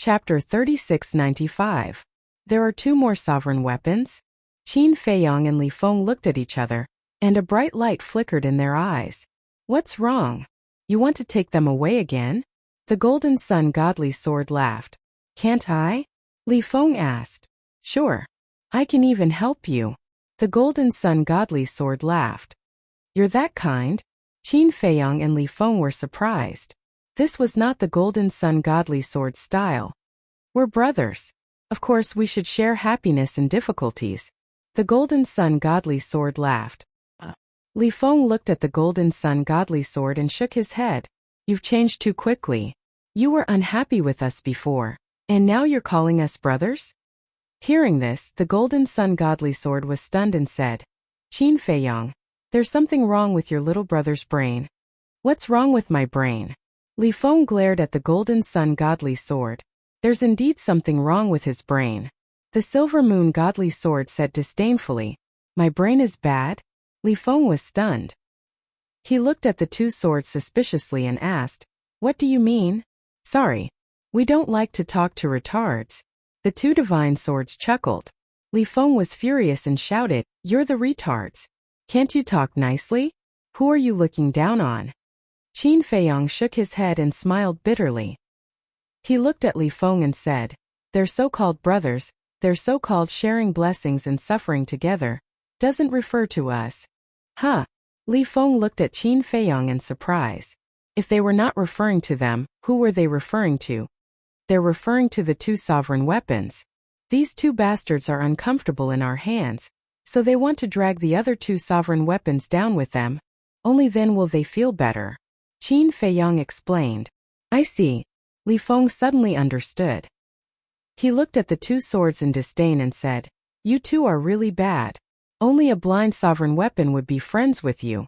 Chapter 3695. There are two more sovereign weapons? Qin Feiyang and Li Feng looked at each other, and a bright light flickered in their eyes. What's wrong? You want to take them away again? The Golden Sun Godly Sword laughed. Can't I? Li Feng asked. Sure. I can even help you. The Golden Sun Godly Sword laughed. You're that kind? Qin Feiyang and Li Feng were surprised. This was not the Golden Sun Godly Sword style. We're brothers. Of course we should share happiness and difficulties. The Golden Sun Godly Sword laughed. Li Feng looked at the Golden Sun Godly Sword and shook his head. You've changed too quickly. You were unhappy with us before, and now you're calling us brothers? Hearing this, the Golden Sun Godly Sword was stunned and said, Qin Feiyang, there's something wrong with your little brother's brain. What's wrong with my brain? Li Feng glared at the Golden Sun Godly Sword. There's indeed something wrong with his brain. The Silver Moon Godly Sword said disdainfully, My brain is bad? Li Feng was stunned. He looked at the two swords suspiciously and asked, What do you mean? Sorry. We don't like to talk to retards. The two divine swords chuckled. Li Feng was furious and shouted, You're the retards. Can't you talk nicely? Who are you looking down on? Qin Feiyang shook his head and smiled bitterly. He looked at Li Feng and said, They're so-called brothers, they're so-called sharing blessings and suffering together, doesn't refer to us. Huh? Li Feng looked at Qin Feiyang in surprise. If they were not referring to them, who were they referring to? They're referring to the two sovereign weapons. These two bastards are uncomfortable in our hands, so they want to drag the other two sovereign weapons down with them. Only then will they feel better. Qin Feiyang explained. I see. Li Feng suddenly understood. He looked at the two swords in disdain and said, You two are really bad. Only a blind sovereign weapon would be friends with you.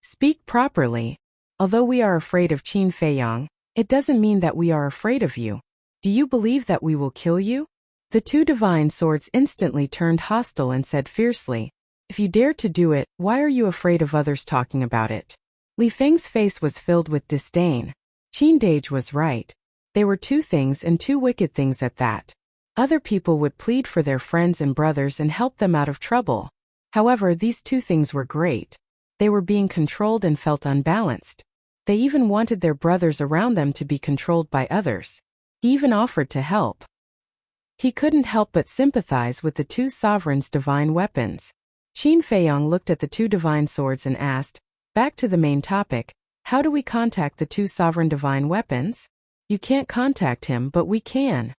Speak properly. Although we are afraid of Qin Feiyang, it doesn't mean that we are afraid of you. Do you believe that we will kill you? The two divine swords instantly turned hostile and said fiercely, If you dare to do it, why are you afraid of others talking about it? Li Feng's face was filled with disdain. Qin Dage was right. They were two things and two wicked things at that. Other people would plead for their friends and brothers and help them out of trouble. However, these two things were great. They were being controlled and felt unbalanced. They even wanted their brothers around them to be controlled by others. He even offered to help. He couldn't help but sympathize with the two sovereigns' divine weapons. Qin Feiyang looked at the two divine swords and asked, Back to the main topic, how do we contact the two sovereign divine weapons? You can't contact him, but we can.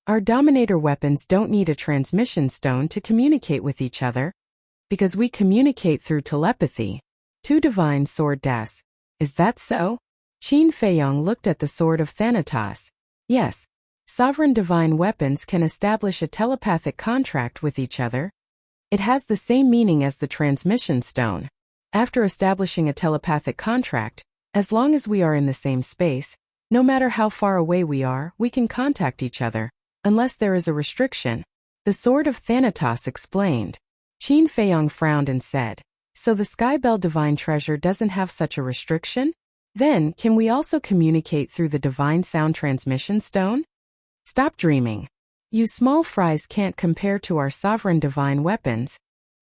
Our dominator weapons don't need a transmission stone to communicate with each other, because we communicate through telepathy. Two divine sword das. Is that so? Qin Feiyang looked at the sword of Thanatos. Yes. Sovereign divine weapons can establish a telepathic contract with each other. It has the same meaning as the transmission stone. After establishing a telepathic contract, as long as we are in the same space, no matter how far away we are, we can contact each other, unless there is a restriction. The sword of Thanatos explained. Qin Feiyang frowned and said, So the Skybell divine treasure doesn't have such a restriction? Then, can we also communicate through the divine sound transmission stone? Stop dreaming. You small fries can't compare to our sovereign divine weapons.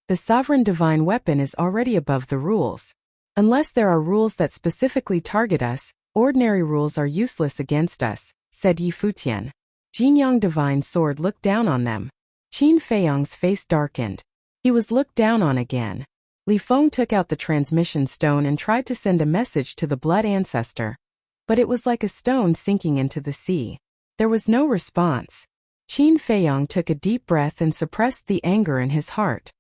The sovereign divine weapon is already above the rules. Unless there are rules that specifically target us, ordinary rules are useless against us, said Yi Futian. Jinyang divine sword looked down on them. Qin Feiyang's face darkened. He was looked down on again. Li Feng took out the transmission stone and tried to send a message to the blood ancestor. But it was like a stone sinking into the sea. There was no response. Qin Feiyang took a deep breath and suppressed the anger in his heart.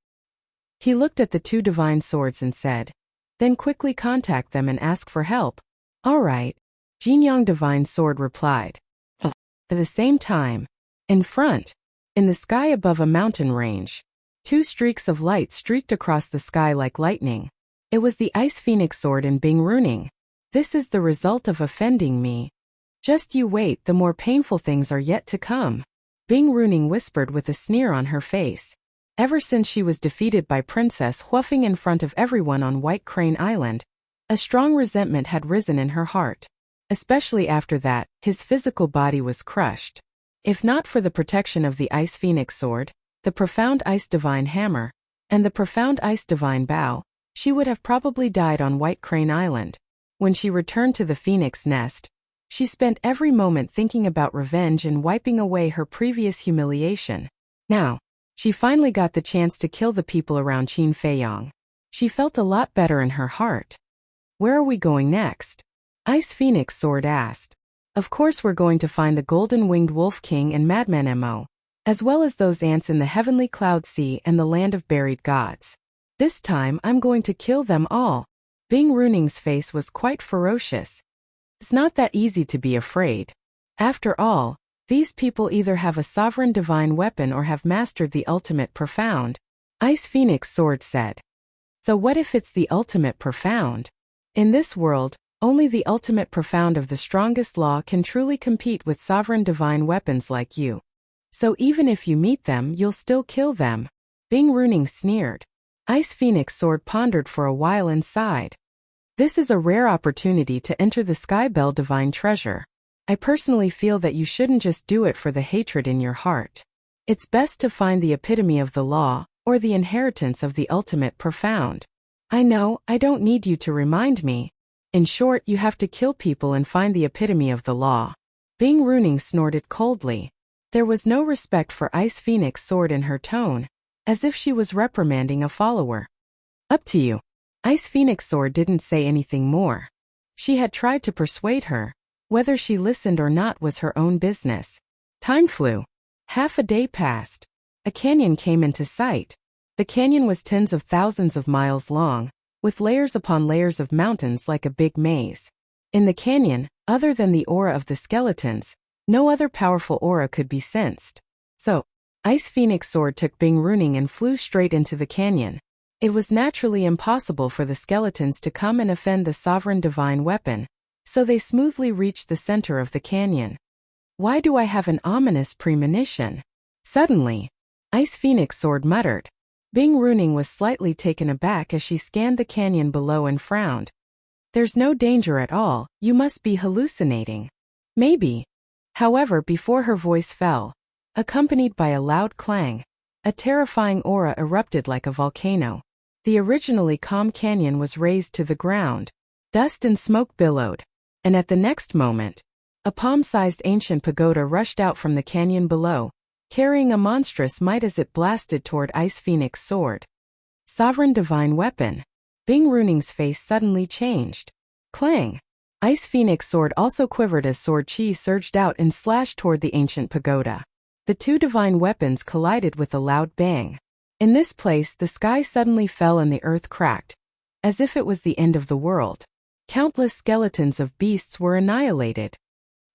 He looked at the two divine swords and said, Then quickly contact them and ask for help. All right. Jinyang divine sword replied. At the same time, in front, in the sky above a mountain range, two streaks of light streaked across the sky like lightning. It was the Ice Phoenix sword in Bing Runing. This is the result of offending me. Just you wait, the more painful things are yet to come. Bing Runing whispered with a sneer on her face. Ever since she was defeated by Princess Huofeng in front of everyone on White Crane Island, a strong resentment had risen in her heart. Especially after that, his physical body was crushed. If not for the protection of the Ice Phoenix Sword, the Profound Ice Divine Hammer, and the Profound Ice Divine Bow, she would have probably died on White Crane Island. When she returned to the Phoenix Nest, she spent every moment thinking about revenge and wiping away her previous humiliation. Now, she finally got the chance to kill the people around Qin Feiyong. She felt a lot better in her heart. Where are we going next? Ice Phoenix Sword asked. Of course we're going to find the Golden-Winged Wolf King and Madman Mo, as well as those ants in the Heavenly Cloud Sea and the Land of Buried Gods. This time I'm going to kill them all. Bing Runing's face was quite ferocious. It's not that easy to be afraid. After all, these people either have a sovereign divine weapon or have mastered the ultimate profound. Ice Phoenix Sword said. So what if it's the ultimate profound? In this world, only the ultimate profound of the strongest law can truly compete with sovereign divine weapons like you. So even if you meet them, you'll still kill them. Bing Runing sneered. Ice Phoenix Sword pondered for a while and sighed. This is a rare opportunity to enter the Sky Bell Divine Treasure. I personally feel that you shouldn't just do it for the hatred in your heart. It's best to find the epitome of the law, or the inheritance of the ultimate profound. I know, I don't need you to remind me. In short, you have to kill people and find the epitome of the law. Bing Runing snorted coldly. There was no respect for Ice Phoenix Sword in her tone, as if she was reprimanding a follower. Up to you. Ice Phoenix Sword didn't say anything more. She had tried to persuade her. Whether she listened or not was her own business. Time flew. Half a day passed. A canyon came into sight. The canyon was tens of thousands of miles long, with layers upon layers of mountains like a big maze. In the canyon, other than the aura of the skeletons, no other powerful aura could be sensed. So, Ice Phoenix Sword took Bing Runing and flew straight into the canyon. It was naturally impossible for the skeletons to come and offend the sovereign divine weapon, so they smoothly reached the center of the canyon. Why do I have an ominous premonition? Suddenly, Ice Phoenix Sword muttered. Bing Runing was slightly taken aback as she scanned the canyon below and frowned. There's no danger at all, you must be hallucinating. Maybe. However, before her voice fell, accompanied by a loud clang, a terrifying aura erupted like a volcano. The originally calm canyon was razed to the ground. Dust and smoke billowed, and at the next moment, a palm-sized ancient pagoda rushed out from the canyon below, carrying a monstrous might as it blasted toward Ice Phoenix Sword. Sovereign divine weapon. Bing Runing's face suddenly changed. Clang! Ice Phoenix Sword also quivered as sword chi surged out and slashed toward the ancient pagoda. The two divine weapons collided with a loud bang. In this place, the sky suddenly fell and the earth cracked, as if it was the end of the world. Countless skeletons of beasts were annihilated.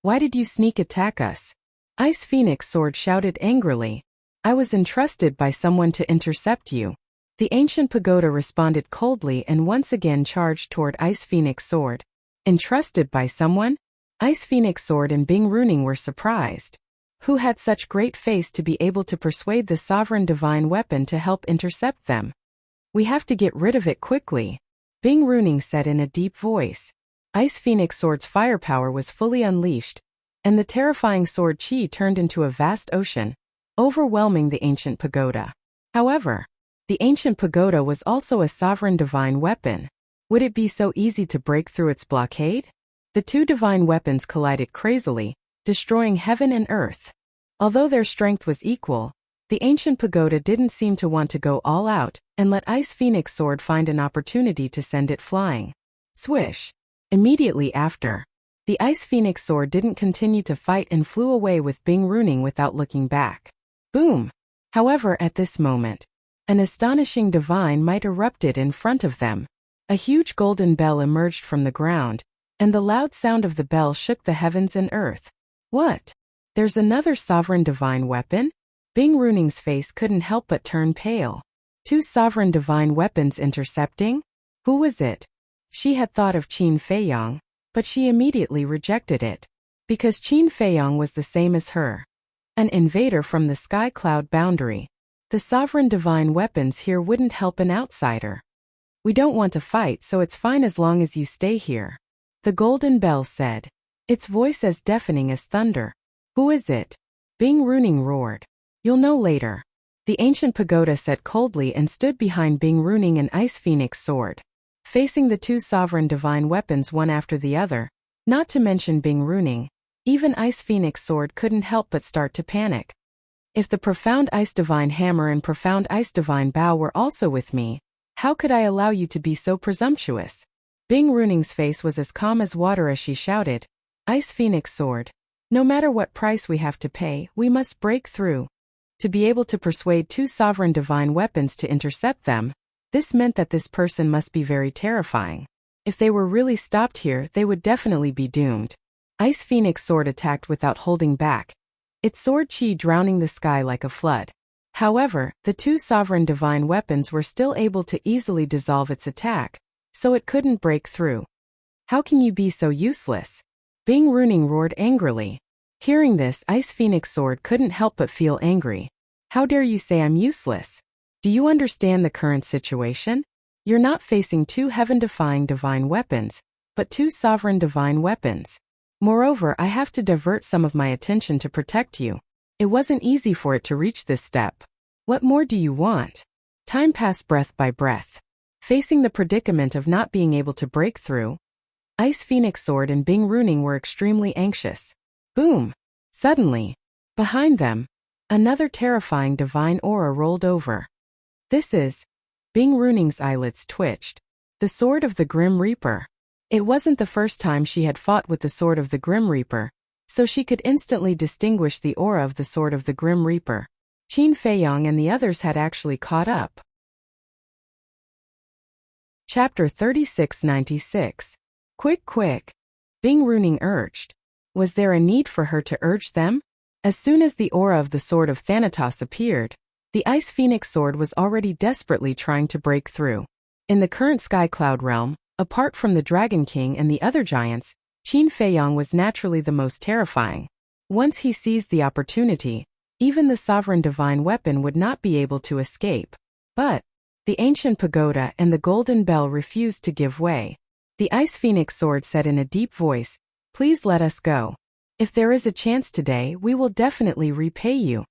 Why did you sneak attack us? Ice Phoenix Sword shouted angrily. I was entrusted by someone to intercept you. The ancient pagoda responded coldly and once again charged toward Ice Phoenix Sword. Entrusted by someone? Ice Phoenix Sword and Bing Runing were surprised. Who had such great face to be able to persuade the sovereign divine weapon to help intercept them? We have to get rid of it quickly, Bing Runing said in a deep voice. Ice Phoenix Sword's firepower was fully unleashed, and the terrifying sword chi turned into a vast ocean, overwhelming the ancient pagoda. However, the ancient pagoda was also a sovereign divine weapon. Would it be so easy to break through its blockade? The two divine weapons collided crazily, destroying heaven and earth. Although their strength was equal, the ancient pagoda didn't seem to want to go all out and let Ice Phoenix Sword find an opportunity to send it flying. Swish! Immediately after, the Ice Phoenix Sword didn't continue to fight and flew away with Bing Runing without looking back. Boom! However, at this moment, an astonishing divine might erupted in front of them. A huge golden bell emerged from the ground, and the loud sound of the bell shook the heavens and earth. What? There's another sovereign divine weapon? Bing Runing's face couldn't help but turn pale. Two sovereign divine weapons intercepting? Who was it? She had thought of Qin Feiyong, but she immediately rejected it. Because Qin Feiyong was the same as her. An invader from the sky cloud boundary. The sovereign divine weapons here wouldn't help an outsider. We don't want to fight, so it's fine as long as you stay here. The golden bell said, its voice as deafening as thunder. Who is it? Bing Runing roared. You'll know later. The ancient pagoda sat coldly and stood behind Bing Runing and Ice Phoenix sword, facing the two sovereign divine weapons one after the other, not to mention Bing Runing. Even Ice Phoenix sword couldn't help but start to panic. If the profound Ice Divine Hammer and profound Ice Divine Bow were also with me, how could I allow you to be so presumptuous? Bing Runing's face was as calm as water as she shouted, Ice Phoenix sword. No matter what price we have to pay, we must break through. To be able to persuade two sovereign divine weapons to intercept them, this meant that this person must be very terrifying. If they were really stopped here, they would definitely be doomed. Ice Phoenix sword attacked without holding back, its sword chi drowning the sky like a flood. However, the two sovereign divine weapons were still able to easily dissolve its attack, so it couldn't break through. How can you be so useless? Bing Runing roared angrily. Hearing this, Ice Phoenix sword couldn't help but feel angry. How dare you say I'm useless? Do you understand the current situation? You're not facing two heaven-defying divine weapons, but two sovereign divine weapons. Moreover, I have to divert some of my attention to protect you. It wasn't easy for it to reach this step. What more do you want? Time passed breath by breath. Facing the predicament of not being able to break through, Ice Phoenix sword and Bing Runing were extremely anxious. Boom! Suddenly, behind them, another terrifying divine aura rolled over. This is... Bing Runing's eyelids twitched. The sword of the Grim Reaper. It wasn't the first time she had fought with the sword of the Grim Reaper, so she could instantly distinguish the aura of the sword of the Grim Reaper. Qin Feiyong and the others had actually caught up. Chapter 3696. Quick, quick! Bing Runing urged. Was there a need for her to urge them? As soon as the aura of the sword of Thanatos appeared, the Ice Phoenix sword was already desperately trying to break through. In the current Sky Cloud realm, apart from the Dragon King and the other giants, Qin Feiyong was naturally the most terrifying. Once he seized the opportunity, even the sovereign divine weapon would not be able to escape. But the ancient pagoda and the golden bell refused to give way. The Ice Phoenix sword said in a deep voice, Please let us go. If there is a chance today, we will definitely repay you.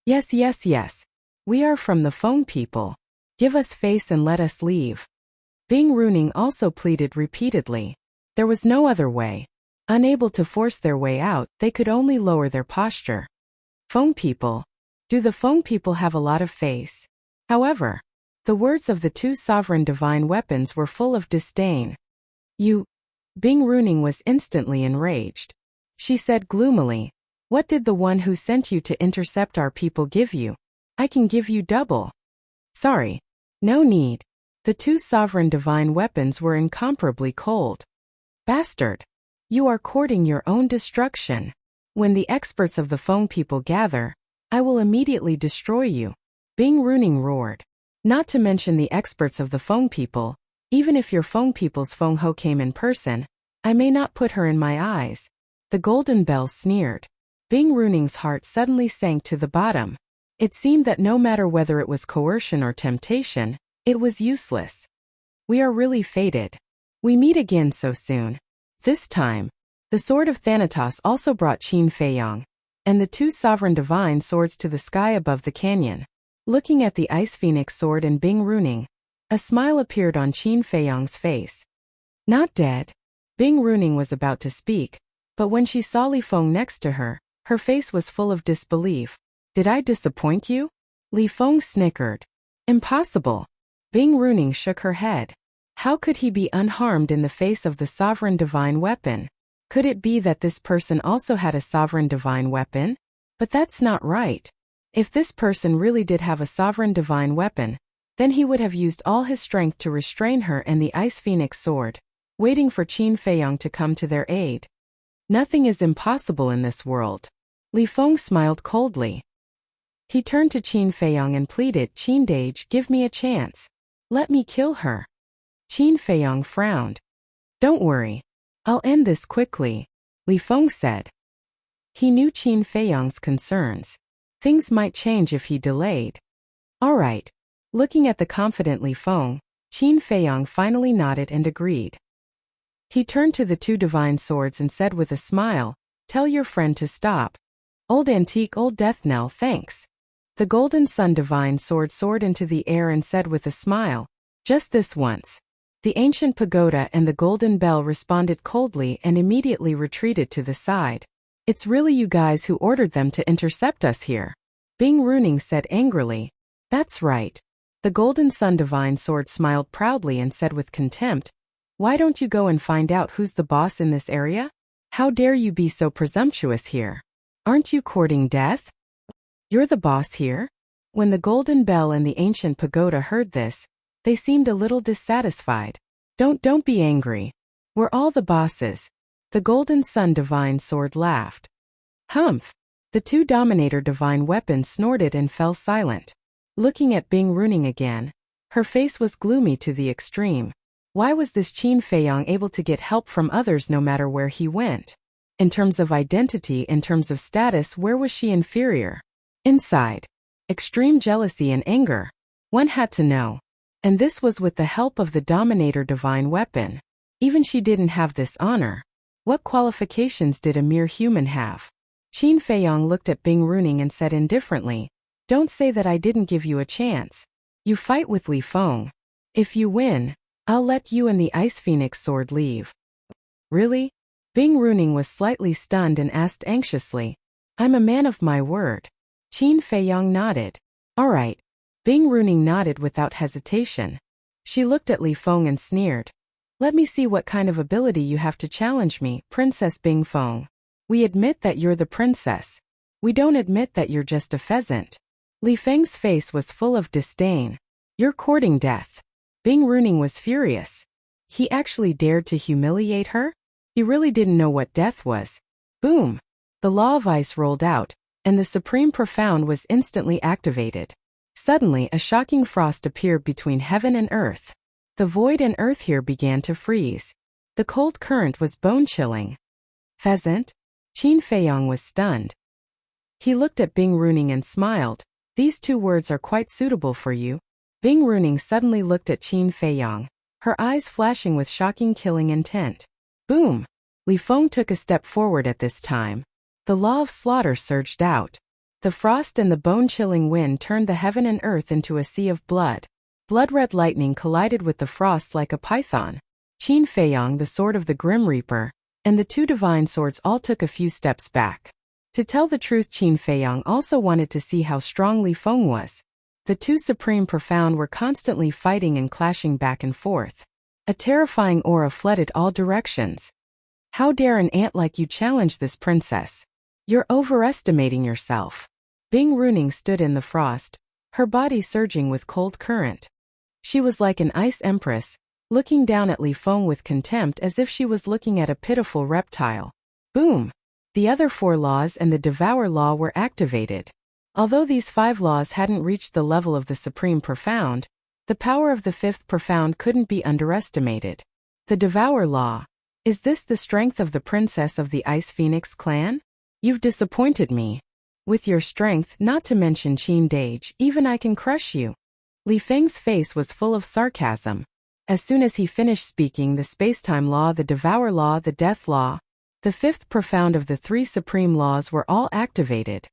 Yes, yes, yes. We are from the phone people. Give us face and let us leave. Bing Runing also pleaded repeatedly. There was no other way. Unable to force their way out, they could only lower their posture. Phone people. Do the phone people have a lot of face? However, the words of the two sovereign divine weapons were full of disdain. Bing Runing was instantly enraged. She said gloomily, What did the one who sent you to intercept our people give you? I can give you double. Sorry. No need. The two sovereign divine weapons were incomparably cold. Bastard. You are courting your own destruction. When the experts of the phone people gather, I will immediately destroy you. Bing Runing roared. Not to mention the experts of the phone people, even if your phone people's Feng Ho came in person, I may not put her in my eyes. The golden bell sneered. Bing Runing's heart suddenly sank to the bottom. It seemed that no matter whether it was coercion or temptation, it was useless. We are really fated. We meet again so soon. This time, the sword of Thanatos also brought Qin Feiyong, and the two sovereign divine swords to the sky above the canyon. Looking at the Ice Phoenix sword and Bing Runing, a smile appeared on Qin Feiyong's face. Not dead. Bing Runing was about to speak, but when she saw Li Feng next to her, her face was full of disbelief. Did I disappoint you? Li Feng snickered. Impossible. Bing Runing shook her head. How could he be unharmed in the face of the sovereign divine weapon? Could it be that this person also had a sovereign divine weapon? But that's not right. If this person really did have a sovereign divine weapon, then he would have used all his strength to restrain her and the Ice Phoenix sword, waiting for Qin Feiyong to come to their aid. Nothing is impossible in this world. Li Feng smiled coldly. He turned to Qin Feiyong and pleaded, Qin Dage, give me a chance. Let me kill her. Qin Feiyong frowned. Don't worry. I'll end this quickly, Li Feng said. He knew Qin Feiyong's concerns. Things might change if he delayed. All right. Looking at the confident Li Feng, Qin Feiyong finally nodded and agreed. He turned to the two divine swords and said with a smile, Tell your friend to stop. Old antique, old death knell, thanks. The golden sun divine sword soared into the air and said with a smile, just this once. The ancient pagoda and the golden bell responded coldly and immediately retreated to the side. It's really you guys who ordered them to intercept us here. Bing Runing said angrily. That's right. The golden sun divine sword smiled proudly and said with contempt, why don't you go and find out who's the boss in this area? How dare you be so presumptuous here? Aren't you courting death? You're the boss here? When the golden bell and the ancient pagoda heard this, they seemed a little dissatisfied. Don't be angry. We're all the bosses. The golden sun divine sword laughed. Humph. The two dominator divine weapons snorted and fell silent. Looking at Bing Runing again, her face was gloomy to the extreme. Why was this Qin Feiyong able to get help from others no matter where he went? In terms of identity, in terms of status, where was she inferior? Inside. Extreme jealousy and anger. One had to know. And this was with the help of the Dominator divine weapon. Even she didn't have this honor. What qualifications did a mere human have? Qin Feiyong looked at Bing Runing and said indifferently, don't say that I didn't give you a chance. You fight with Li Feng. If you win, I'll let you and the Ice Phoenix sword leave. Really? Bing Runing was slightly stunned and asked anxiously, I'm a man of my word. Qin Feiyong nodded. All right. Bing Runing nodded without hesitation. She looked at Li Feng and sneered. Let me see what kind of ability you have to challenge me, Princess Bing Feng. We admit that you're the princess. We don't admit that you're just a pheasant. Li Feng's face was full of disdain. You're courting death. Bing Runing was furious. He actually dared to humiliate her? He really didn't know what death was. Boom! The law of ice rolled out, and the Supreme Profound was instantly activated. Suddenly, a shocking frost appeared between heaven and earth. The void and earth here began to freeze. The cold current was bone-chilling. Pheasant? Qin Feiyong was stunned. He looked at Bing Runing and smiled. These two words are quite suitable for you. Bing Runing suddenly looked at Qin Feiyong, her eyes flashing with shocking killing intent. Boom! Li Feng took a step forward at this time. The law of slaughter surged out. The frost and the bone-chilling wind turned the heaven and earth into a sea of blood. Blood-red lightning collided with the frost like a python. Qin Feiyong, the sword of the Grim Reaper, and the two divine swords all took a few steps back. To tell the truth, Qin Feiyong also wanted to see how strong Li Feng was. The two Supreme Profound were constantly fighting and clashing back and forth. A terrifying aura flooded all directions. How dare an ant like you challenge this princess? You're overestimating yourself. Bing Runing stood in the frost, her body surging with cold current. She was like an ice empress, looking down at Li Feng with contempt as if she was looking at a pitiful reptile. Boom! The other 4 laws and the Devour Law were activated. Although these 5 laws hadn't reached the level of the Supreme Profound, the power of the 5th Profound couldn't be underestimated. The Devour Law. Is this the strength of the princess of the Ice Phoenix clan? You've disappointed me. With your strength, not to mention Qin Dage, even I can crush you. Li Feng's face was full of sarcasm. As soon as he finished speaking, the Spacetime Law, the Devour Law, the Death Law, the 5th Profound of the 3 Supreme Laws were all activated.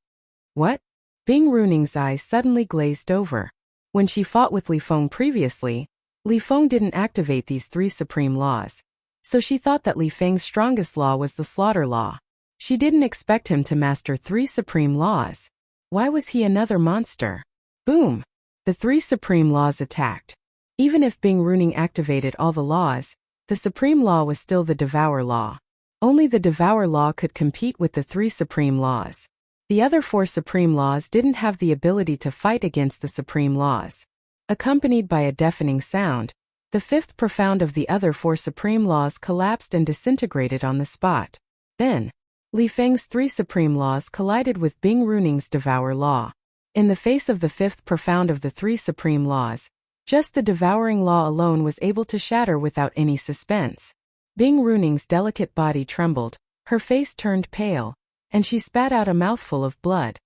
What? Bing Runing's eyes suddenly glazed over. When she fought with Li Feng previously, Li Feng didn't activate these 3 Supreme Laws. So she thought that Li Feng's strongest law was the Slaughter Law. She didn't expect him to master 3 Supreme Laws. Why was he another monster? Boom! The 3 Supreme Laws attacked. Even if Bing Runing activated all the laws, the Supreme Law was still the Devour Law. Only the Devour Law could compete with the 3 Supreme Laws. The other 4 Supreme Laws didn't have the ability to fight against the Supreme Laws. Accompanied by a deafening sound, the 5th Profound of the other 4 Supreme Laws collapsed and disintegrated on the spot. Then, Li Feng's 3 Supreme Laws collided with Bing Runing's Devour Law. In the face of the 5th Profound of the 3 Supreme Laws, just the Devouring Law alone was able to shatter without any suspense. Bing Runing's delicate body trembled, her face turned pale, and she spat out a mouthful of blood.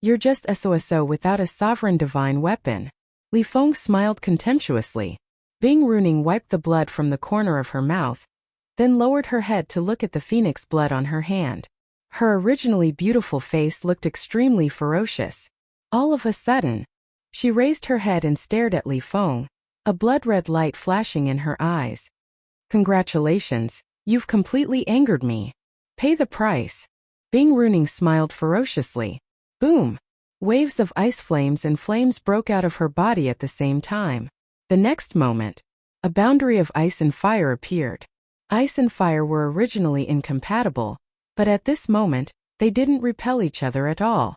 You're just SOSO without a sovereign divine weapon. Li Feng smiled contemptuously. Bing Runing wiped the blood from the corner of her mouth, then lowered her head to look at the phoenix blood on her hand. Her originally beautiful face looked extremely ferocious. All of a sudden, she raised her head and stared at Li Feng, a blood-red light flashing in her eyes. Congratulations, you've completely angered me. Pay the price. Bing Runing smiled ferociously. Boom! Waves of ice flames and flames broke out of her body at the same time. The next moment, a boundary of ice and fire appeared. Ice and fire were originally incompatible, but at this moment, they didn't repel each other at all.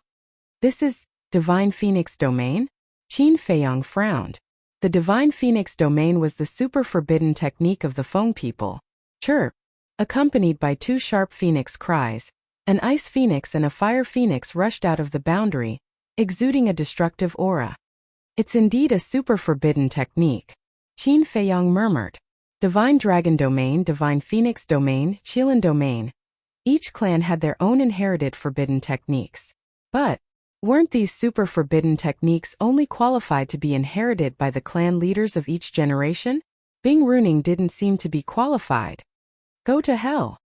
This is Divine Phoenix Domain? Qin Feiyang frowned. The Divine Phoenix Domain was the super forbidden technique of the Feng people. Chirp! Accompanied by two sharp phoenix cries, an ice phoenix and a fire phoenix rushed out of the boundary, exuding a destructive aura. It's indeed a super forbidden technique. Qin Feiyang murmured. Divine Dragon Domain, Divine Phoenix Domain, Qilin Domain. Each clan had their own inherited forbidden techniques. But weren't these super forbidden techniques only qualified to be inherited by the clan leaders of each generation? Bing Runing didn't seem to be qualified. Go to hell.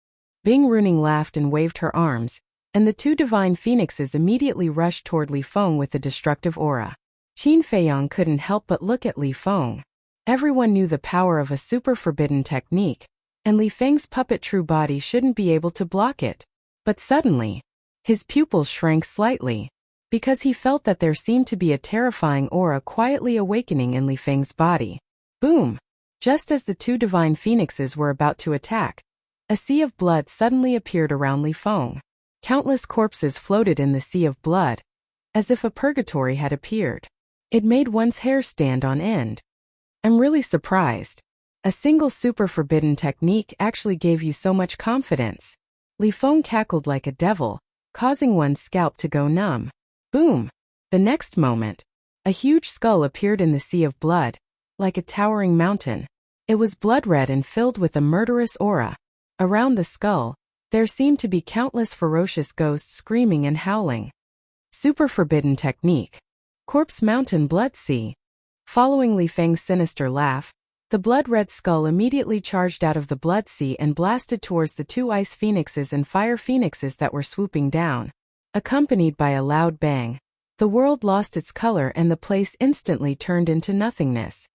Bing Runing laughed and waved her arms, and the two divine phoenixes immediately rushed toward Li Feng with the destructive aura. Qin Feiyang couldn't help but look at Li Feng. Everyone knew the power of a super forbidden technique, and Li Feng's puppet true body shouldn't be able to block it. But suddenly, his pupils shrank slightly, because he felt that there seemed to be a terrifying aura quietly awakening in Li Feng's body. Boom! Just as the two divine phoenixes were about to attack, a sea of blood suddenly appeared around Li Feng. Countless corpses floated in the sea of blood, as if a purgatory had appeared. It made one's hair stand on end. I'm really surprised. A single super forbidden technique actually gave you so much confidence. Li Feng cackled like a devil, causing one's scalp to go numb. Boom! The next moment, a huge skull appeared in the sea of blood, like a towering mountain. It was blood-red and filled with a murderous aura. Around the skull, there seemed to be countless ferocious ghosts screaming and howling. Super forbidden technique. Corpse Mountain Blood Sea. Following Li Feng's sinister laugh, the blood-red skull immediately charged out of the blood sea and blasted towards the two ice phoenixes and fire phoenixes that were swooping down. Accompanied by a loud bang, the world lost its color and the place instantly turned into nothingness.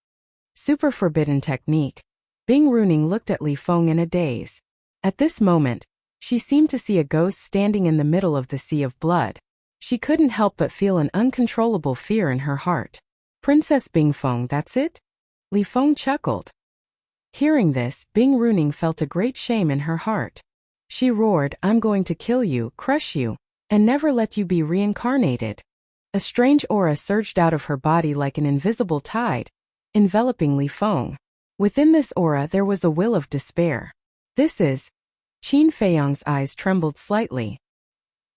Super forbidden technique. Bing Runing looked at Li Feng in a daze. At this moment, she seemed to see a ghost standing in the middle of the sea of blood. She couldn't help but feel an uncontrollable fear in her heart. Princess Bing Feng, that's it? Li Feng chuckled. Hearing this, Bing Runing felt a great shame in her heart. She roared, I'm going to kill you, crush you, and never let you be reincarnated. A strange aura surged out of her body like an invisible tide, enveloping Li Feng. Within this aura there was a will of despair. This is... Qin Feiyang's eyes trembled slightly.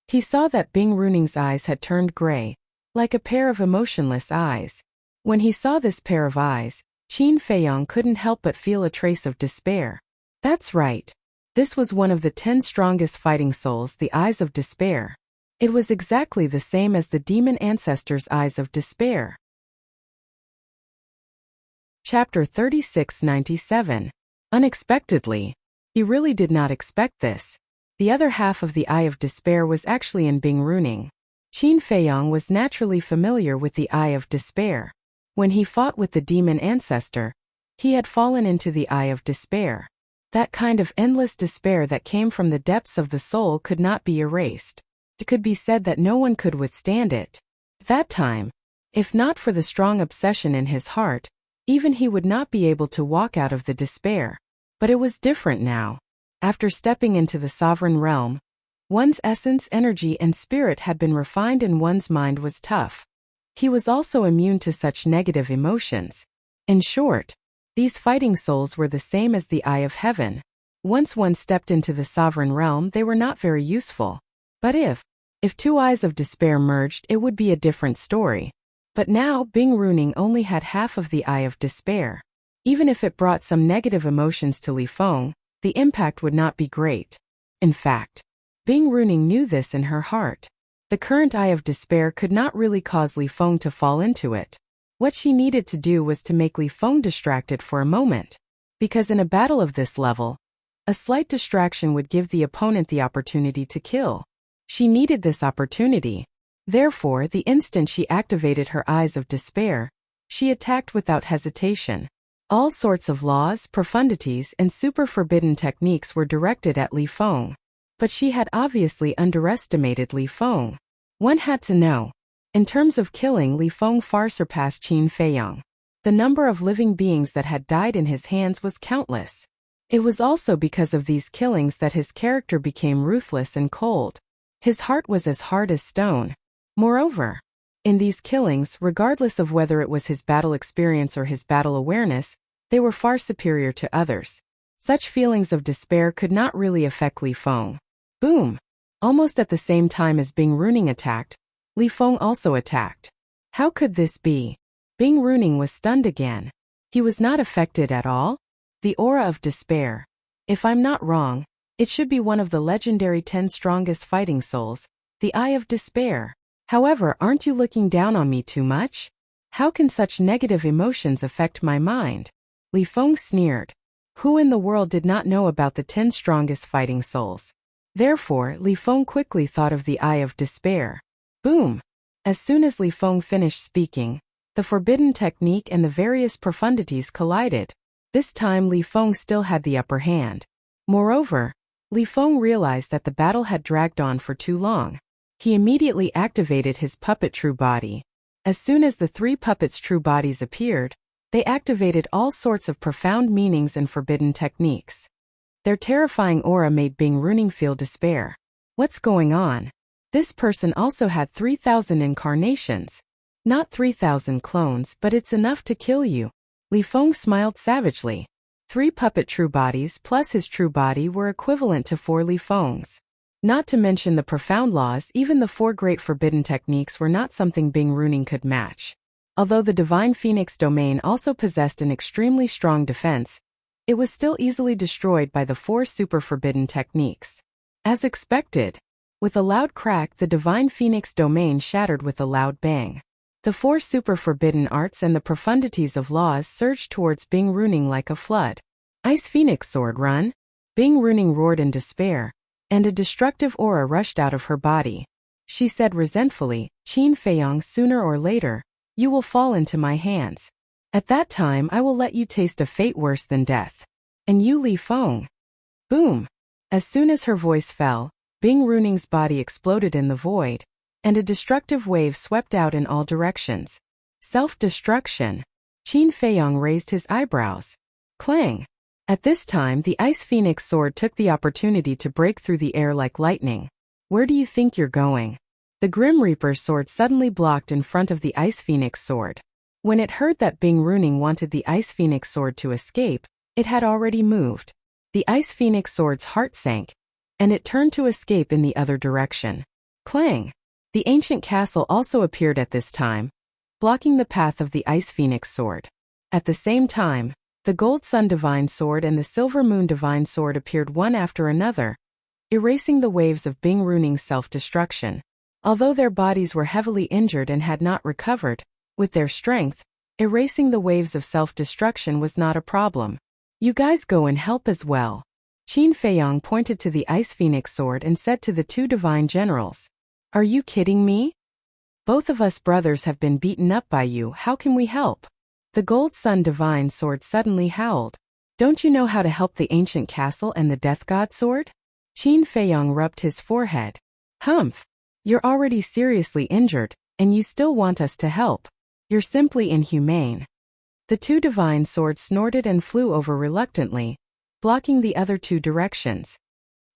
He saw that Bing Runing's eyes had turned gray, like a pair of emotionless eyes. When he saw this pair of eyes, Qin Feiyang couldn't help but feel a trace of despair. That's right. This was one of the 10 strongest fighting souls, the eyes of despair. It was exactly the same as the demon ancestor's eyes of despair. Chapter 3697. Unexpectedly. He really did not expect this. The other half of the Eye of Despair was actually in Bing Runing. Qin Feiyang was naturally familiar with the Eye of Despair. When he fought with the demon ancestor, he had fallen into the Eye of Despair. That kind of endless despair that came from the depths of the soul could not be erased. It could be said that no one could withstand it. At that time, if not for the strong obsession in his heart, even he would not be able to walk out of the despair. But it was different now. After stepping into the sovereign realm, one's essence, energy, and spirit had been refined and one's mind was tough. He was also immune to such negative emotions. In short, these fighting souls were the same as the Eye of Heaven. Once one stepped into the sovereign realm, they were not very useful. But if two Eyes of Despair merged, it would be a different story. But now Bing Runing only had half of the Eye of Despair. Even if it brought some negative emotions to Li Feng, the impact would not be great. In fact, Bing Runing knew this in her heart. The current Eye of Despair could not really cause Li Feng to fall into it. What she needed to do was to make Li Feng distracted for a moment. Because in a battle of this level, a slight distraction would give the opponent the opportunity to kill. She needed this opportunity. Therefore, the instant she activated her eyes of despair, she attacked without hesitation. All sorts of laws, profundities, and super forbidden techniques were directed at Li Feng. But she had obviously underestimated Li Feng. One had to know. In terms of killing, Li Feng far surpassed Qin Feiyang. The number of living beings that had died in his hands was countless. It was also because of these killings that his character became ruthless and cold. His heart was as hard as stone. Moreover, in these killings, regardless of whether it was his battle experience or his battle awareness, they were far superior to others. Such feelings of despair could not really affect Li Feng. Boom! Almost at the same time as Bing Runing attacked, Li Feng also attacked. How could this be? Bing Runing was stunned again. He was not affected at all? The aura of despair. If I'm not wrong, it should be one of the legendary 10 strongest fighting souls, the Eye of Despair. However, aren't you looking down on me too much? How can such negative emotions affect my mind? Li Feng sneered. Who in the world did not know about the 10 strongest fighting souls? Therefore, Li Feng quickly thought of the Eye of Despair. Boom! As soon as Li Feng finished speaking, the forbidden technique and the various profundities collided. This time Li Feng still had the upper hand. Moreover, Li Feng realized that the battle had dragged on for too long. He immediately activated his puppet true body. As soon as the 3 puppets' true bodies appeared, they activated all sorts of profound meanings and forbidden techniques. Their terrifying aura made Bing Runing feel despair. What's going on? This person also had 3,000 incarnations. Not 3,000 clones, but it's enough to kill you. Li Feng smiled savagely. 3 puppet true bodies plus his true body were equivalent to 4 Li Fengs. Not to mention the profound laws, even the 4 great forbidden techniques were not something Bing Runing could match. Although the Divine Phoenix domain also possessed an extremely strong defense, it was still easily destroyed by the 4 super forbidden techniques. As expected, with a loud crack, the Divine Phoenix domain shattered with a loud bang. The 4 super forbidden arts and the profundities of laws surged towards Bing Runing like a flood. Ice Phoenix Sword, run! Bing Runing roared in despair, and a destructive aura rushed out of her body. She said resentfully, Qin Feiyang, sooner or later, you will fall into my hands. At that time I will let you taste a fate worse than death. And you, Li Feng. Boom! As soon as her voice fell, Bing Runing's body exploded in the void, and a destructive wave swept out in all directions. Self-destruction. Qin Feiyang raised his eyebrows. Clang! At this time the Ice Phoenix sword took the opportunity to break through the air like lightning. Where do you think you're going? The Grim Reaper's sword suddenly blocked in front of the Ice Phoenix sword. When it heard that Bing Runing wanted the Ice Phoenix sword to escape, it had already moved. The Ice Phoenix sword's heart sank, and it turned to escape in the other direction. Clang! The ancient castle also appeared at this time, blocking the path of the Ice Phoenix sword. At the same time, the Gold Sun Divine Sword and the Silver Moon Divine Sword appeared one after another, erasing the waves of Bing Runing's self-destruction. Although their bodies were heavily injured and had not recovered, with their strength, erasing the waves of self-destruction was not a problem. You guys go and help as well. Qin Feiyang pointed to the Ice Phoenix sword and said to the 2 divine generals, Are you kidding me? Both of us brothers have been beaten up by you, how can we help? The Gold Sun Divine Sword suddenly howled. Don't you know how to help the ancient castle and the Death God Sword? Qin Feiyang rubbed his forehead. Humph! You're already seriously injured, and you still want us to help. You're simply inhumane. The 2 divine swords snorted and flew over reluctantly, blocking the other 2 directions.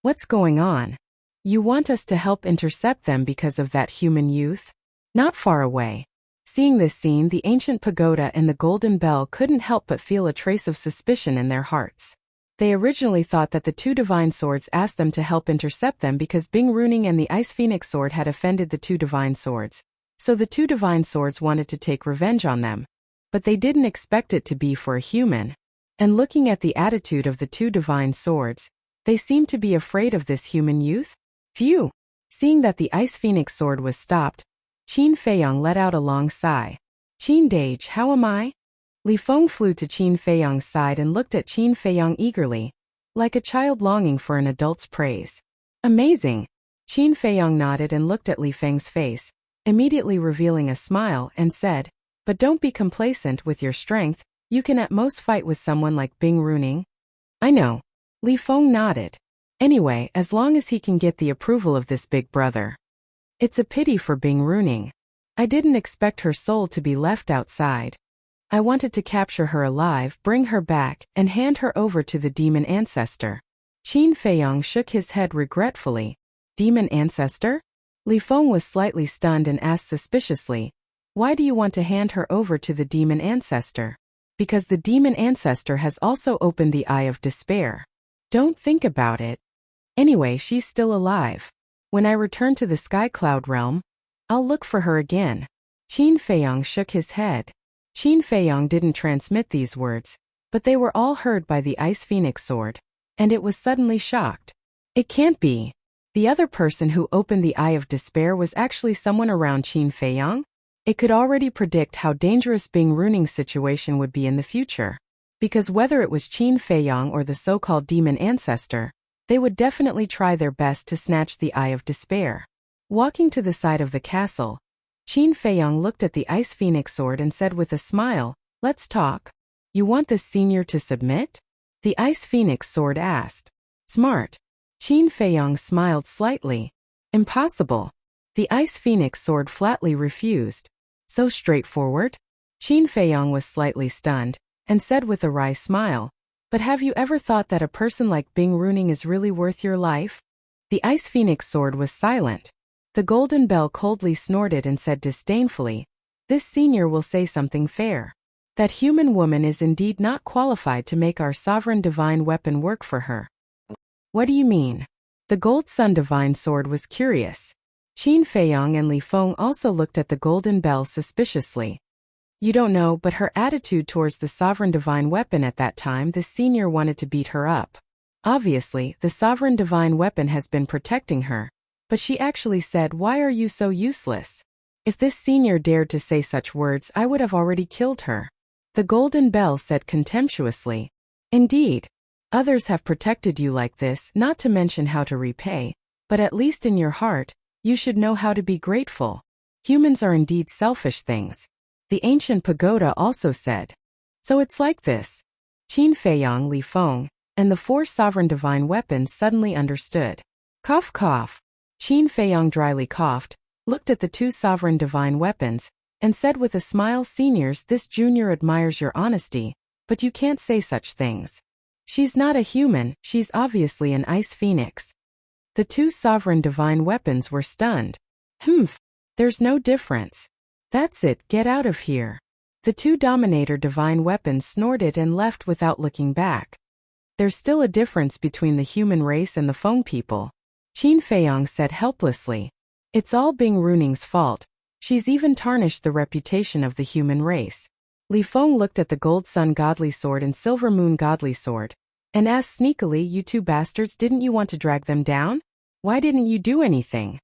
What's going on? You want us to help intercept them because of that human youth? Not far away. Seeing this scene, the ancient pagoda and the golden bell couldn't help but feel a trace of suspicion in their hearts. They originally thought that the 2 divine swords asked them to help intercept them because Bing Runing and the Ice Phoenix sword had offended the 2 divine swords, so the 2 divine swords wanted to take revenge on them. But they didn't expect it to be for a human. And looking at the attitude of the 2 divine swords, they seemed to be afraid of this human youth. Phew! Seeing that the Ice Phoenix sword was stopped, Qin Feiyang let out a long sigh. Qin Dage, how am I? Li Feng flew to Qin Feiyang's side and looked at Qin Feiyang eagerly, like a child longing for an adult's praise. Amazing! Qin Feiyong nodded and looked at Li Feng's face, immediately revealing a smile, and said, "But don't be complacent with your strength, you can at most fight with someone like Bing Runing." "I know." Li Feng nodded. "Anyway, as long as he can get the approval of this big brother. It's a pity for Bing Runing. I didn't expect her soul to be left outside. I wanted to capture her alive, bring her back, and hand her over to the demon ancestor." Qin Feiyong shook his head regretfully. "Demon ancestor?" Li Feng was slightly stunned and asked suspiciously, "Why do you want to hand her over to the demon ancestor?" "Because the demon ancestor has also opened the Eye of Despair. Don't think about it. Anyway, she's still alive. When I return to the Sky Cloud realm, I'll look for her again." Qin Feiyong shook his head. Qin Feiyong didn't transmit these words, but they were all heard by the Ice Phoenix Sword, and it was suddenly shocked. It can't be. The other person who opened the Eye of Despair was actually someone around Qin Feiyong? It could already predict how dangerous Bing Runing's situation would be in the future. Because whether it was Qin Feiyong or the so-called demon ancestor, they would definitely try their best to snatch the Eye of Despair. Walking to the side of the castle, Qin Feiyong looked at the Ice Phoenix Sword and said with a smile, "Let's talk. You want this senior to submit?" The Ice Phoenix Sword asked. "Smart." Qin Feiyong smiled slightly. "Impossible." The Ice Phoenix Sword flatly refused. "So straightforward?" Qin Feiyong was slightly stunned, and said with a wry smile, "But have you ever thought that a person like Bing Runing is really worth your life?" The Ice Phoenix Sword was silent. The Golden Bell coldly snorted and said disdainfully, "This senior will say something fair. That human woman is indeed not qualified to make our sovereign divine weapon work for her." "What do you mean?" The Gold Sun Divine Sword was curious. Qin Feiyong and Li Feng also looked at the Golden Bell suspiciously. "You don't know, but her attitude towards the sovereign divine weapon at that time, the senior wanted to beat her up. Obviously, the sovereign divine weapon has been protecting her, but she actually said, 'Why are you so useless?' If this senior dared to say such words, I would have already killed her." The Golden Bell said contemptuously. "Indeed. Others have protected you like this, not to mention how to repay, but at least in your heart, you should know how to be grateful. Humans are indeed selfish things." The ancient pagoda also said. "So it's like this." Qin Feiyong, Li Feng, and the four sovereign divine weapons suddenly understood. Cough cough. Qin Feiyong dryly coughed, looked at the two sovereign divine weapons, and said with a smile, "Seniors, this junior admires your honesty, but you can't say such things. She's not a human, she's obviously an ice phoenix." The two sovereign divine weapons were stunned. "Humph, there's no difference. That's it, get out of here." The two Dominator divine weapons snorted and left without looking back. "There's still a difference between the human race and the Feng people," Qin Feiyong said helplessly. "It's all Bing Runing's fault. She's even tarnished the reputation of the human race." Li Feng looked at the Gold Sun Godly Sword and Silver Moon Godly Sword, and asked sneakily, "You two bastards, didn't you want to drag them down? Why didn't you do anything?"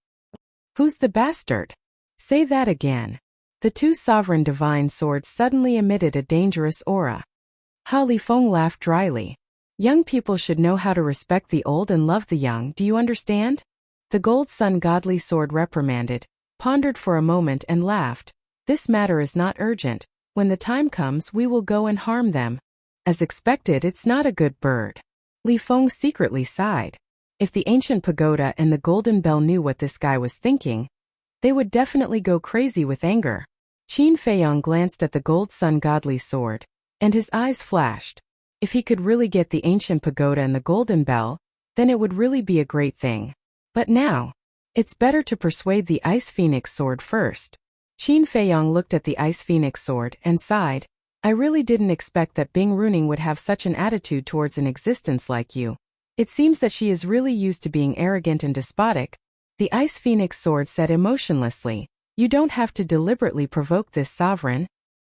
"Who's the bastard? Say that again." The two sovereign divine swords suddenly emitted a dangerous aura. Li Feng laughed dryly. "Young people should know how to respect the old and love the young, do you understand?" The Gold Sun Godly Sword reprimanded, pondered for a moment and laughed. "This matter is not urgent. When the time comes, we will go and harm them." As expected, it's not a good bird. Li Feng secretly sighed. If the ancient pagoda and the Golden Bell knew what this guy was thinking, they would definitely go crazy with anger. Qin Feiyong glanced at the Gold Sun Godly Sword, and his eyes flashed. If he could really get the ancient pagoda and the Golden Bell, then it would really be a great thing. But now, it's better to persuade the Ice Phoenix Sword first. Qin Feiyong looked at the Ice Phoenix Sword and sighed. "I really didn't expect that Bing Runing would have such an attitude towards an existence like you. It seems that she is really used to being arrogant and despotic." The Ice Phoenix Sword said emotionlessly, "You don't have to deliberately provoke this sovereign.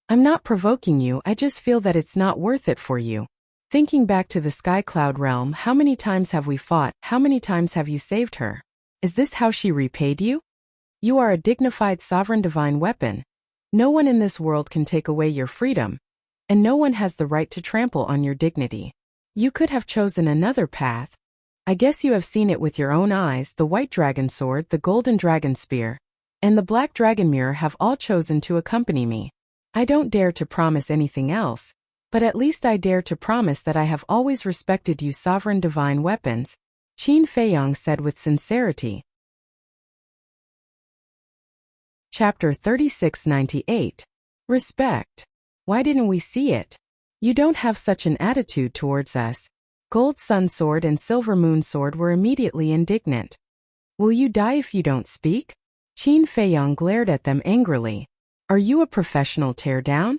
I'm not provoking you, I just feel that it's not worth it for you. Thinking back to the Sky Cloud realm, how many times have we fought, how many times have you saved her? Is this how she repaid you? You are a dignified sovereign divine weapon. No one in this world can take away your freedom, and no one has the right to trample on your dignity. You could have chosen another path. I guess you have seen it with your own eyes. The white dragon sword, the golden dragon spear, and the black dragon mirror have all chosen to accompany me. I don't dare to promise anything else, but at least I dare to promise that I have always respected you, sovereign divine weapons, Qin Feiyang said with sincerity. Chapter 3698. Respect. Why didn't we see it? You don't have such an attitude towards us. Gold Sun Sword and Silver Moon Sword were immediately indignant. Will you die if you don't speak? Qin Feiyang glared at them angrily. Are you a professional teardown?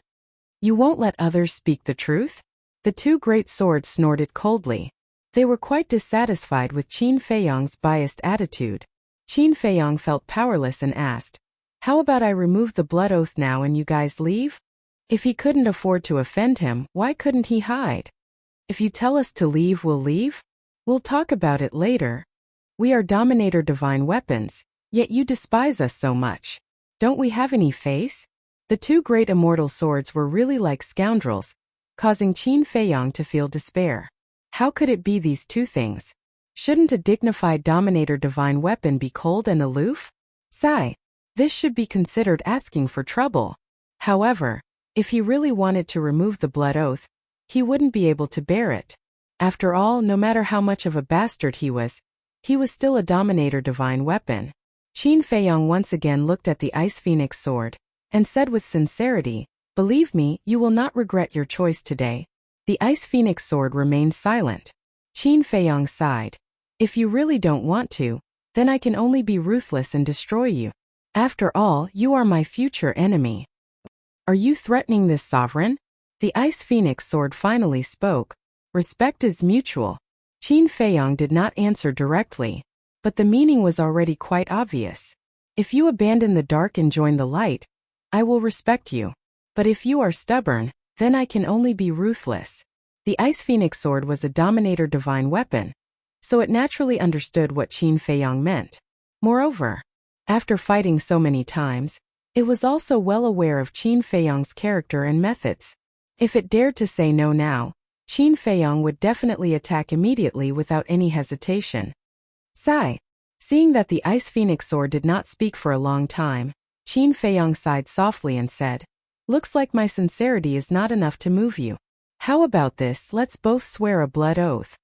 You won't let others speak the truth? The two great swords snorted coldly. They were quite dissatisfied with Qin Feiyang's biased attitude. Qin Feiyang felt powerless and asked, how about I remove the blood oath now and you guys leave? If he couldn't afford to offend him, why couldn't he hide? If you tell us to leave, we'll leave? We'll talk about it later. We are Dominator divine weapons, yet you despise us so much. Don't we have any face? The two great immortal swords were really like scoundrels, causing Qin Feiyang to feel despair. How could it be these two things? Shouldn't a dignified Dominator divine weapon be cold and aloof? Sigh. This should be considered asking for trouble. However, if he really wanted to remove the blood oath, he wouldn't be able to bear it. After all, no matter how much of a bastard he was still a Dominator divine weapon. Qin Feiyang once again looked at the Ice Phoenix sword and said with sincerity, believe me, you will not regret your choice today. The Ice Phoenix sword remained silent. Qin Feiyang sighed. If you really don't want to, then I can only be ruthless and destroy you. After all, you are my future enemy. Are you threatening this sovereign? The Ice Phoenix sword finally spoke. Respect is mutual. Qin Feiyang did not answer directly, but the meaning was already quite obvious. If you abandon the dark and join the light, I will respect you. But if you are stubborn, then I can only be ruthless. The Ice Phoenix sword was a Dominator divine weapon, so it naturally understood what Qin Feiyang meant. Moreover, after fighting so many times, it was also well aware of Qin Feiyang's character and methods. If it dared to say no now, Qin Feiyang would definitely attack immediately without any hesitation. Sigh. Seeing that the Ice Phoenix sword did not speak for a long time, Qin Feiyang sighed softly and said, looks like my sincerity is not enough to move you. How about this, let's both swear a blood oath.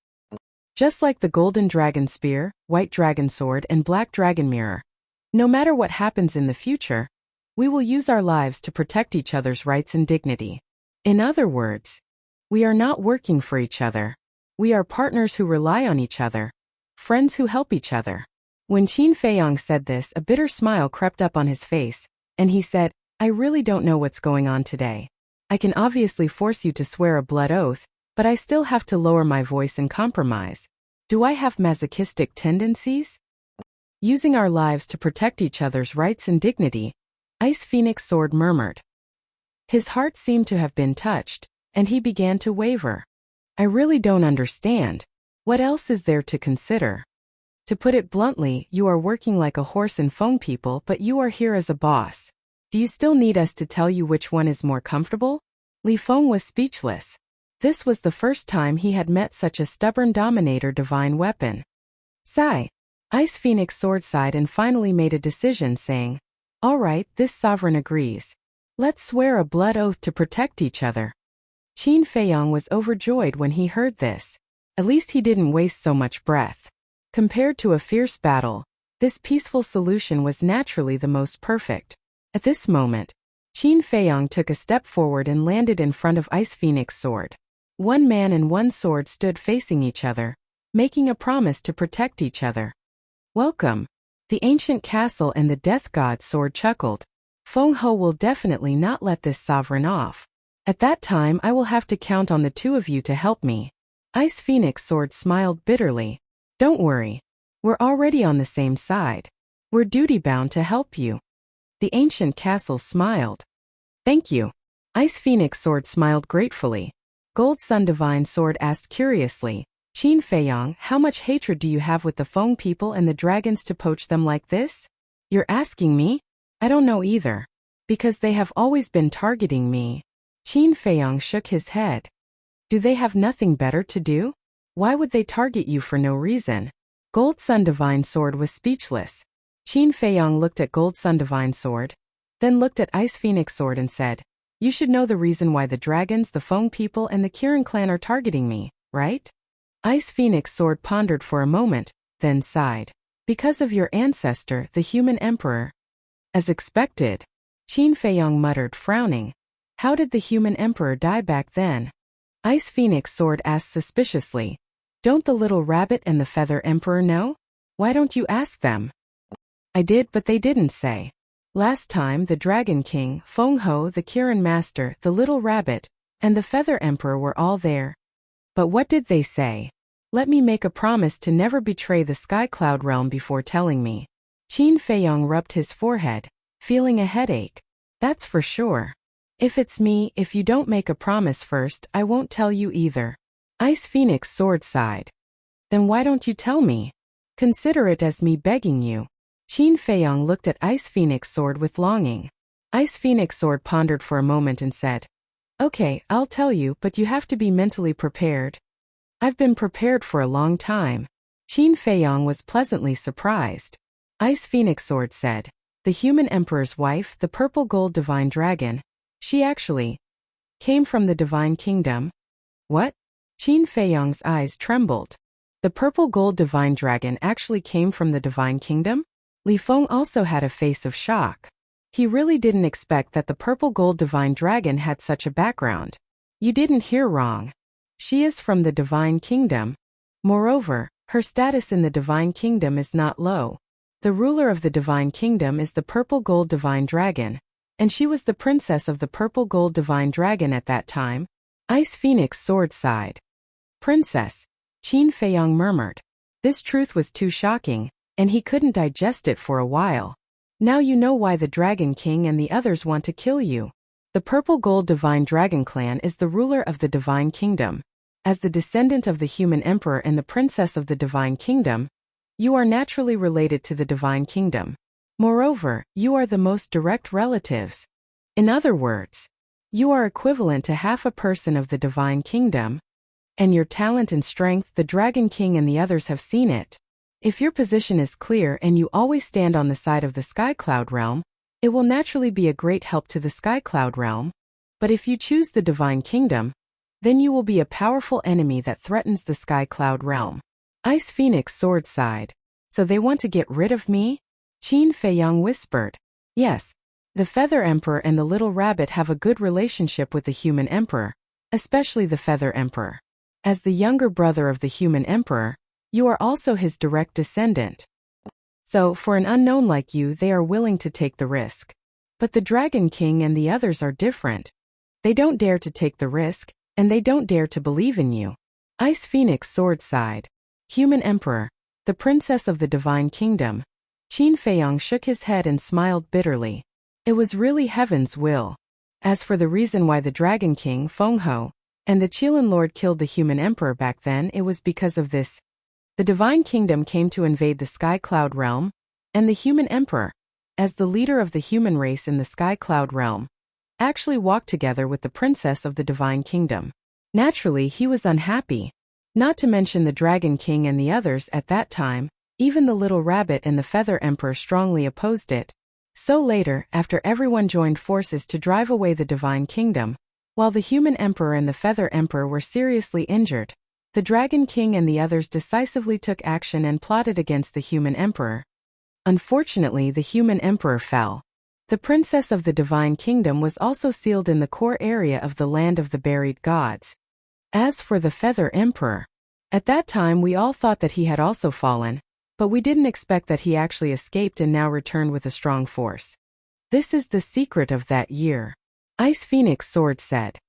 Just like the golden dragon spear, white dragon sword and black dragon mirror. No matter what happens in the future, we will use our lives to protect each other's rights and dignity. In other words, we are not working for each other. We are partners who rely on each other, friends who help each other. When Qin Feiyang said this, a bitter smile crept up on his face, and he said, I really don't know what's going on today. I can obviously force you to swear a blood oath, but I still have to lower my voice and compromise. Do I have masochistic tendencies? Using our lives to protect each other's rights and dignity, Ice Phoenix sword murmured. His heart seemed to have been touched, and he began to waver. I really don't understand. What else is there to consider? To put it bluntly, you are working like a horse and phone people, but you are here as a boss. Do you still need us to tell you which one is more comfortable? Li Feng was speechless. This was the first time he had met such a stubborn Dominator divine weapon. Sigh. Ice Phoenix sword sighed and finally made a decision, saying, all right, this sovereign agrees. Let's swear a blood oath to protect each other. Qin Feiyang was overjoyed when he heard this. At least he didn't waste so much breath. Compared to a fierce battle, this peaceful solution was naturally the most perfect. At this moment, Qin Feiyang took a step forward and landed in front of Ice Phoenix sword. One man and one sword stood facing each other, making a promise to protect each other. Welcome. The ancient castle and the death god sword chuckled. Feng Ho will definitely not let this sovereign off. At that time I will have to count on the two of you to help me. Ice Phoenix sword smiled bitterly. Don't worry. We're already on the same side. We're duty-bound to help you. The ancient castle smiled. Thank you. Ice Phoenix sword smiled gratefully. Gold Sun Divine sword asked curiously, Qin Feiyang, how much hatred do you have with the Feng people and the dragons to poach them like this? You're asking me? I don't know either. Because they have always been targeting me. Qin Feiyang shook his head. Do they have nothing better to do? Why would they target you for no reason? Gold Sun Divine Sword was speechless. Qin Feiyong looked at Gold Sun Divine Sword, then looked at Ice Phoenix Sword and said, "You should know the reason why the dragons, the Feng people, and the Kirin clan are targeting me, right?" Ice Phoenix Sword pondered for a moment, then sighed. "Because of your ancestor, the human emperor." As expected, Qin Feiyong muttered, frowning. "How did the human emperor die back then?" Ice Phoenix Sword asked suspiciously. "Don't the little rabbit and the feather emperor know? Why don't you ask them?" "I did, but they didn't say. Last time the Dragon King, Feng Ho, the Kirin Master, the little rabbit, and the feather emperor were all there. But what did they say? Let me make a promise to never betray the Sky Cloud realm before telling me." Qin Feiyong rubbed his forehead, feeling a headache. "That's for sure. If it's me, if you don't make a promise first, I won't tell you either." Ice Phoenix Sword sighed. "Then why don't you tell me? Consider it as me begging you." Qin Feiyong looked at Ice Phoenix Sword with longing. Ice Phoenix Sword pondered for a moment and said, "Okay, I'll tell you, but you have to be mentally prepared." "I've been prepared for a long time." Qin Feiyong was pleasantly surprised. Ice Phoenix Sword said, "The human emperor's wife, the purple gold divine dragon, she actually came from the divine kingdom." "What?" Qin Feiyong's eyes trembled. "The purple gold divine dragon actually came from the divine kingdom?" Li Feng also had a face of shock. He really didn't expect that the purple gold divine dragon had such a background. "You didn't hear wrong. She is from the divine kingdom. Moreover, her status in the divine kingdom is not low. The ruler of the divine kingdom is the purple gold divine dragon, and she was the princess of the purple gold divine dragon at that time." Ice Phoenix Sword sighed. "Princess," Qin Feiyong murmured. This truth was too shocking, and he couldn't digest it for a while. "Now you know why the Dragon King and the others want to kill you. The Purple Gold Divine Dragon Clan is the ruler of the Divine Kingdom. As the descendant of the human emperor and the princess of the Divine Kingdom, you are naturally related to the Divine Kingdom. Moreover, you are the most direct relatives. In other words, you are equivalent to half a person of the Divine Kingdom. And your talent and strength, the Dragon King and the others have seen it. If your position is clear and you always stand on the side of the Sky Cloud realm, it will naturally be a great help to the Sky Cloud realm. But if you choose the Divine Kingdom, then you will be a powerful enemy that threatens the Sky Cloud realm." Ice Phoenix Sword sighed. "So they want to get rid of me?" Qin Feiyong whispered. "Yes. The Feather Emperor and the Little Rabbit have a good relationship with the Human Emperor, especially the Feather Emperor. As the younger brother of the Human Emperor, you are also his direct descendant. So, for an unknown like you, they are willing to take the risk. But the Dragon King and the others are different. They don't dare to take the risk, and they don't dare to believe in you." Ice Phoenix Sword sighed. "Human Emperor, the princess of the Divine Kingdom." Qin Feiyong shook his head and smiled bitterly. It was really heaven's will. As for the reason why the Dragon King, Feng Ho, and the Qilin Lord killed the Human Emperor back then, it was because of this. The Divine Kingdom came to invade the Sky Cloud realm, and the Human Emperor, as the leader of the human race in the Sky Cloud realm, actually walked together with the princess of the Divine Kingdom. Naturally, he was unhappy. Not to mention the Dragon King and the others at that time, even the Little Rabbit and the Feather Emperor strongly opposed it. So later, after everyone joined forces to drive away the Divine Kingdom, while the Human Emperor and the Feather Emperor were seriously injured, the Dragon King and the others decisively took action and plotted against the Human Emperor. Unfortunately, the Human Emperor fell. The Princess of the Divine Kingdom was also sealed in the core area of the Land of the Buried Gods. As for the Feather Emperor, at that time we all thought that he had also fallen, but we didn't expect that he actually escaped and now returned with a strong force. This is the secret of that year. Ice Phoenix Sword said.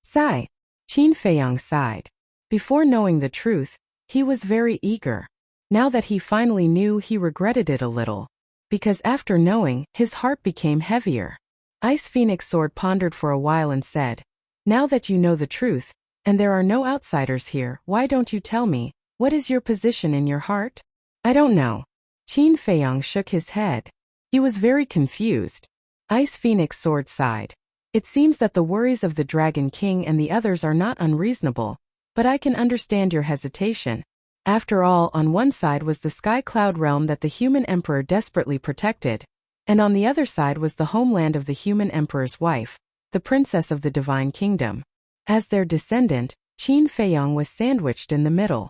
Sigh. Qin Feiyong sighed. Before knowing the truth, he was very eager. Now that he finally knew, he regretted it a little. Because after knowing, his heart became heavier. Ice Phoenix Sword pondered for a while and said, "Now that you know the truth, and there are no outsiders here, why don't you tell me, what is your position in your heart?" "I don't know." Qin Feiyong shook his head. He was very confused. Ice Phoenix Sword sighed. "It seems that the worries of the Dragon King and the others are not unreasonable, But I can understand your hesitation. After all, on one side was the sky cloud realm that the human emperor desperately protected, and on the other side was the homeland of the human emperor's wife, the princess of the divine kingdom. As their descendant, Qin Feiyong was sandwiched in the middle.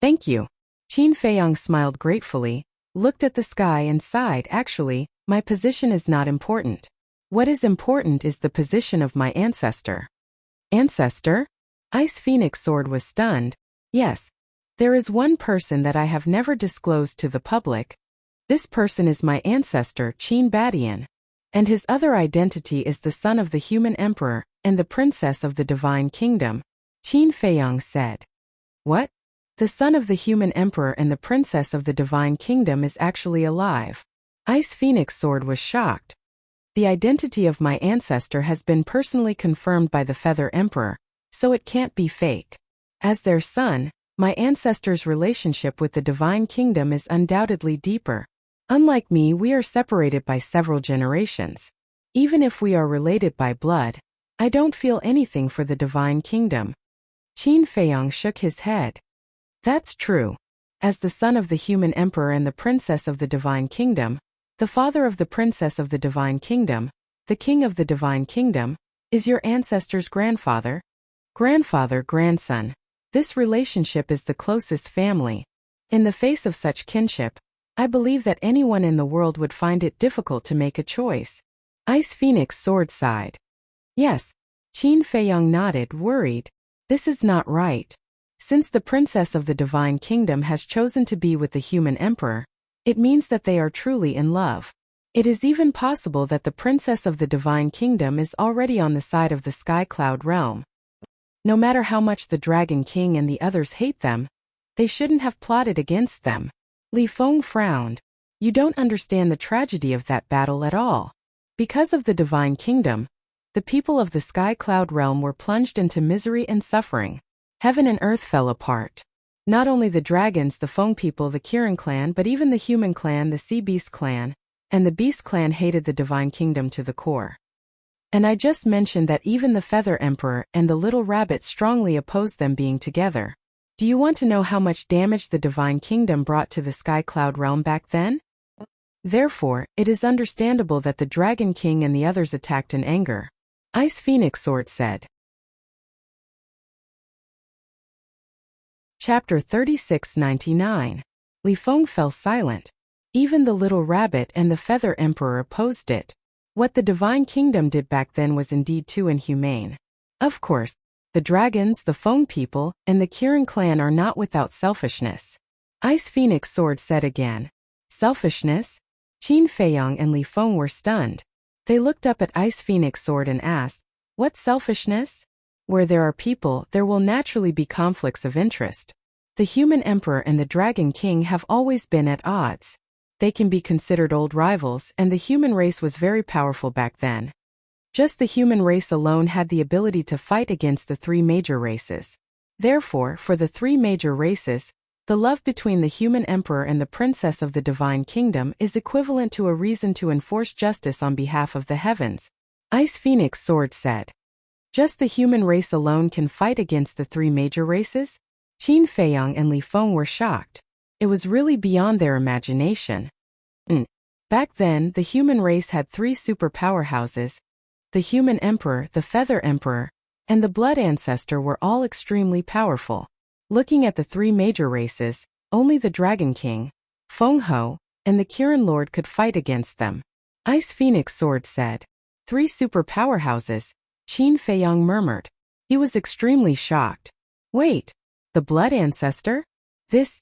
Thank you. Qin Feiyong smiled gratefully, looked at the sky and sighed. Actually, my position is not important. What is important is the position of my ancestor. Ancestor? Ice Phoenix Sword was stunned. Yes. There is one person that I have never disclosed to the public. This person is my ancestor, Qin Badian. And his other identity is the son of the human emperor and the princess of the divine kingdom, Qin Feiyong said. What? The son of the human emperor and the princess of the divine kingdom is actually alive. Ice Phoenix Sword was shocked. The identity of my ancestor has been personally confirmed by the Feather Emperor, so it can't be fake. As their son, my ancestor's relationship with the divine kingdom is undoubtedly deeper. Unlike me, we are separated by several generations. Even if we are related by blood, I don't feel anything for the divine kingdom. Qin Feiyong shook his head. That's true. As the son of the human emperor and the princess of the divine kingdom, the father of the princess of the divine kingdom, the king of the divine kingdom, is your ancestor's grandfather? Grandfather, grandson. This relationship is the closest family. In the face of such kinship, I believe that anyone in the world would find it difficult to make a choice. Ice Phoenix Sword sighed. Yes. Qin Feiyong nodded, worried. This is not right. Since the princess of the divine kingdom has chosen to be with the human emperor, it means that they are truly in love. It is even possible that the princess of the divine kingdom is already on the side of the sky cloud realm. No matter how much the Dragon King and the others hate them, they shouldn't have plotted against them. Li Feng frowned. You don't understand the tragedy of that battle at all. Because of the divine kingdom, the people of the sky cloud realm were plunged into misery and suffering. Heaven and earth fell apart. Not only the dragons, the Feng people, the Kirin clan, but even the human clan, the Sea Beast clan, and the Beast clan hated the divine kingdom to the core. And I just mentioned that even the Feather Emperor and the Little Rabbit strongly opposed them being together. Do you want to know how much damage the divine kingdom brought to the sky cloud realm back then? Therefore, it is understandable that the Dragon King and the others attacked in anger. Ice Phoenix Sword said. Chapter 3699. Li Feng fell silent. Even the Little Rabbit and the Feather Emperor opposed it. What the divine kingdom did back then was indeed too inhumane. Of course, the dragons, the Feng people, and the Kirin clan are not without selfishness. Ice Phoenix Sword said again. Selfishness? Qin Feiyong and Li Feng were stunned. They looked up at Ice Phoenix Sword and asked, what selfishness? Where there are people, there will naturally be conflicts of interest. The human emperor and the Dragon King have always been at odds. They can be considered old rivals, and the human race was very powerful back then. Just the human race alone had the ability to fight against the three major races. Therefore, for the three major races, the love between the human emperor and the princess of the divine kingdom is equivalent to a reason to enforce justice on behalf of the heavens. Ice Phoenix Sword said. Just the human race alone can fight against the three major races? Qin Feiyong and Li Feng were shocked. It was really beyond their imagination. Back then, the human race had three super powerhouses. The human emperor, the Feather Emperor, and the blood ancestor were all extremely powerful. Looking at the three major races, only the Dragon King, Feng Ho, and the Kirin Lord could fight against them. Ice Phoenix Sword said. Three super powerhouses, Qin Feiyong murmured. He was extremely shocked. Wait, the blood ancestor? This?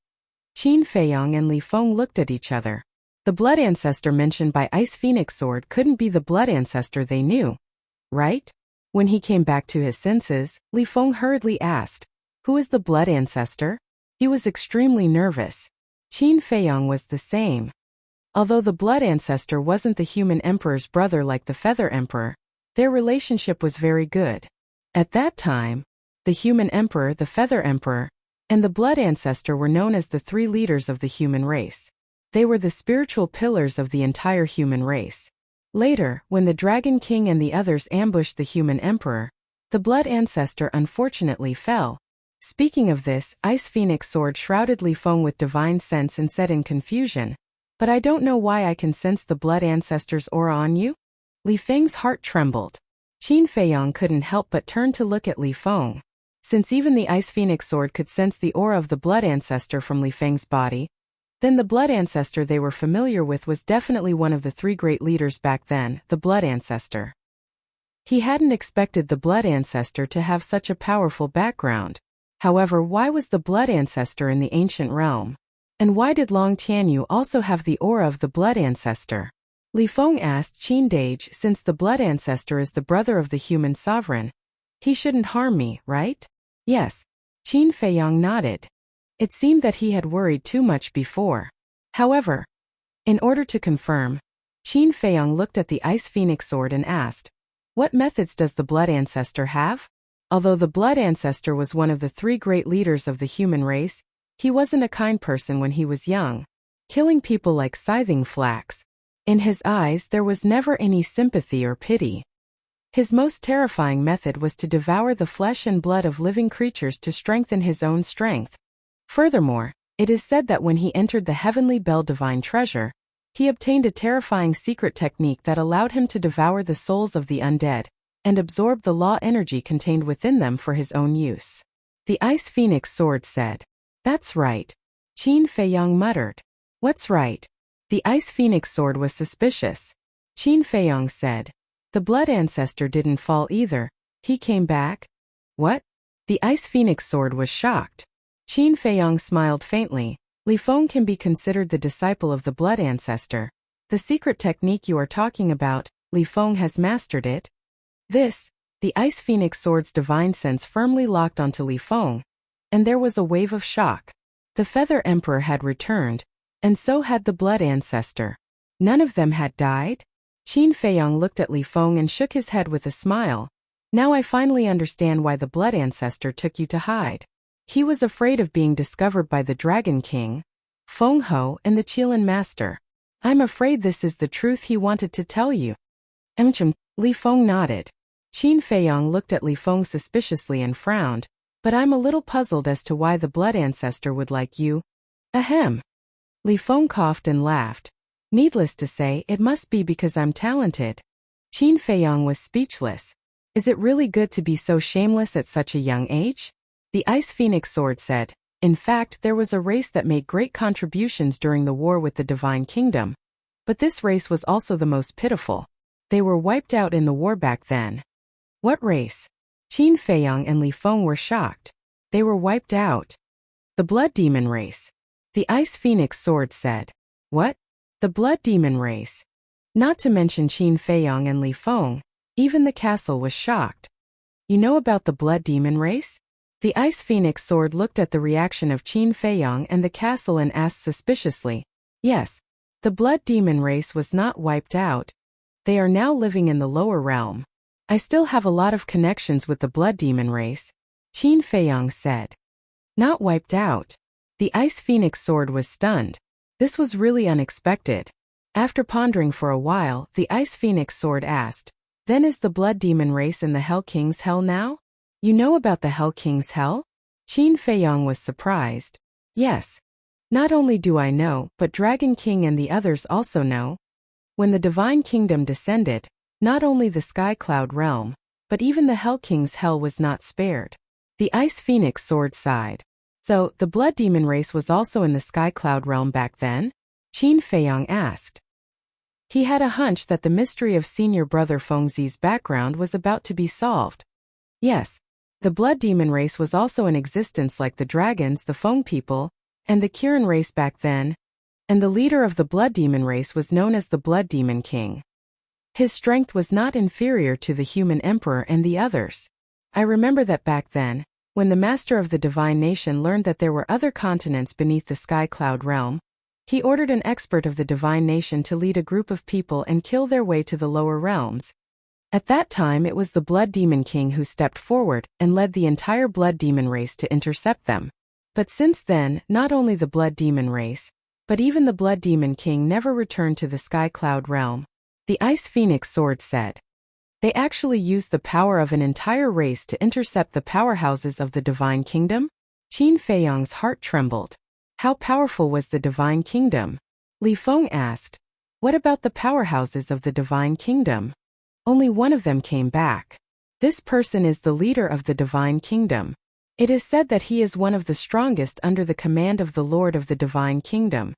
Qin Feiyong and Li Feng looked at each other. The blood ancestor mentioned by Ice Phoenix Sword couldn't be the blood ancestor they knew. Right? When he came back to his senses, Li Feng hurriedly asked, who is the blood ancestor? He was extremely nervous. Qin Feiyong was the same. Although the blood ancestor wasn't the human emperor's brother like the Feather Emperor, their relationship was very good. At that time, the human emperor, the Feather Emperor, and the blood ancestor were known as the three leaders of the human race. They were the spiritual pillars of the entire human race. Later, when the Dragon King and the others ambushed the human emperor, the blood ancestor unfortunately fell. Speaking of this, Ice Phoenix Sword shrouded Li Feng with divine sense and said in confusion, "But I don't know why I can sense the blood ancestor's aura on you?" Li Feng's heart trembled. Qin Feiyong couldn't help but turn to look at Li Feng. Since even the Ice Phoenix Sword could sense the aura of the blood ancestor from Li Feng's body, then the blood ancestor they were familiar with was definitely one of the three great leaders back then, the blood ancestor. He hadn't expected the blood ancestor to have such a powerful background. However, why was the blood ancestor in the ancient realm? And why did Long Tianyu also have the aura of the blood ancestor? Li Feng asked Qin Dage, since the blood ancestor is the brother of the human sovereign, he shouldn't harm me, right? Yes. Qin Feiyong nodded. It seemed that he had worried too much before. However, in order to confirm, Qin Feiyong looked at the Ice Phoenix Sword and asked, "What methods does the blood ancestor have?" Although the blood ancestor was one of the three great leaders of the human race, he wasn't a kind person when he was young, killing people like scything flax. In his eyes there was never any sympathy or pity. His most terrifying method was to devour the flesh and blood of living creatures to strengthen his own strength. Furthermore, it is said that when he entered the Heavenly Bell Divine Treasure, he obtained a terrifying secret technique that allowed him to devour the souls of the undead and absorb the law energy contained within them for his own use. The Ice Phoenix Sword said, "That's right." Qin Feiyong muttered, "What's right?" The Ice Phoenix Sword was suspicious. Qin Feiyong said, "The blood ancestor didn't fall either, he came back." What? The Ice Phoenix Sword was shocked. Qin Feiyong smiled faintly. Li Feng can be considered the disciple of the blood ancestor. The secret technique you are talking about, Li Feng has mastered it. The Ice Phoenix Sword's divine sense firmly locked onto Li Feng, and there was a wave of shock. The Feather Emperor had returned, and so had the blood ancestor. None of them had died? Qin Feiyong looked at Li Feng and shook his head with a smile. "Now I finally understand why the blood ancestor took you to hide. He was afraid of being discovered by the Dragon King, Feng Ho, and the Qilin Master. I'm afraid this is the truth he wanted to tell you." Li Feng nodded. Qin Feiyong looked at Li Feng suspiciously and frowned. "But I'm a little puzzled as to why the blood ancestor would like you." Ahem. Li Feng coughed and laughed. "Needless to say, it must be because I'm talented." Qin Feiyong was speechless. Is it really good to be so shameless at such a young age? The Ice Phoenix Sword said, "In fact, there was a race that made great contributions during the war with the Divine Kingdom. But this race was also the most pitiful. They were wiped out in the war back then." What race? Qin Feiyong and Li Feng were shocked. They were wiped out. The Blood Demon race. The Ice Phoenix Sword said. What? The Blood Demon race. Not to mention Qin Feiyong and Li Feng, even the castle was shocked. You know about the Blood Demon race? The Ice Phoenix Sword looked at the reaction of Qin Feiyong and the castle and asked suspiciously. Yes. The Blood Demon race was not wiped out. They are now living in the lower realm. I still have a lot of connections with the Blood Demon race, Qin Feiyong said. Not wiped out. The Ice Phoenix Sword was stunned. This was really unexpected. After pondering for a while, the Ice Phoenix Sword asked, "Then is the Blood Demon race in the Hell King's Hell now?" You know about the Hell King's Hell? Qin Feiyong was surprised. Yes. Not only do I know, but Dragon King and the others also know. When the Divine Kingdom descended, not only the Sky Cloud realm, but even the Hell King's Hell was not spared. The Ice Phoenix Sword sighed. So, the Blood Demon race was also in the Sky Cloud realm back then? Qin Feiyong asked. He had a hunch that the mystery of senior brother Fengzi's background was about to be solved. Yes, the Blood Demon race was also in existence like the dragons, the Feng people, and the Kirin race back then, and the leader of the Blood Demon race was known as the Blood Demon King. His strength was not inferior to the human emperor and the others. I remember that back then, when the master of the divine nation learned that there were other continents beneath the Sky Cloud realm, he ordered an expert of the divine nation to lead a group of people and kill their way to the lower realms. At that time it was the Blood Demon King who stepped forward and led the entire Blood Demon race to intercept them. But since then, not only the Blood Demon race, but even the Blood Demon King never returned to the Sky Cloud realm. The Ice Phoenix Sword said. They actually used the power of an entire race to intercept the powerhouses of the Divine Kingdom? Qin Feiyang's heart trembled. How powerful was the Divine Kingdom? Li Feng asked. What about the powerhouses of the Divine Kingdom? Only one of them came back. This person is the leader of the Divine Kingdom. It is said that he is one of the strongest under the command of the Lord of the Divine Kingdom.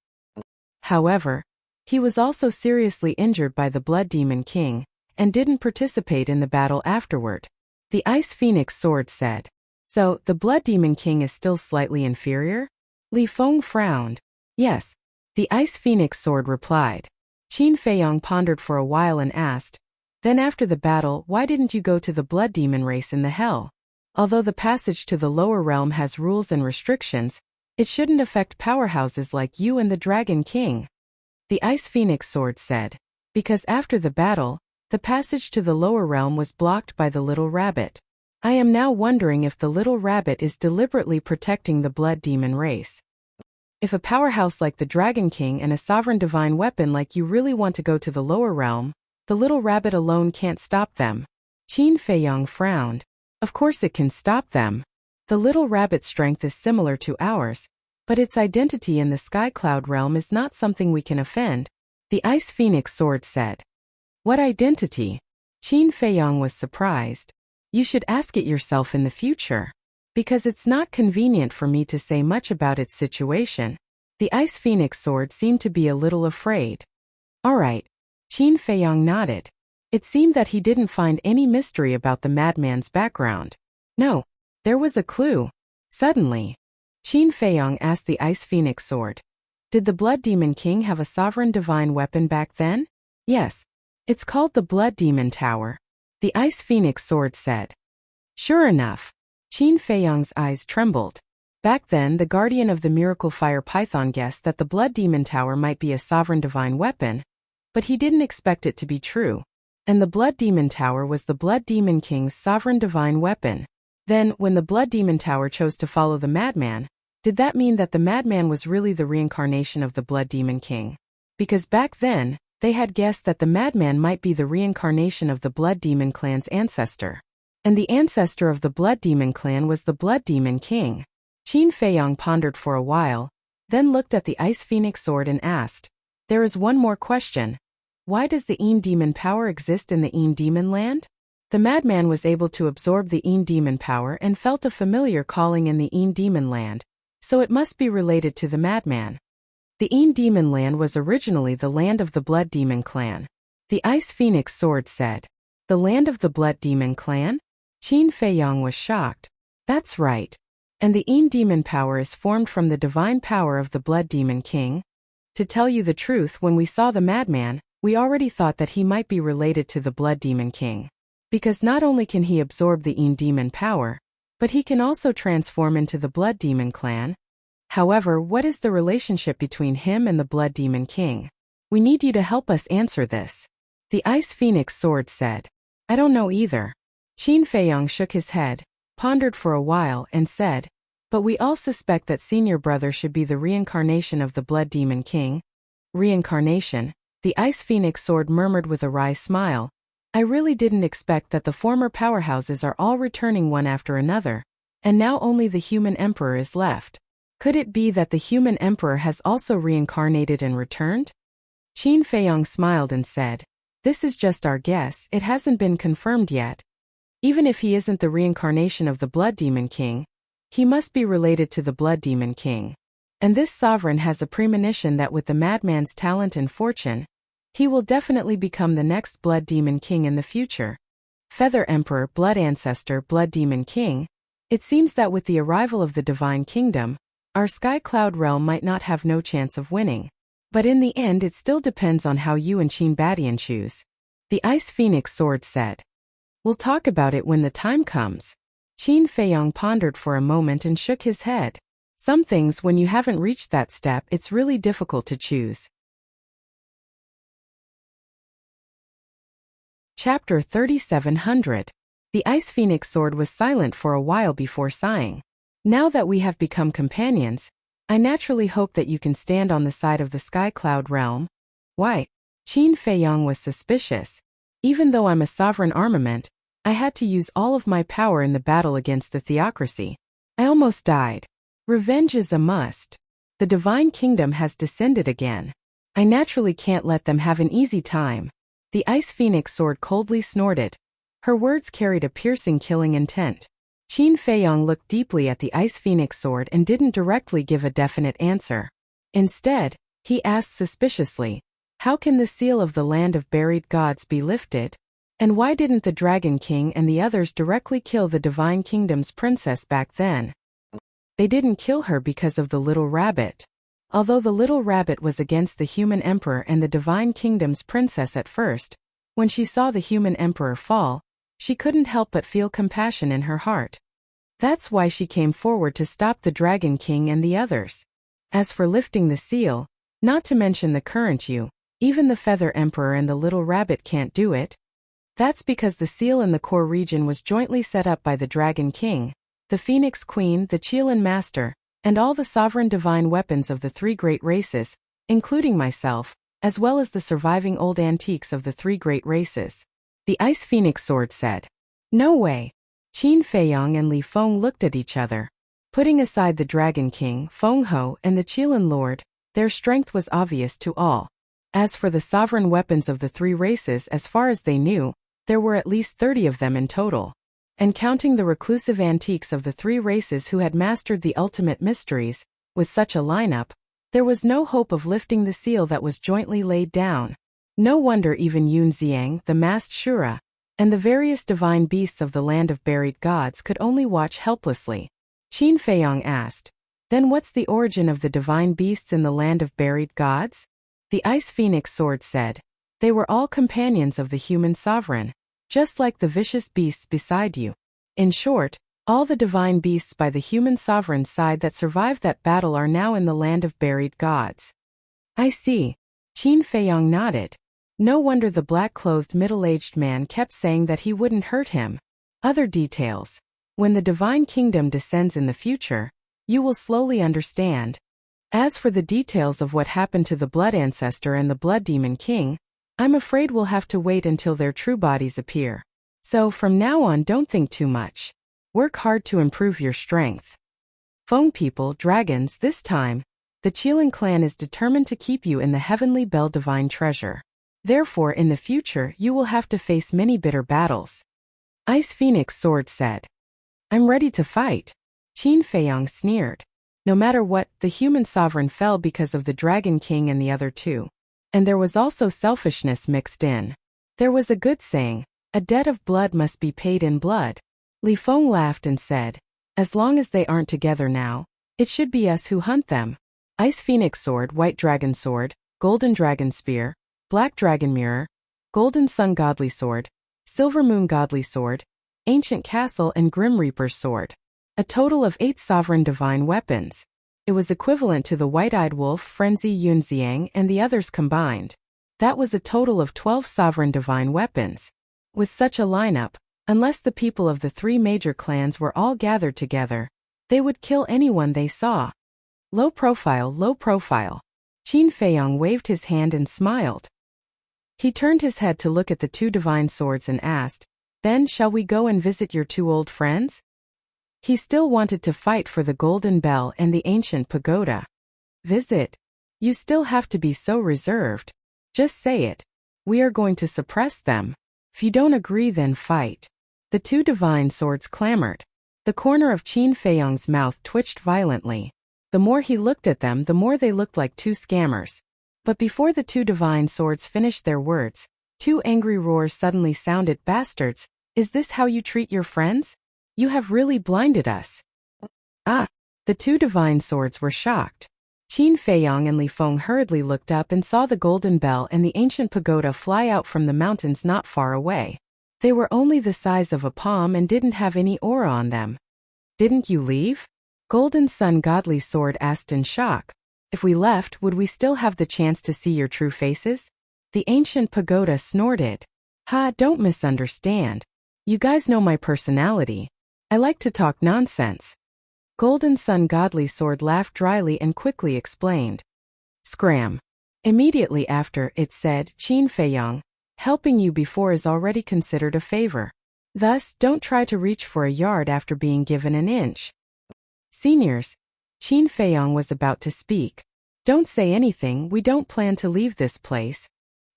However, he was also seriously injured by the Blood Demon King, and didn't participate in the battle afterward. The Ice Phoenix Sword said. So, the Blood Demon King is still slightly inferior? Li Feng frowned. Yes. The Ice Phoenix Sword replied. Qin Feiyang pondered for a while and asked, then after the battle, why didn't you go to the Blood Demon race in the hell? Although the passage to the lower realm has rules and restrictions, it shouldn't affect powerhouses like you and the Dragon King. The Ice Phoenix Sword said. Because after the battle, the passage to the lower realm was blocked by the little rabbit. I am now wondering if the little rabbit is deliberately protecting the Blood Demon race. If a powerhouse like the Dragon King and a sovereign divine weapon like you really want to go to the lower realm, the little rabbit alone can't stop them. Qin Feiyang frowned. Of course it can stop them. The little rabbit's strength is similar to ours, but its identity in the Sky Cloud realm is not something we can offend, the Ice Phoenix Sword said. What identity? Qin Feiyang was surprised. You should ask it yourself in the future. Because it's not convenient for me to say much about its situation. The Ice Phoenix Sword seemed to be a little afraid. All right. Qin Feiyang nodded. It seemed that he didn't find any mystery about the madman's background. No, there was a clue. Suddenly, Qin Feiyang asked the Ice Phoenix Sword. Did the Blood Demon King have a sovereign divine weapon back then? Yes. It's called the Blood Demon Tower. The Ice Phoenix Sword said. Sure enough. Qin Feiyang's eyes trembled. Back then, the guardian of the Miracle Fire Python guessed that the Blood Demon Tower might be a sovereign divine weapon, but he didn't expect it to be true. And the Blood Demon Tower was the Blood Demon King's sovereign divine weapon. Then, when the Blood Demon Tower chose to follow the madman, did that mean that the madman was really the reincarnation of the Blood Demon King? Because back then, they had guessed that the madman might be the reincarnation of the Blood Demon clan's ancestor. And the ancestor of the Blood Demon clan was the Blood Demon King. Qin Feiyang pondered for a while, then looked at the Ice Phoenix Sword and asked, there is one more question. Why does the Een Demon power exist in the Een Demon land? The madman was able to absorb the Een Demon power and felt a familiar calling in the Een Demon land, so it must be related to the madman. The Een Demon land was originally the land of the Blood Demon clan. The Ice Phoenix Sword said. The land of the Blood Demon clan? Qin Feiyang was shocked. That's right. And the Een Demon power is formed from the divine power of the Blood Demon King. To tell you the truth, when we saw the madman, we already thought that he might be related to the Blood Demon King. Because not only can he absorb the Een Demon power, but he can also transform into the Blood Demon clan. However, what is the relationship between him and the Blood Demon King? We need you to help us answer this. The Ice Phoenix Sword said. I don't know either. Qin Feiyang shook his head, pondered for a while and said, but we all suspect that senior brother should be the reincarnation of the Blood Demon King. Reincarnation? The Ice Phoenix Sword murmured with a wry smile. I really didn't expect that the former powerhouses are all returning one after another, and now only the human emperor is left. Could it be that the human emperor has also reincarnated and returned? Qin Feiyang smiled and said, this is just our guess, it hasn't been confirmed yet. Even if he isn't the reincarnation of the Blood Demon King, he must be related to the Blood Demon King. And this sovereign has a premonition that with the madman's talent and fortune, he will definitely become the next Blood Demon King in the future. Feather Emperor, Blood Ancestor, Blood Demon King. It seems that with the arrival of the Divine Kingdom, our Sky Cloud realm might not have no chance of winning. But in the end it still depends on how you and Qin Badian choose. The Ice Phoenix Sword said. We'll talk about it when the time comes. Qin Feiyang pondered for a moment and shook his head. Some things, when you haven't reached that step, it's really difficult to choose. Chapter 3700. The Ice Phoenix Sword was silent for a while before sighing. Now that we have become companions, I naturally hope that you can stand on the side of the Sky Cloud realm. Why? Qin Feiyang was suspicious. Even though I'm a sovereign armament, I had to use all of my power in the battle against the theocracy. I almost died. Revenge is a must. The divine kingdom has descended again. I naturally can't let them have an easy time. The ice phoenix sword coldly snorted. Her words carried a piercing killing intent. Qin Feiyong looked deeply at the ice phoenix sword and didn't directly give a definite answer. Instead, he asked suspiciously, how can the seal of the land of buried gods be lifted? And why didn't the Dragon King and the others directly kill the Divine Kingdom's princess back then? They didn't kill her because of the little rabbit. Although the little rabbit was against the human emperor and the Divine Kingdom's princess at first, when she saw the human emperor fall, she couldn't help but feel compassion in her heart. That's why she came forward to stop the Dragon King and the others. As for lifting the seal, not to mention the current you, even the Feather Emperor and the little rabbit can't do it. That's because the seal in the core region was jointly set up by the Dragon King, the Phoenix Queen, the Qilin Master, and all the sovereign divine weapons of the three great races, including myself, as well as the surviving old antiques of the three great races. The Ice Phoenix Sword said. No way. Qin Feiyong and Li Feng looked at each other. Putting aside the Dragon King, Feng Ho, and the Qilin Lord, their strength was obvious to all. As for the sovereign weapons of the three races, as far as they knew, there were at least 30 of them in total. And counting the reclusive antiques of the three races who had mastered the ultimate mysteries, with such a lineup, there was no hope of lifting the seal that was jointly laid down. No wonder even Yun Xiang, the masked Shura, and the various divine beasts of the land of buried gods could only watch helplessly. Qin Feiyong asked, then what's the origin of the divine beasts in the land of buried gods? The Ice Phoenix Sword said, they were all companions of the human sovereign, just like the vicious beasts beside you. In short, all the divine beasts by the human sovereign's side that survived that battle are now in the land of buried gods. I see. Qin Feiyong nodded. No wonder the black-clothed middle-aged man kept saying that he wouldn't hurt him. Other details. When the divine kingdom descends in the future, you will slowly understand. As for the details of what happened to the Blood Ancestor and the Blood Demon King, I'm afraid we'll have to wait until their true bodies appear. So from now on, don't think too much. Work hard to improve your strength. Feng people, dragons, this time, the Qilin clan is determined to keep you in the Heavenly Bell Divine Treasure. Therefore, in the future, you will have to face many bitter battles. Ice Phoenix Sword said. I'm ready to fight. Qin Feiyong sneered. No matter what, the human sovereign fell because of the Dragon King and the other two. And there was also selfishness mixed in. There was a good saying, a debt of blood must be paid in blood. Li Feng laughed and said, as long as they aren't together now, it should be us who hunt them. Ice Phoenix Sword, White Dragon Sword, Golden Dragon Spear, Black Dragon Mirror, Golden Sun Godly Sword, Silver Moon Godly Sword, Ancient Castle and Grim Reaper's Sword. A total of 8 sovereign divine weapons. It was equivalent to the White-Eyed Wolf, Frenzy Yun Xiang and the others combined. That was a total of 12 sovereign divine weapons. With such a lineup, unless the people of the 3 major clans were all gathered together, they would kill anyone they saw. Low profile, low profile. Qin Feiyong waved his hand and smiled. He turned his head to look at the 2 divine swords and asked, then shall we go and visit your 2 old friends? He still wanted to fight for the Golden Bell and the ancient pagoda. Visit? You still have to be so reserved. Just say it. We are going to suppress them. If you don't agree, then fight. The 2 divine swords clamored. The corner of Qin Feiyong's mouth twitched violently. The more he looked at them, the more they looked like 2 scammers. But before the 2 divine swords finished their words, 2 angry roars suddenly sounded. Bastards, is this how you treat your friends? You have really blinded us. Ah! The 2 divine swords were shocked. Qin Feiyong and Li Feng hurriedly looked up and saw the golden bell and the ancient pagoda fly out from the mountains not far away. They were only the size of a palm and didn't have any aura on them. Didn't you leave? Golden Sun Godly Sword asked in shock. If we left, would we still have the chance to see your true faces? The ancient pagoda snorted. Ha, don't misunderstand. You guys know my personality. I like to talk nonsense. Golden Sun Godly Sword laughed dryly and quickly explained. Scram. Immediately after, it said, Qin Feiyong, Helping you before is already considered a favor. Thus, don't try to reach for a yard after being given an inch. Seniors. Qin Feiyong was about to speak. Don't say anything, we don't plan to leave this place.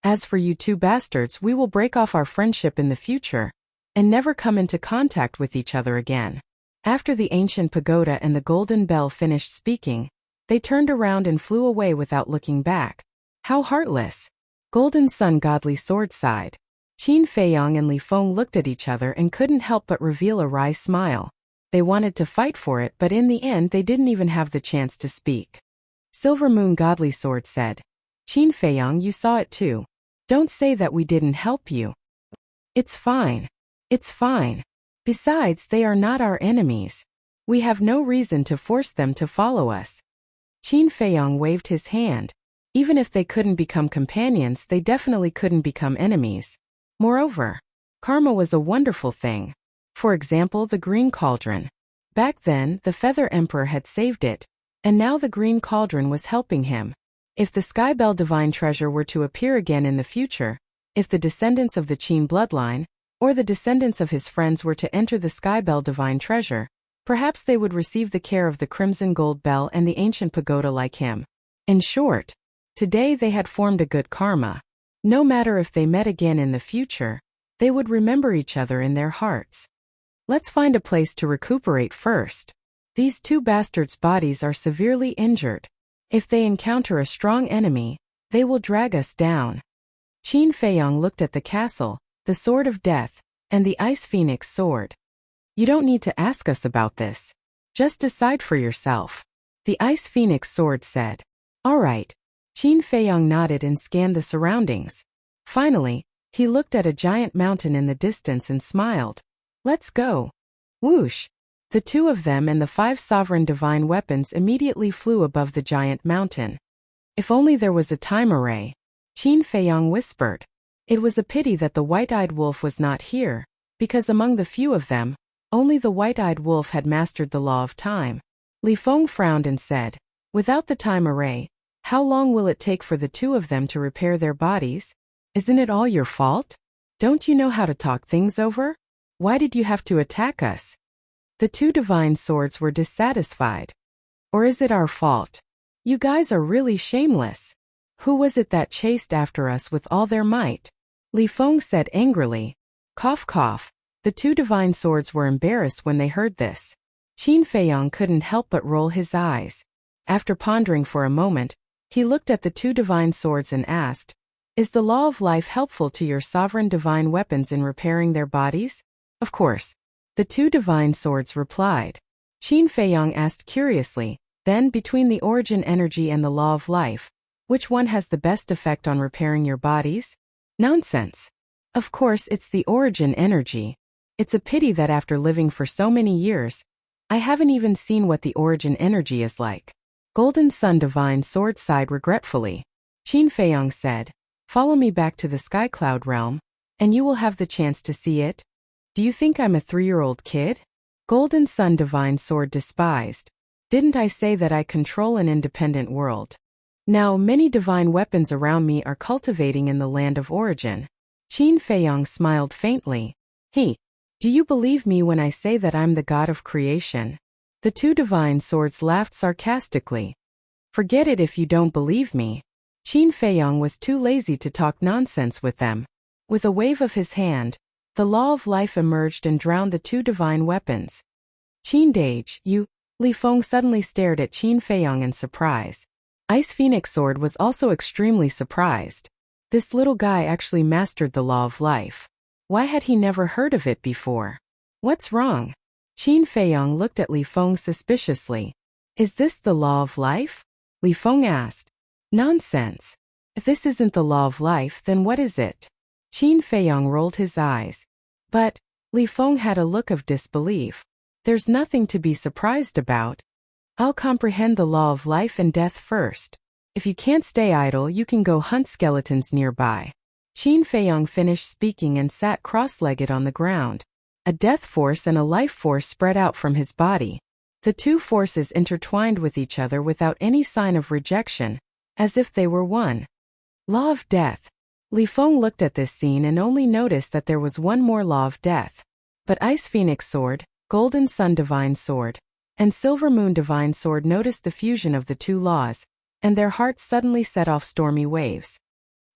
As for you two bastards, we will break off our friendship in the future and never come into contact with each other again. After the ancient pagoda and the golden bell finished speaking, they turned around and flew away without looking back. How heartless. Golden Sun Godly Sword sighed. Qin Feiyong and Li Feng looked at each other and couldn't help but reveal a wry smile. They wanted to fight for it, but in the end they didn't even have the chance to speak. Silver Moon Godly Sword said, Qin Feiyong, you saw it too. Don't say that we didn't help you. It's fine. It's fine. Besides, they are not our enemies. We have no reason to force them to follow us. Qin Feiyong waved his hand. Even if they couldn't become companions, they definitely couldn't become enemies. Moreover, karma was a wonderful thing. For example, the Green Cauldron. Back then, the Feather Emperor had saved it, and now the Green Cauldron was helping him. If the Skybell Divine Treasure were to appear again in the future, if the descendants of the Qin bloodline, or the descendants of his friends were to enter the Skybell Divine Treasure, perhaps they would receive the care of the Crimson Gold Bell and the Ancient Pagoda like him. In short, today they had formed a good karma. No matter if they met again in the future, they would remember each other in their hearts. Let's find a place to recuperate first. These two bastards' bodies are severely injured. If they encounter a strong enemy, they will drag us down. Qin Feiyong looked at the castle, the Sword of Death, and the Ice Phoenix sword. You don't need to ask us about this. Just decide for yourself. The Ice Phoenix sword said. All right. Qin Feiyong nodded and scanned the surroundings. Finally, he looked at a giant mountain in the distance and smiled. Let's go. Whoosh! The two of them and the 5 sovereign divine weapons immediately flew above the giant mountain. If only there was a time array, Qin Feiyong whispered. It was a pity that the white-eyed wolf was not here, because among the few of them, only the white-eyed wolf had mastered the law of time. Li Feng frowned and said, without the time array, how long will it take for the two of them to repair their bodies? Isn't it all your fault? Don't you know how to talk things over? Why did you have to attack us? The two divine swords were dissatisfied. Or is it our fault? You guys are really shameless. Who was it that chased after us with all their might? Li Feng said angrily. Cough cough. The two divine swords were embarrassed when they heard this. Qin Feiyong couldn't help but roll his eyes. After pondering for a moment, he looked at the two divine swords and asked, is the law of life helpful to your sovereign divine weapons in repairing their bodies? Of course. The two divine swords replied. Qin Feiyong asked curiously, then between the origin energy and the law of life, which one has the best effect on repairing your bodies? Nonsense. Of course it's the origin energy. It's a pity that after living for so many years, I haven't even seen what the origin energy is like. Golden Sun Divine Sword sighed regretfully. Qin Feiyong said, follow me back to the Sky Cloud realm, and you will have the chance to see it. Do you think I'm a 3-year-old kid? Golden Sun Divine Sword despised. Didn't I say that I control an independent world? Now many divine weapons around me are cultivating in the land of origin. Qin Feiyong smiled faintly. Do you believe me when I say that I'm the god of creation? The two divine swords laughed sarcastically. Forget it if you don't believe me. Qin Feiyong was too lazy to talk nonsense with them. With a wave of his hand, the law of life emerged and drowned the two divine weapons. Qin Dage, you. Li Feng suddenly stared at Qin Feiyong in surprise. Ice Phoenix Sword was also extremely surprised. This little guy actually mastered the law of life. Why had he never heard of it before? What's wrong? Qin Feiyong looked at Li Feng suspiciously. Is this the law of life? Li Feng asked. Nonsense. If this isn't the law of life, then what is it? Qin Feiyong rolled his eyes. But, Li Feng had a look of disbelief. There's nothing to be surprised about. I'll comprehend the law of life and death first. If you can't stay idle, you can go hunt skeletons nearby. Qin Feiyong finished speaking and sat cross-legged on the ground. A death force and a life force spread out from his body. The two forces intertwined with each other without any sign of rejection, as if they were one. Law of death. Li Feng looked at this scene and only noticed that there was one more law of death. But Ice Phoenix Sword, Golden Sun Divine Sword, and Silver Moon Divine Sword noticed the fusion of the two laws, and their hearts suddenly set off stormy waves.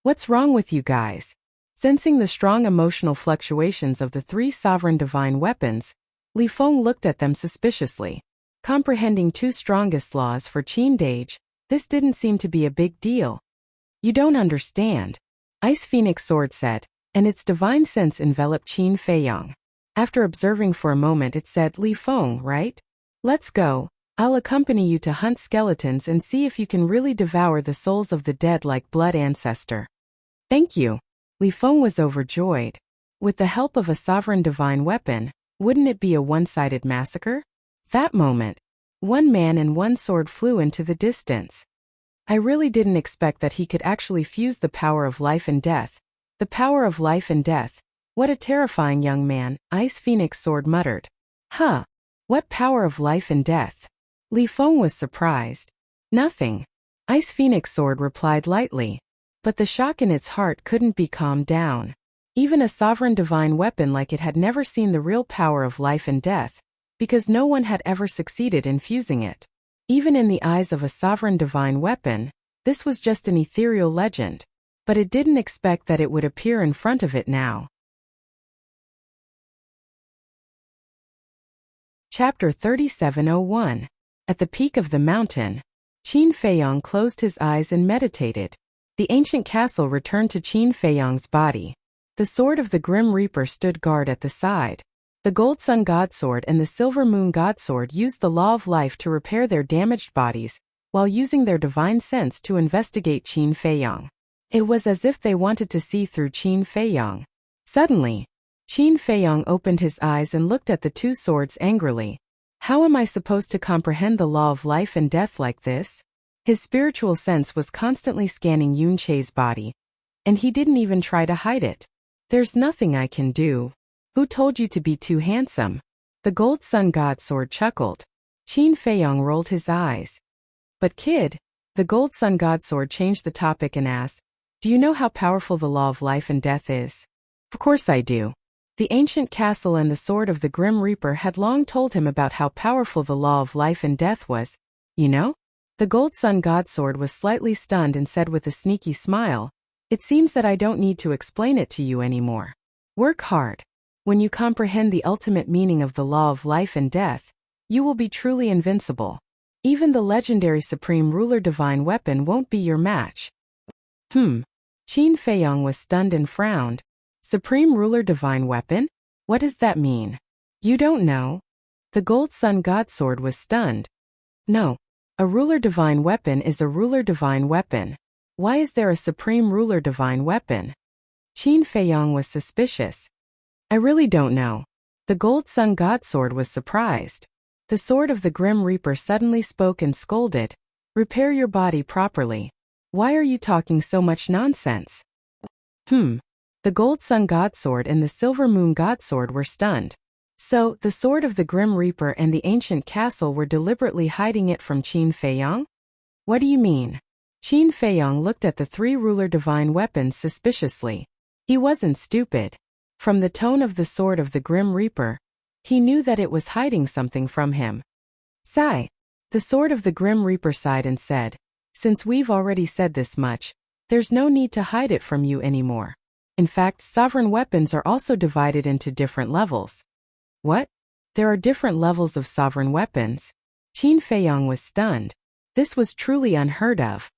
What's wrong with you guys? Sensing the strong emotional fluctuations of the three sovereign divine weapons, Li Feng looked at them suspiciously. Comprehending two strongest laws for Qin Dage, this didn't seem to be a big deal. You don't understand, Ice Phoenix Sword said, and its divine sense enveloped Qin Feiyang. After observing for a moment it said, Li Feng, right? Let's go. I'll accompany you to hunt skeletons and see if you can really devour the souls of the dead like blood ancestor. Thank you. Li Feng was overjoyed. With the help of a sovereign divine weapon, wouldn't it be a one-sided massacre? That moment, one man and one sword flew into the distance. I really didn't expect that he could actually fuse the power of life and death. The power of life and death. What a terrifying young man, Ice Phoenix Sword muttered. Huh. What power of life and death? Li Feng was surprised. Nothing. Ice Phoenix Sword replied lightly. But the shock in its heart couldn't be calmed down. Even a sovereign divine weapon like it had never seen the real power of life and death, because no one had ever succeeded in fusing it. Even in the eyes of a sovereign divine weapon, this was just an ethereal legend. But it didn't expect that it would appear in front of it now. Chapter 3701. At the peak of the mountain, Qin Feiyang closed his eyes and meditated. The ancient castle returned to Qin Feiyang's body. The sword of the Grim Reaper stood guard at the side. The Gold Sun God Sword and the Silver Moon God Sword used the law of life to repair their damaged bodies, while using their divine sense to investigate Qin Feiyang. It was as if they wanted to see through Qin Feiyang. Suddenly, Qin Feiyang opened his eyes and looked at the two swords angrily. How am I supposed to comprehend the law of life and death like this? His spiritual sense was constantly scanning Yun Che's body, and he didn't even try to hide it. There's nothing I can do. Who told you to be too handsome? The Gold Sun God Sword chuckled. Qin Feiyang rolled his eyes. But kid, the Gold Sun God Sword changed the topic and asked, do you know how powerful the law of life and death is? Of course I do. The ancient castle and the sword of the Grim Reaper had long told him about how powerful the law of life and death was. You know? The Gold Sun God Sword was slightly stunned and said with a sneaky smile, it seems that I don't need to explain it to you anymore. Work hard. When you comprehend the ultimate meaning of the law of life and death, you will be truly invincible. Even the legendary Supreme Ruler Divine Weapon won't be your match. Qin Feiyang was stunned and frowned. Supreme Ruler Divine Weapon? What does that mean? You don't know? The Gold Sun God Sword was stunned. No. A Ruler Divine Weapon is a Ruler Divine Weapon. Why is there a Supreme Ruler Divine Weapon? Qin Feiyang was suspicious. I really don't know. The Gold Sun God Sword was surprised. The sword of the Grim Reaper suddenly spoke and scolded. Repair your body properly. Why are you talking so much nonsense? The Gold Sun God Sword and the Silver Moon God Sword were stunned. So, the sword of the Grim Reaper and the ancient castle were deliberately hiding it from Qin Feiyang? What do you mean? Qin Feiyang looked at the three ruler divine weapons suspiciously. He wasn't stupid. From the tone of the sword of the Grim Reaper, he knew that it was hiding something from him. Sigh. The sword of the Grim Reaper sighed and said, since we've already said this much, there's no need to hide it from you anymore. In fact, sovereign weapons are also divided into different levels. What? There are different levels of sovereign weapons? Qin Feiyang was stunned. This was truly unheard of.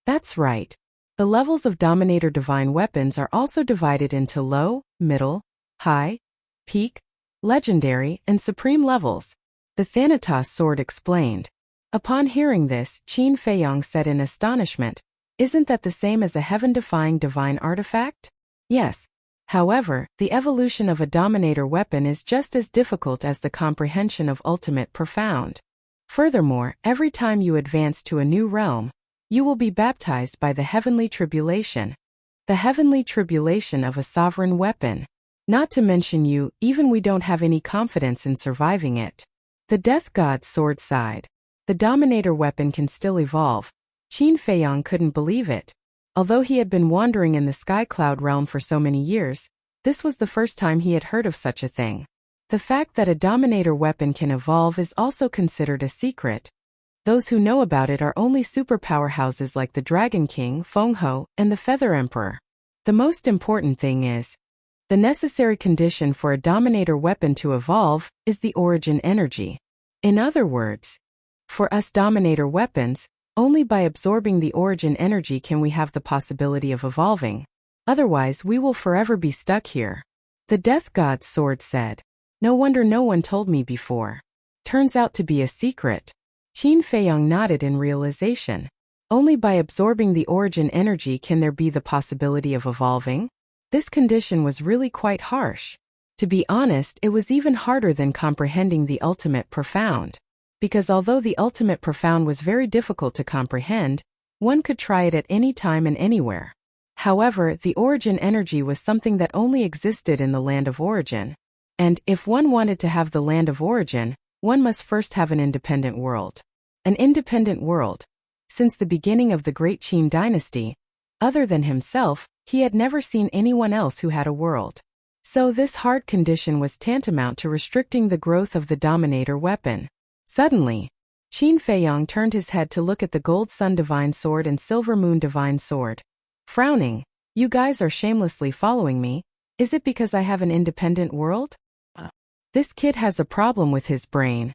That's right. The levels of Dominator Divine Weapons are also divided into low, middle, high, peak, legendary, and supreme levels. The Thanatos sword explained. Upon hearing this, Qin Feiyang said in astonishment, isn't that the same as a heaven-defying divine artifact? Yes. However, the evolution of a Dominator weapon is just as difficult as the comprehension of ultimate profound. Furthermore, every time you advance to a new realm, you will be baptized by the heavenly tribulation. The heavenly tribulation of a sovereign weapon. Not to mention even we don't have any confidence in surviving it. The Death God's sword sighed. The Dominator weapon can still evolve. Qin Feiyang couldn't believe it. Although he had been wandering in the sky cloud realm for so many years, this was the first time he had heard of such a thing. The fact that a Dominator weapon can evolve is also considered a secret. Those who know about it are only superpower houses like the Dragon King, Feng Ho, and the Feather Emperor. The most important thing is, the necessary condition for a Dominator weapon to evolve is the origin energy. In other words, for us Dominator weapons, only by absorbing the origin energy can we have the possibility of evolving. Otherwise, we will forever be stuck here. The Death God's sword said. No wonder no one told me before. Turns out to be a secret. Qin Feiyong nodded in realization. Only by absorbing the origin energy can there be the possibility of evolving? This condition was really quite harsh. To be honest, it was even harder than comprehending the ultimate profound. Because although the ultimate profound was very difficult to comprehend, one could try it at any time and anywhere. However, the origin energy was something that only existed in the land of origin. And, if one wanted to have the land of origin, one must first have an independent world. An independent world. Since the beginning of the Great Qin dynasty, other than himself, he had never seen anyone else who had a world. So this hard condition was tantamount to restricting the growth of the Dominator weapon. Suddenly, Qin Feiyong turned his head to look at the Gold Sun Divine Sword and Silver Moon Divine Sword. Frowning, you guys are shamelessly following me. Is it because I have an independent world? This kid has a problem with his brain.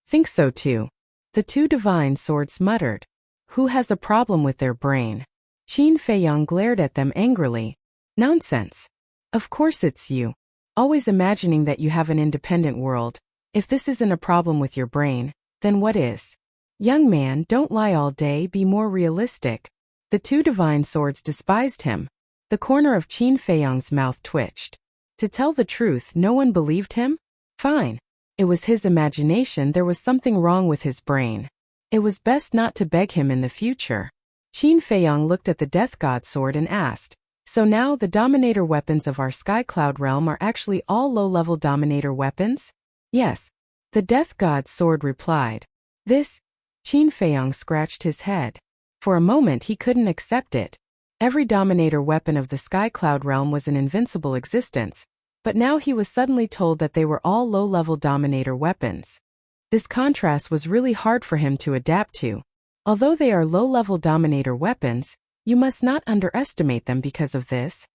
Think so too. The two divine swords muttered. Who has a problem with their brain? Qin Feiyong glared at them angrily. Nonsense. Of course it's you. Always imagining that you have an independent world. If this isn't a problem with your brain, then what is? Young man, don't lie all day, be more realistic. The two divine swords despised him. The corner of Qin Feiyong's mouth twitched. To tell the truth, no one believed him? Fine. It was his imagination, there was something wrong with his brain. It was best not to beg him in the future. Qin Feiyong looked at the Death God sword and asked, so now the Dominator weapons of our Sky Cloud realm are actually all low-level Dominator weapons? Yes. The Death God's sword replied. This? Qin Feiyong scratched his head. For a moment he couldn't accept it. Every Dominator weapon of the Sky Cloud realm was an invincible existence, but now he was suddenly told that they were all low-level Dominator weapons. This contrast was really hard for him to adapt to. Although they are low-level Dominator weapons, you must not underestimate them because of this.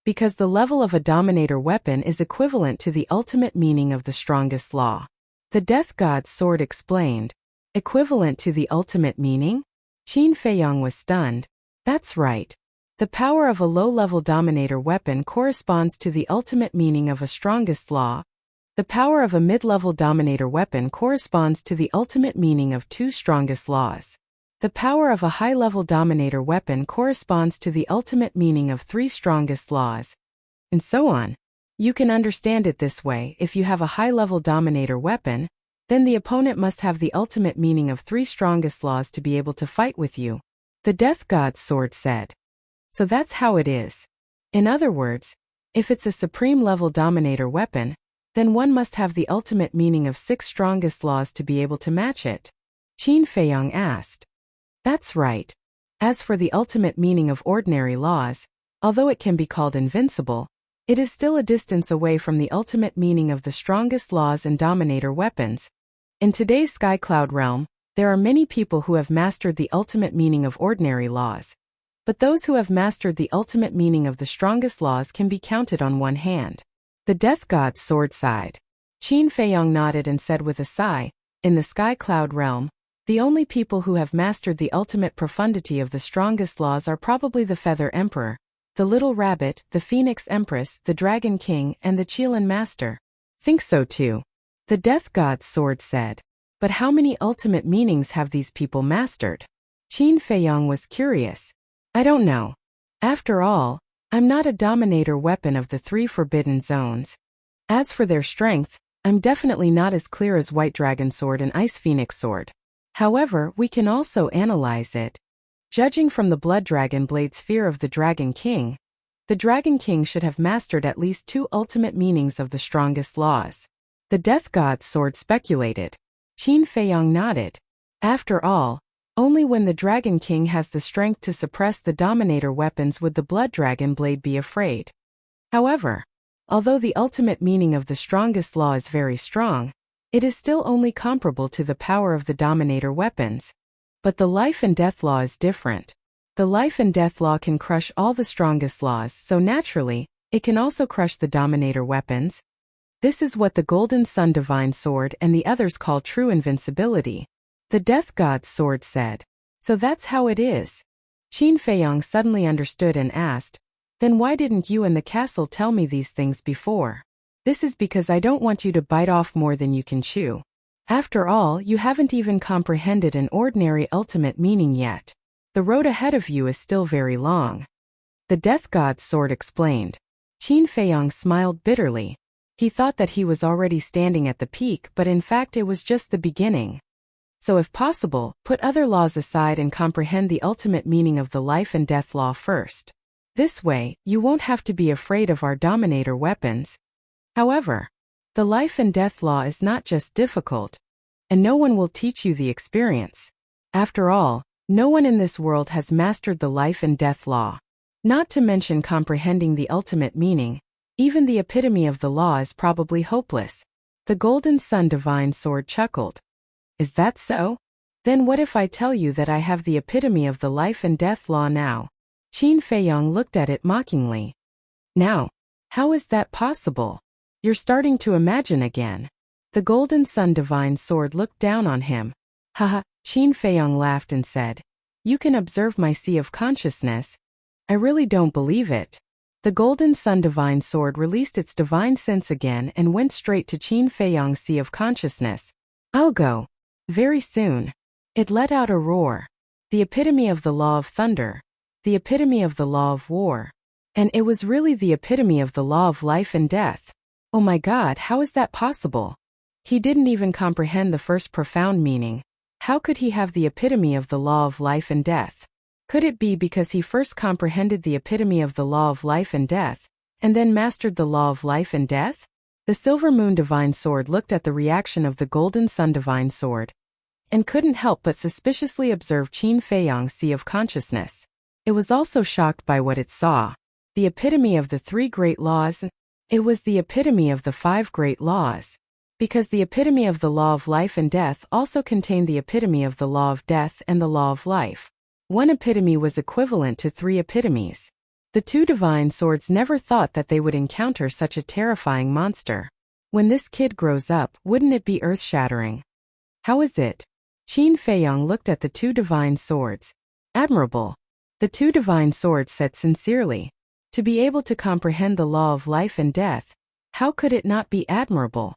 Because the level of a Dominator weapon is equivalent to the ultimate meaning of the strongest law. The Death God's sword explained. Equivalent to the ultimate meaning? Qin Feiyong was stunned. That's right. The power of a low-level Dominator weapon corresponds to the ultimate meaning of a strongest law. The power of a mid-level Dominator weapon corresponds to the ultimate meaning of two strongest laws. The power of a high-level Dominator weapon corresponds to the ultimate meaning of three strongest laws. And so on. You can understand it this way: if you have a high-level Dominator weapon, then the opponent must have the ultimate meaning of three strongest laws to be able to fight with you. The Death God's sword said. So that's how it is. In other words, if it's a supreme-level Dominator weapon, then one must have the ultimate meaning of six strongest laws to be able to match it. Qin Feiyong asked. That's right. As for the ultimate meaning of ordinary laws, although it can be called invincible, it is still a distance away from the ultimate meaning of the strongest laws and Dominator weapons. In today's Sky Cloud realm, there are many people who have mastered the ultimate meaning of ordinary laws. But those who have mastered the ultimate meaning of the strongest laws can be counted on one hand. The Death God's sword sighed. Qin Feiyong nodded and said with a sigh, in the Sky Cloud realm, the only people who have mastered the ultimate profundity of the strongest laws are probably the Feather Emperor, the Little Rabbit, the Phoenix Empress, the Dragon King, and the Qilin Master. Think so too. The Death God's sword said. But how many ultimate meanings have these people mastered? Qin Feiyong was curious. I don't know. After all, I'm not a Dominator weapon of the three forbidden zones. As for their strength, I'm definitely not as clear as White Dragon Sword and Ice Phoenix Sword. However, we can also analyze it. Judging from the Blood Dragon Blade's fear of the Dragon King, the Dragon King should have mastered at least two ultimate meanings of the strongest laws. The Death God's sword speculated. Qin Feiyong nodded. After all, Only when the Dragon King has the strength to suppress the Dominator weapons would the Blood Dragon Blade be afraid. However, although the ultimate meaning of the strongest law is very strong, it is still only comparable to the power of the Dominator weapons. But the life and death law is different. The life and death law can crush all the strongest laws, so naturally, it can also crush the Dominator weapons. This is what the Golden Sun Divine Sword and the others call true invincibility. The Death God's sword said. So that's how it is. Qin Feiyong suddenly understood and asked, then why didn't you and the castle tell me these things before? This is because I don't want you to bite off more than you can chew. After all, you haven't even comprehended an ordinary ultimate meaning yet. The road ahead of you is still very long. The Death God's sword explained. Qin Feiyong smiled bitterly. He thought that he was already standing at the peak, but in fact it was just the beginning. So if possible, put other laws aside and comprehend the ultimate meaning of the life and death law first. This way, you won't have to be afraid of our Dominator weapons. However, the life and death law is not just difficult, and no one will teach you the experience. After all, no one in this world has mastered the life and death law. Not to mention comprehending the ultimate meaning, even the epitome of the law is probably hopeless. The Golden Sun Divine Sword chuckled. Is that so? Then what if I tell you that I have the epitome of the life and death law now? Qin Feiyong looked at it mockingly. Now, how is that possible? You're starting to imagine again. The Golden Sun Divine Sword looked down on him. Haha, Qin Feiyong laughed and said, you can observe my sea of consciousness. I really don't believe it. The Golden Sun Divine Sword released its divine sense again and went straight to Qin Feiyong's sea of consciousness. I'll go. Very soon. It let out a roar. The epitome of the law of thunder. The epitome of the law of war. And it was really the epitome of the law of life and death. Oh my God, how is that possible? He didn't even comprehend the first profound meaning. How could he have the epitome of the law of life and death? Could it be because he first comprehended the epitome of the law of life and death, and then mastered the law of life and death? The Silver Moon Divine Sword looked at the reaction of the Golden Sun Divine Sword, and couldn't help but suspiciously observe Qin Feiyong's sea of consciousness. It was also shocked by what it saw. The epitome of the 3 great laws. It was the epitome of the 5 great laws. Because the epitome of the law of life and death also contained the epitome of the law of death and the law of life. One epitome was equivalent to 3 epitomes. The 2 divine swords never thought that they would encounter such a terrifying monster. When this kid grows up, wouldn't it be earth-shattering? How is it? Qin Feiyong looked at the 2 divine swords. Admirable. The 2 divine swords said sincerely. To be able to comprehend the law of life and death, how could it not be admirable?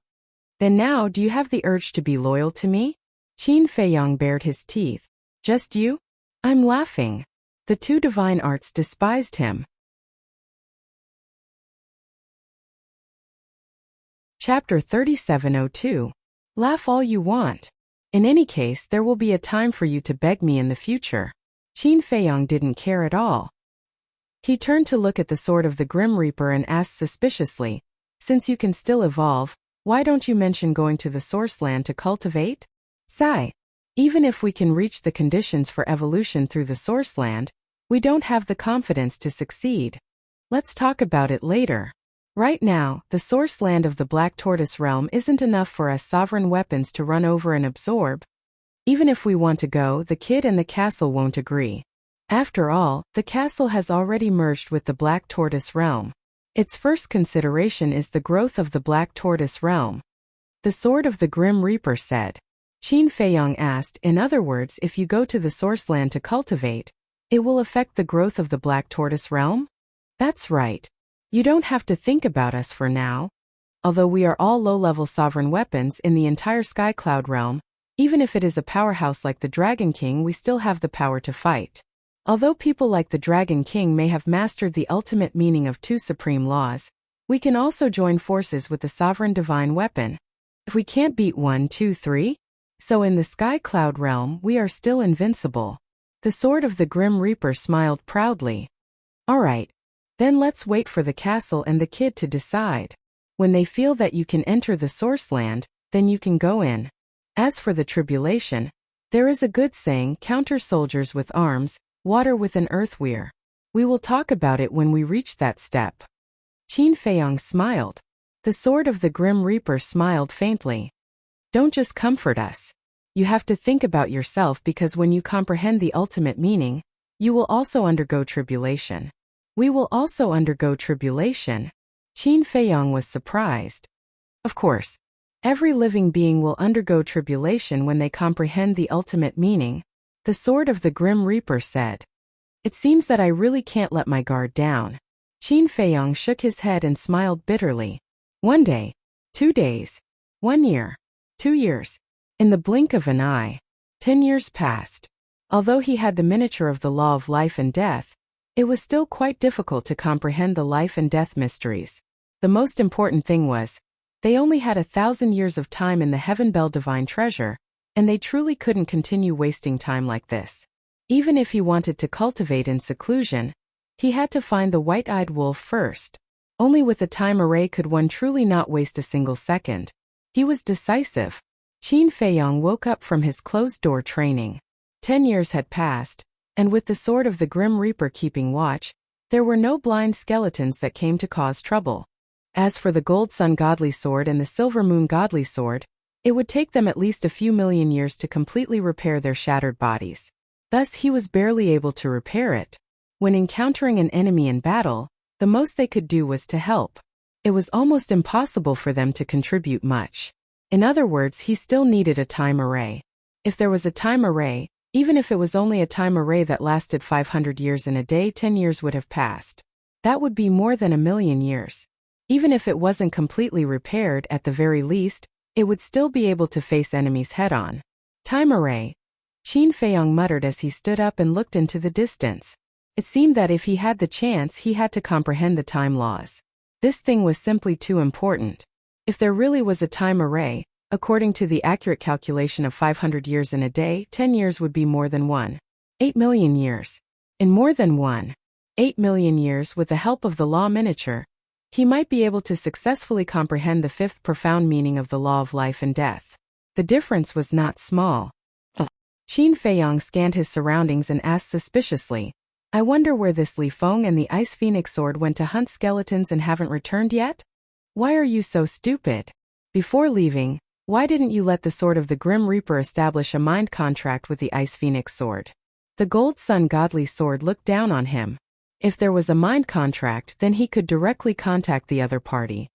Then now do you have the urge to be loyal to me? Qin Feiyong bared his teeth. Just you? I'm laughing. The 2 divine arts despised him. Chapter 3702. Laugh all you want. In any case, there will be a time for you to beg me in the future. Qin Feiyong didn't care at all. He turned to look at the sword of the Grim Reaper and asked suspiciously, since you can still evolve, why don't you mention going to the Source Land to cultivate? Sigh. Even if we can reach the conditions for evolution through the Source Land, we don't have the confidence to succeed. Let's talk about it later. Right now, the Source Land of the Black Tortoise Realm isn't enough for us sovereign weapons to run over and absorb. Even if we want to go, the kid and the castle won't agree. After all, the castle has already merged with the Black Tortoise Realm. Its first consideration is the growth of the Black Tortoise Realm. The Sword of the Grim Reaper said. Qin Feiyong asked, in other words, if you go to the Source Land to cultivate, it will affect the growth of the Black Tortoise Realm? That's right. You don't have to think about us for now. Although we are all low-level sovereign weapons in the entire Sky Cloud Realm, even if it is a powerhouse like the Dragon King, we still have the power to fight. Although people like the Dragon King may have mastered the ultimate meaning of 2 supreme laws, we can also join forces with the sovereign divine weapon. If we can't beat 1, 2, 3, so in the Sky Cloud Realm we are still invincible. The Sword of the Grim Reaper smiled proudly. Alright, then let's wait for the castle and the kid to decide. When they feel that you can enter the Source Land, then you can go in. As for the tribulation, There is a good saying, counter soldiers with arms, water with an earthweir. We will talk about it when we reach that step. Qin Feiyong smiled. The sword of the Grim Reaper smiled faintly. Don't just comfort us. You have to think about yourself, because when you comprehend the ultimate meaning, you will also undergo tribulation. We will also undergo tribulation. Qin Feiyong was surprised. Of course, every living being will undergo tribulation when they comprehend the ultimate meaning, the sword of the Grim Reaper said. It seems that I really can't let my guard down. Qin Feiyong shook his head and smiled bitterly. 1 day, 2 days, 1 year, 2 years. In the blink of an eye, 10 years passed. Although he had the miniature of the law of life and death, it was still quite difficult to comprehend the life and death mysteries. The most important thing was, they only had 1,000 years of time in the Heaven Bell divine treasure, and they truly couldn't continue wasting time like this. Even if he wanted to cultivate in seclusion, he had to find the white-eyed wolf first. Only with a time array could one truly not waste a single second. He was decisive. Qin Feiyong woke up from his closed-door training. 10 years had passed, and with the sword of the Grim Reaper keeping watch, there were no blind skeletons that came to cause trouble. As for the Gold Sun Godly Sword and the Silver Moon Godly Sword, it would take them at least a few million years to completely repair their shattered bodies. Thus he was barely able to repair it. When encountering an enemy in battle, the most they could do was to help. It was almost impossible for them to contribute much. In other words, he still needed a time array. If there was a time array, even if it was only a time array that lasted 500 years in a day, 10 years would have passed. That would be more than 1,000,000 years. Even if it wasn't completely repaired, at the very least, it would still be able to face enemies head-on. Time array, Qin Feiyong muttered as he stood up and looked into the distance. It seemed that if he had the chance, he had to comprehend the time laws. This thing was simply too important. If there really was a time array, according to the accurate calculation of 500 years in a day, 10 years would be more than 1.8 million years. In more than 1.8 million years, with the help of the law miniature, he might be able to successfully comprehend the fifth profound meaning of the law of life and death. The difference was not small. Qin Feiyong scanned his surroundings and asked suspiciously, I wonder where this Li Feng and the Ice Phoenix sword went to hunt skeletons and haven't returned yet? Why are you so stupid? Before leaving, why didn't you let the sword of the Grim Reaper establish a mind contract with the Ice Phoenix sword? The Gold Sun Godly Sword looked down on him. If there was a mind contract, then he could directly contact the other party.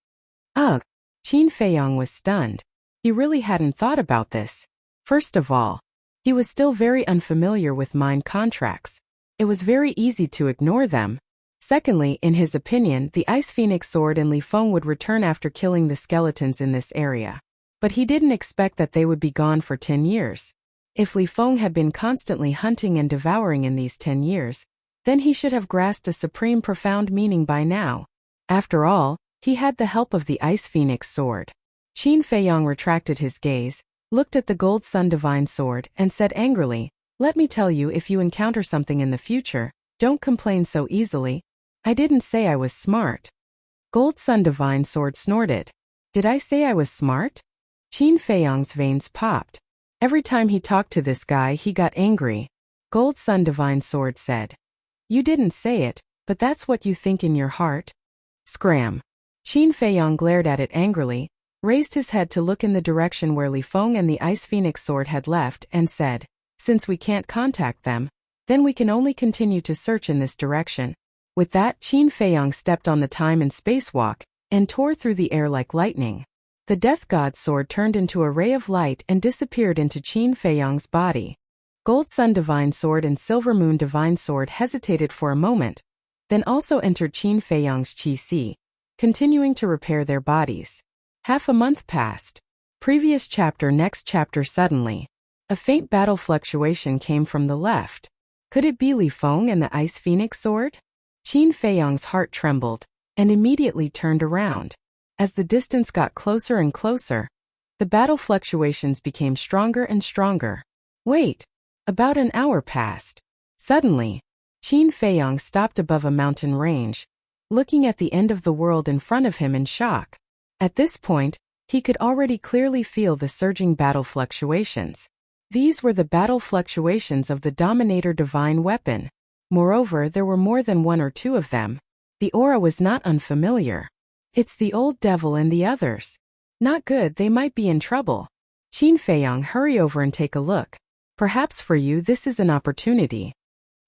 Ugh! Qin Feiyong was stunned. He really hadn't thought about this. First of all, he was still very unfamiliar with mind contracts. It was very easy to ignore them. Secondly, in his opinion, the Ice Phoenix sword and Li Feng would return after killing the skeletons in this area. But he didn't expect that they would be gone for 10 years. If Li Feng had been constantly hunting and devouring in these 10 years, then he should have grasped a supreme profound meaning by now. After all, he had the help of the Ice Phoenix sword. Qin Feiyong retracted his gaze, looked at the Gold Sun Divine Sword, and said angrily, Let me tell you, if you encounter something in the future, don't complain so easily. I didn't say I was smart. Gold Sun Divine Sword snorted. Did I say I was smart? Qin Feiyong's veins popped. Every time he talked to this guy, he got angry. Gold Sun Divine Sword said, You didn't say it, but that's what you think in your heart. Scram. Qin Feiyong glared at it angrily, raised his head to look in the direction where Li Feng and the Ice Phoenix sword had left, and said, Since we can't contact them, then we can only continue to search in this direction. With that, Qin Feiyong stepped on the time and spacewalk, and tore through the air like lightning. The Death God's sword turned into a ray of light and disappeared into Qin Feiyong's body. Gold Sun Divine Sword and Silver Moon Divine Sword hesitated for a moment, then also entered Qin Feiyong's Qi, continuing to repair their bodies. Half a month passed. Previous chapter. Next chapter. Suddenly, a faint battle fluctuation came from the left. Could it be Li Feng and the Ice Phoenix sword? Qin Feiyong's heart trembled, and immediately turned around. As the distance got closer and closer, the battle fluctuations became stronger and stronger. Wait! About an hour passed. Suddenly, Qin Feiyong stopped above a mountain range, looking at the end of the world in front of him in shock. At this point, he could already clearly feel the surging battle fluctuations. These were the battle fluctuations of the Dominator divine weapon. Moreover, there were more than one or two of them. The aura was not unfamiliar. It's the old devil and the others. Not good, they might be in trouble. Qin Feiyong, hurry over and take a look. Perhaps for you this is an opportunity.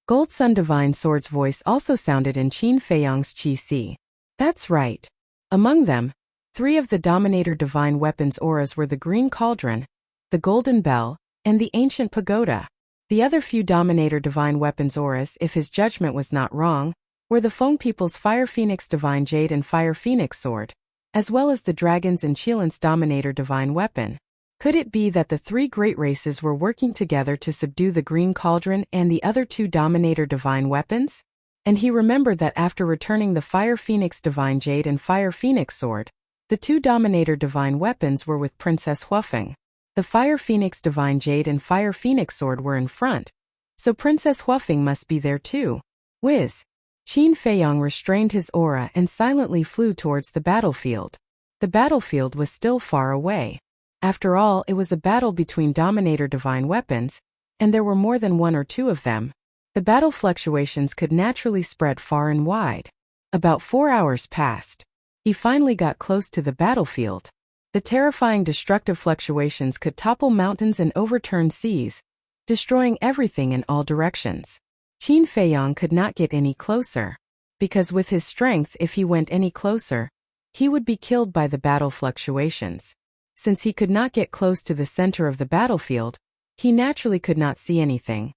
Gold Sun Divine Sword's voice also sounded in Qin Feiyong's Qi. That's right. Among them, 3 of the Dominator divine weapons auras were the Green Cauldron, the Golden Bell, and the Ancient Pagoda. The other few Dominator divine weapons auras, if his judgment was not wrong, were the Feng people's Fire Phoenix Divine Jade and Fire Phoenix Sword, as well as the Dragons and Qilin's Dominator divine weapon. Could it be that the 3 great races were working together to subdue the Green Cauldron and the other 2 Dominator divine weapons? And he remembered that after returning the Fire Phoenix Divine Jade and Fire Phoenix Sword, the 2 Dominator divine weapons were with Princess Huafeng. The Fire Phoenix Divine Jade and Fire Phoenix Sword were in front, so Princess Huafeng must be there too. Whiz! Qin Feiyong restrained his aura and silently flew towards the battlefield. The battlefield was still far away. After all, it was a battle between Dominator divine weapons, and there were more than 1 or 2 of them. The battle fluctuations could naturally spread far and wide. About 4 hours passed. He finally got close to the battlefield. The terrifying destructive fluctuations could topple mountains and overturn seas, destroying everything in all directions. Qin Feiyong could not get any closer, because with his strength, if he went any closer, he would be killed by the battle fluctuations. Since he could not get close to the center of the battlefield, he naturally could not see anything.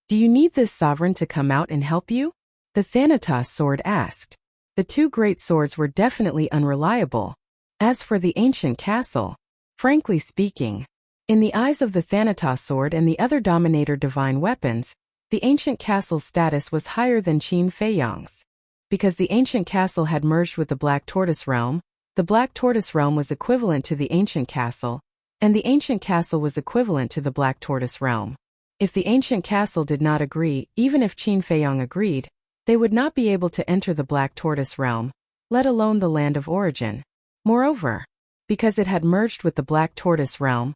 Do you need this sovereign to come out and help you? The Thanatos sword asked. The 2 great swords were definitely unreliable. As for the ancient castle, frankly speaking, in the eyes of the Thanatos sword and the other Dominator divine weapons, the ancient castle's status was higher than Qin Feiyong's. Because the ancient castle had merged with the Black Tortoise realm, the Black Tortoise realm was equivalent to the ancient castle, and the ancient castle was equivalent to the Black Tortoise realm. If the ancient castle did not agree, even if Qin Feiyong agreed, they would not be able to enter the Black Tortoise realm, let alone the land of origin. Moreover, because it had merged with the Black Tortoise realm,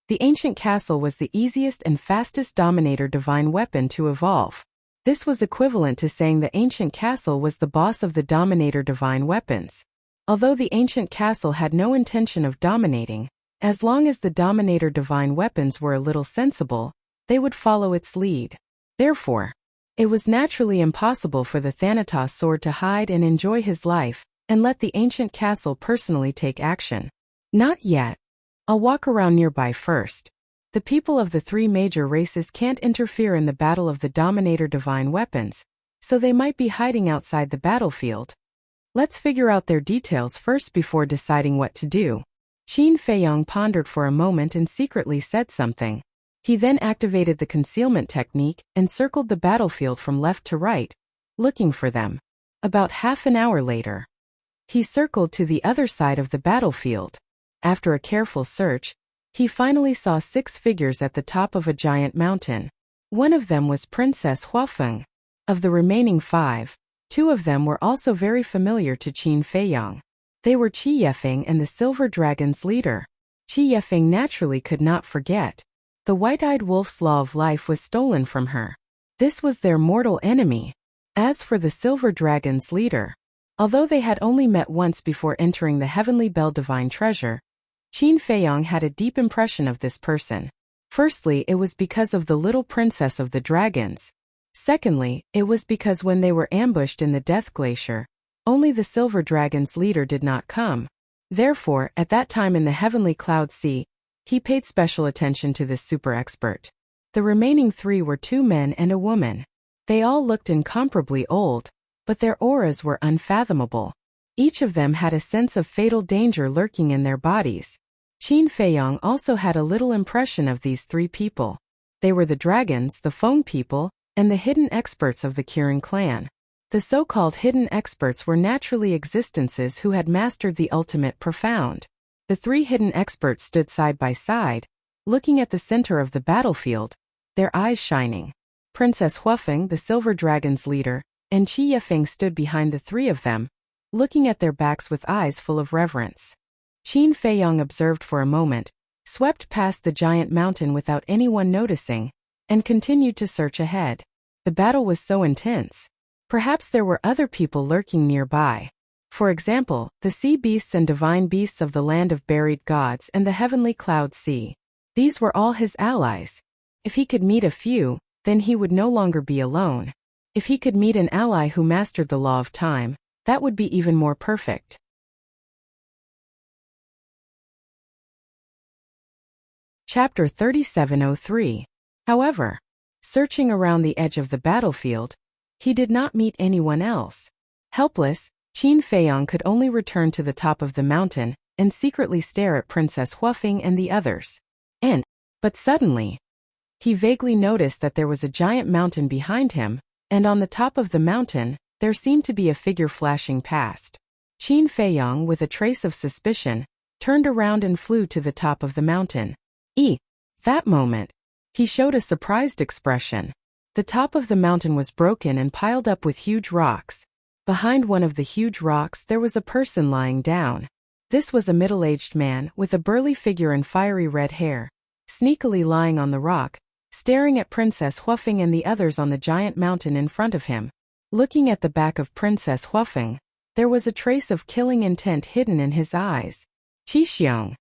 the ancient castle was the easiest and fastest Dominator divine weapon to evolve. This was equivalent to saying the ancient castle was the boss of the Dominator divine weapons. Although the ancient castle had no intention of dominating, as long as the Dominator divine weapons were a little sensible, they would follow its lead. Therefore, it was naturally impossible for the Thanatos sword to hide and enjoy his life, and let the ancient castle personally take action. Not yet. I'll walk around nearby first. The people of the 3 major races can't interfere in the battle of the Dominator divine weapons, so they might be hiding outside the battlefield. Let's figure out their details first before deciding what to do. Qin Feiyong pondered for a moment and secretly said something. He then activated the concealment technique and circled the battlefield from left to right, looking for them. About half an hour later, he circled to the other side of the battlefield. After a careful search, he finally saw 6 figures at the top of a giant mountain. One of them was Princess Huafeng. Of the remaining 5, 2 of them were also very familiar to Qin Feiyong. They were Qi Yefeng and the Silver Dragon's leader. Qi Yefeng naturally could not forget. The white-eyed wolf's law of life was stolen from her. This was their mortal enemy. As for the Silver Dragon's leader, although they had only met once before entering the Heavenly Bell Divine Treasure, Qin Feiyong had a deep impression of this person. Firstly, it was because of the little princess of the dragons. Secondly, it was because when they were ambushed in the Death Glacier, only the Silver Dragon's leader did not come. Therefore, at that time in the Heavenly Cloud Sea, he paid special attention to this super expert. The remaining 3 were 2 men and a woman. They all looked incomparably old, but their auras were unfathomable. Each of them had a sense of fatal danger lurking in their bodies. Qin Feiyong also had a little impression of these 3 people. They were the dragons, the Feng people, and the hidden experts of the Kirin clan. The so-called hidden experts were naturally existences who had mastered the ultimate profound. The 3 hidden experts stood side by side, looking at the center of the battlefield, their eyes shining. Princess Huafeng, the Silver Dragon's leader, and Qi Yefeng stood behind the 3 of them, looking at their backs with eyes full of reverence. Qin Feiyong observed for a moment, swept past the giant mountain without anyone noticing, and continued to search ahead. The battle was so intense. Perhaps there were other people lurking nearby. For example, the sea beasts and divine beasts of the land of buried gods and the heavenly cloud sea. These were all his allies. If he could meet a few, then he would no longer be alone. If he could meet an ally who mastered the law of time, that would be even more perfect. Chapter 3703. However, searching around the edge of the battlefield, he did not meet anyone else. Helpless, Qin Feiyong could only return to the top of the mountain and secretly stare at Princess Huafeng and the others. But suddenly, he vaguely noticed that there was a giant mountain behind him, and on the top of the mountain, there seemed to be a figure flashing past. Qin Feiyong, with a trace of suspicion, turned around and flew to the top of the mountain. That moment, he showed a surprised expression. The top of the mountain was broken and piled up with huge rocks. Behind one of the huge rocks there was a person lying down. This was a middle-aged man with a burly figure and fiery red hair, sneakily lying on the rock, staring at Princess Huafeng and the others on the giant mountain in front of him. Looking at the back of Princess Huafeng, there was a trace of killing intent hidden in his eyes. Qin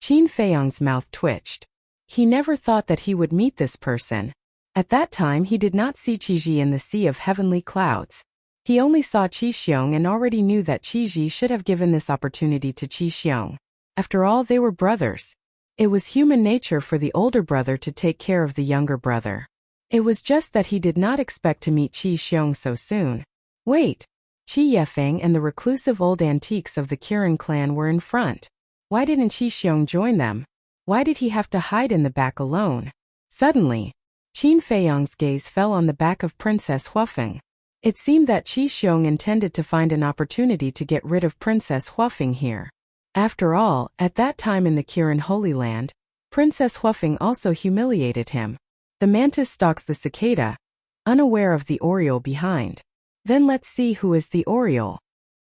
Feiyong's mouth twitched. He never thought that he would meet this person. At that time he did not see Qizhi in the sea of heavenly clouds. He only saw Qi and already knew that Qizhi should have given this opportunity to Qi. After all, they were brothers. It was human nature for the older brother to take care of the younger brother. It was just that he did not expect to meet Qi so soon. Wait! Qi Yefeng and the reclusive old antiques of the Kirin clan were in front. Why didn't Qi join them? Why did he have to hide in the back alone? Suddenly, Qin Feiyong's gaze fell on the back of Princess Huafeng. It seemed that Qi intended to find an opportunity to get rid of Princess Huafeng here. After all, at that time in the Kirin Holy Land, Princess Huafeng also humiliated him. The mantis stalks the cicada, unaware of the oriole behind. Then let's see who is the oriole.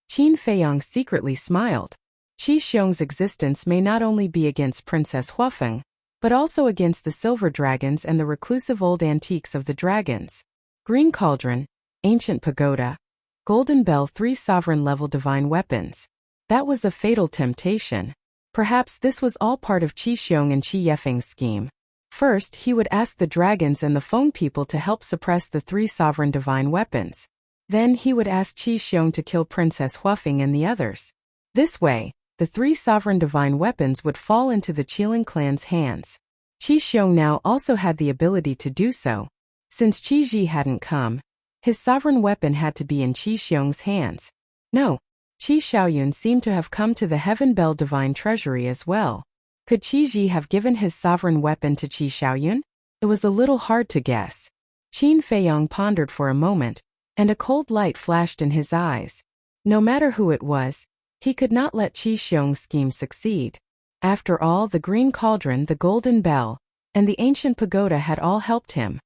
Qin Feiyong secretly smiled. Qi existence may not only be against Princess Huafeng, but also against the silver dragons and the reclusive old antiques of the dragons. Green Cauldron, Ancient Pagoda, Golden Bell, 3 sovereign-level divine weapons. That was a fatal temptation. Perhaps this was all part of Qi and Qi Yefeng's scheme. First, he would ask the dragons and the Feng people to help suppress the 3 sovereign divine weapons. Then he would ask Qi to kill Princess Huafeng and the others. This way, the 3 sovereign divine weapons would fall into the Qilin clan's hands. Qi now also had the ability to do so. Since Qizhi hadn't come, his sovereign weapon had to be in Qi hands. No, Qi Xiaoyun seemed to have come to the Heaven Bell divine treasury as well. Could Qizhi have given his sovereign weapon to Qi Xiaoyun? It was a little hard to guess. Qin Feiyong pondered for a moment, and a cold light flashed in his eyes. No matter who it was, he could not let Qi scheme succeed. After all, the Green Cauldron, the Golden Bell, and the Ancient Pagoda had all helped him.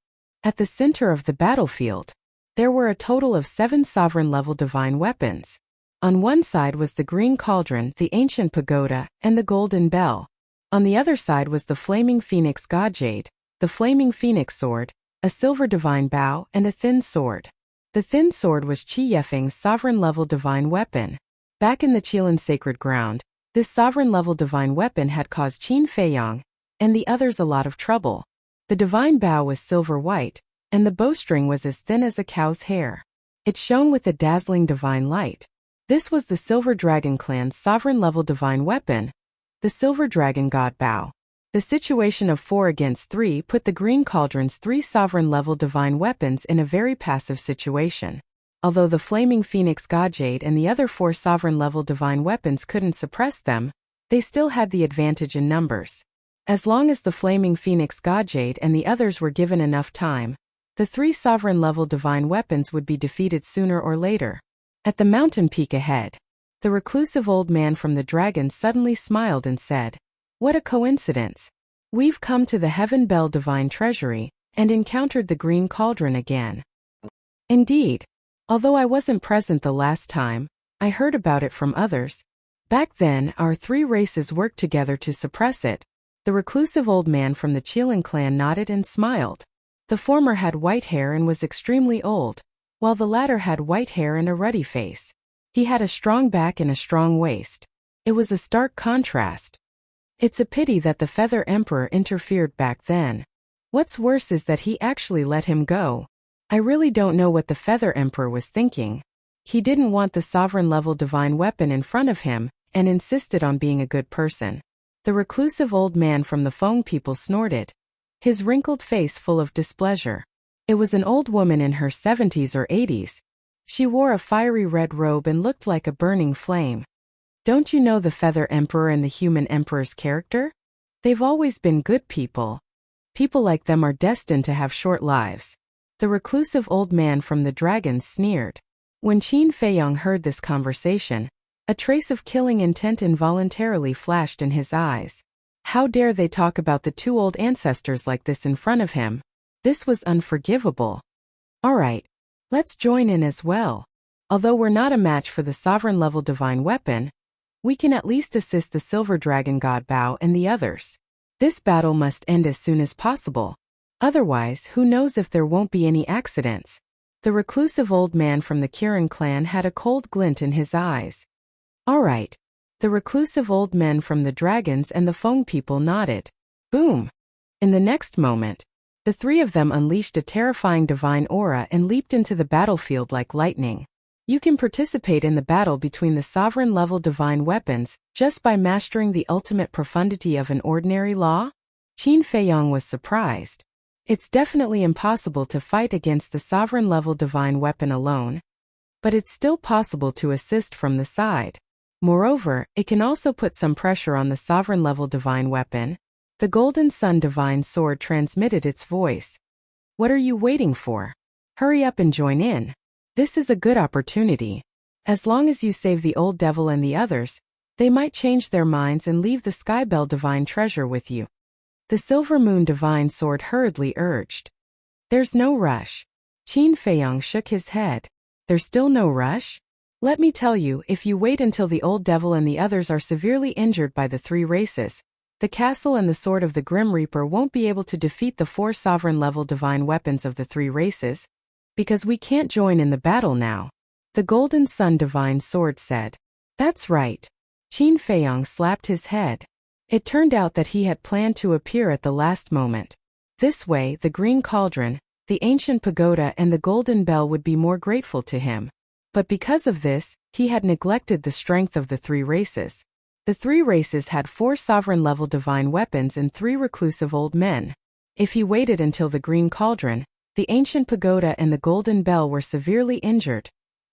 At the center of the battlefield, there were a total of 7 sovereign-level divine weapons. On one side was the Green Cauldron, the Ancient Pagoda, and the Golden Bell. On the other side was the Flaming Phoenix Godjade, the Flaming Phoenix Sword, a Silver Divine Bow, and a Thin Sword. The Thin Sword was Qi Yefeng's sovereign-level divine weapon. Back in the Qilin sacred ground, this sovereign-level divine weapon had caused Qin Feiyong and the others a lot of trouble. The divine bow was silver white, and the bowstring was as thin as a cow's hair. It shone with a dazzling divine light. This was the Silver Dragon clan's sovereign-level divine weapon, the Silver Dragon God Bow. The situation of 4 against 3 put the Green Cauldron's 3 sovereign-level divine weapons in a very passive situation. Although the Flaming Phoenix Godjade and the other 4 sovereign-level divine weapons couldn't suppress them, they still had the advantage in numbers. As long as the Flaming Phoenix Godjade and the others were given enough time, the 3 sovereign-level divine weapons would be defeated sooner or later. At the mountain peak ahead, the reclusive old man from the dragons suddenly smiled and said, "What a coincidence! We've come to the Heaven Bell divine treasury and encountered the Green Cauldron again." Indeed. Although I wasn't present the last time, I heard about it from others. Back then, our 3 races worked together to suppress it. The reclusive old man from the Qilin clan nodded and smiled. The former had white hair and was extremely old, while the latter had white hair and a ruddy face. He had a strong back and a strong waist. It was a stark contrast. It's a pity that the Feather Emperor interfered back then. What's worse is that he actually let him go. I really don't know what the Feather Emperor was thinking. He didn't want the sovereign-level divine weapon in front of him, and insisted on being a good person. The reclusive old man from the Feng people snorted, his wrinkled face full of displeasure. It was an old woman in her 70s or 80s. She wore a fiery red robe and looked like a burning flame. Don't you know the Feather Emperor and the Human Emperor's character? They've always been good people. People like them are destined to have short lives. The reclusive old man from the dragons sneered. When Qin Feiyong heard this conversation, a trace of killing intent involuntarily flashed in his eyes. How dare they talk about the two old ancestors like this in front of him? This was unforgivable. All right, let's join in as well. Although we're not a match for the sovereign-level divine weapon, we can at least assist the Silver Dragon God Bao and the others. This battle must end as soon as possible. Otherwise, who knows if there won't be any accidents. The reclusive old man from the Kirin clan had a cold glint in his eyes. All right. The reclusive old men from the dragons and the Feng people nodded. Boom! In the next moment, the three of them unleashed a terrifying divine aura and leaped into the battlefield like lightning. You can participate in the battle between the sovereign-level divine weapons just by mastering the ultimate profundity of an ordinary law? Qin Feiyong was surprised. It's definitely impossible to fight against the sovereign-level divine weapon alone, but it's still possible to assist from the side. Moreover, it can also put some pressure on the sovereign-level divine weapon. The Golden Sun Divine Sword transmitted its voice. What are you waiting for? Hurry up and join in. This is a good opportunity. As long as you save the old devil and the others, they might change their minds and leave the Skybell Divine Treasure with you. The Silver Moon Divine Sword hurriedly urged. There's no rush. Qin Feiyong shook his head. There's still no rush? Let me tell you, if you wait until the old devil and the others are severely injured by the three races, the castle and the sword of the Grim Reaper won't be able to defeat the four sovereign-level divine weapons of the three races, because we can't join in the battle now. The Golden Sun Divine Sword said. That's right. Qin Feiyong slapped his head. It turned out that he had planned to appear at the last moment. This way, the Green Cauldron, the Ancient Pagoda and the Golden Bell would be more grateful to him. But because of this, he had neglected the strength of the three races. The three races had four sovereign-level divine weapons and three reclusive old men. If he waited until the Green Cauldron, the Ancient Pagoda and the Golden Bell were severely injured,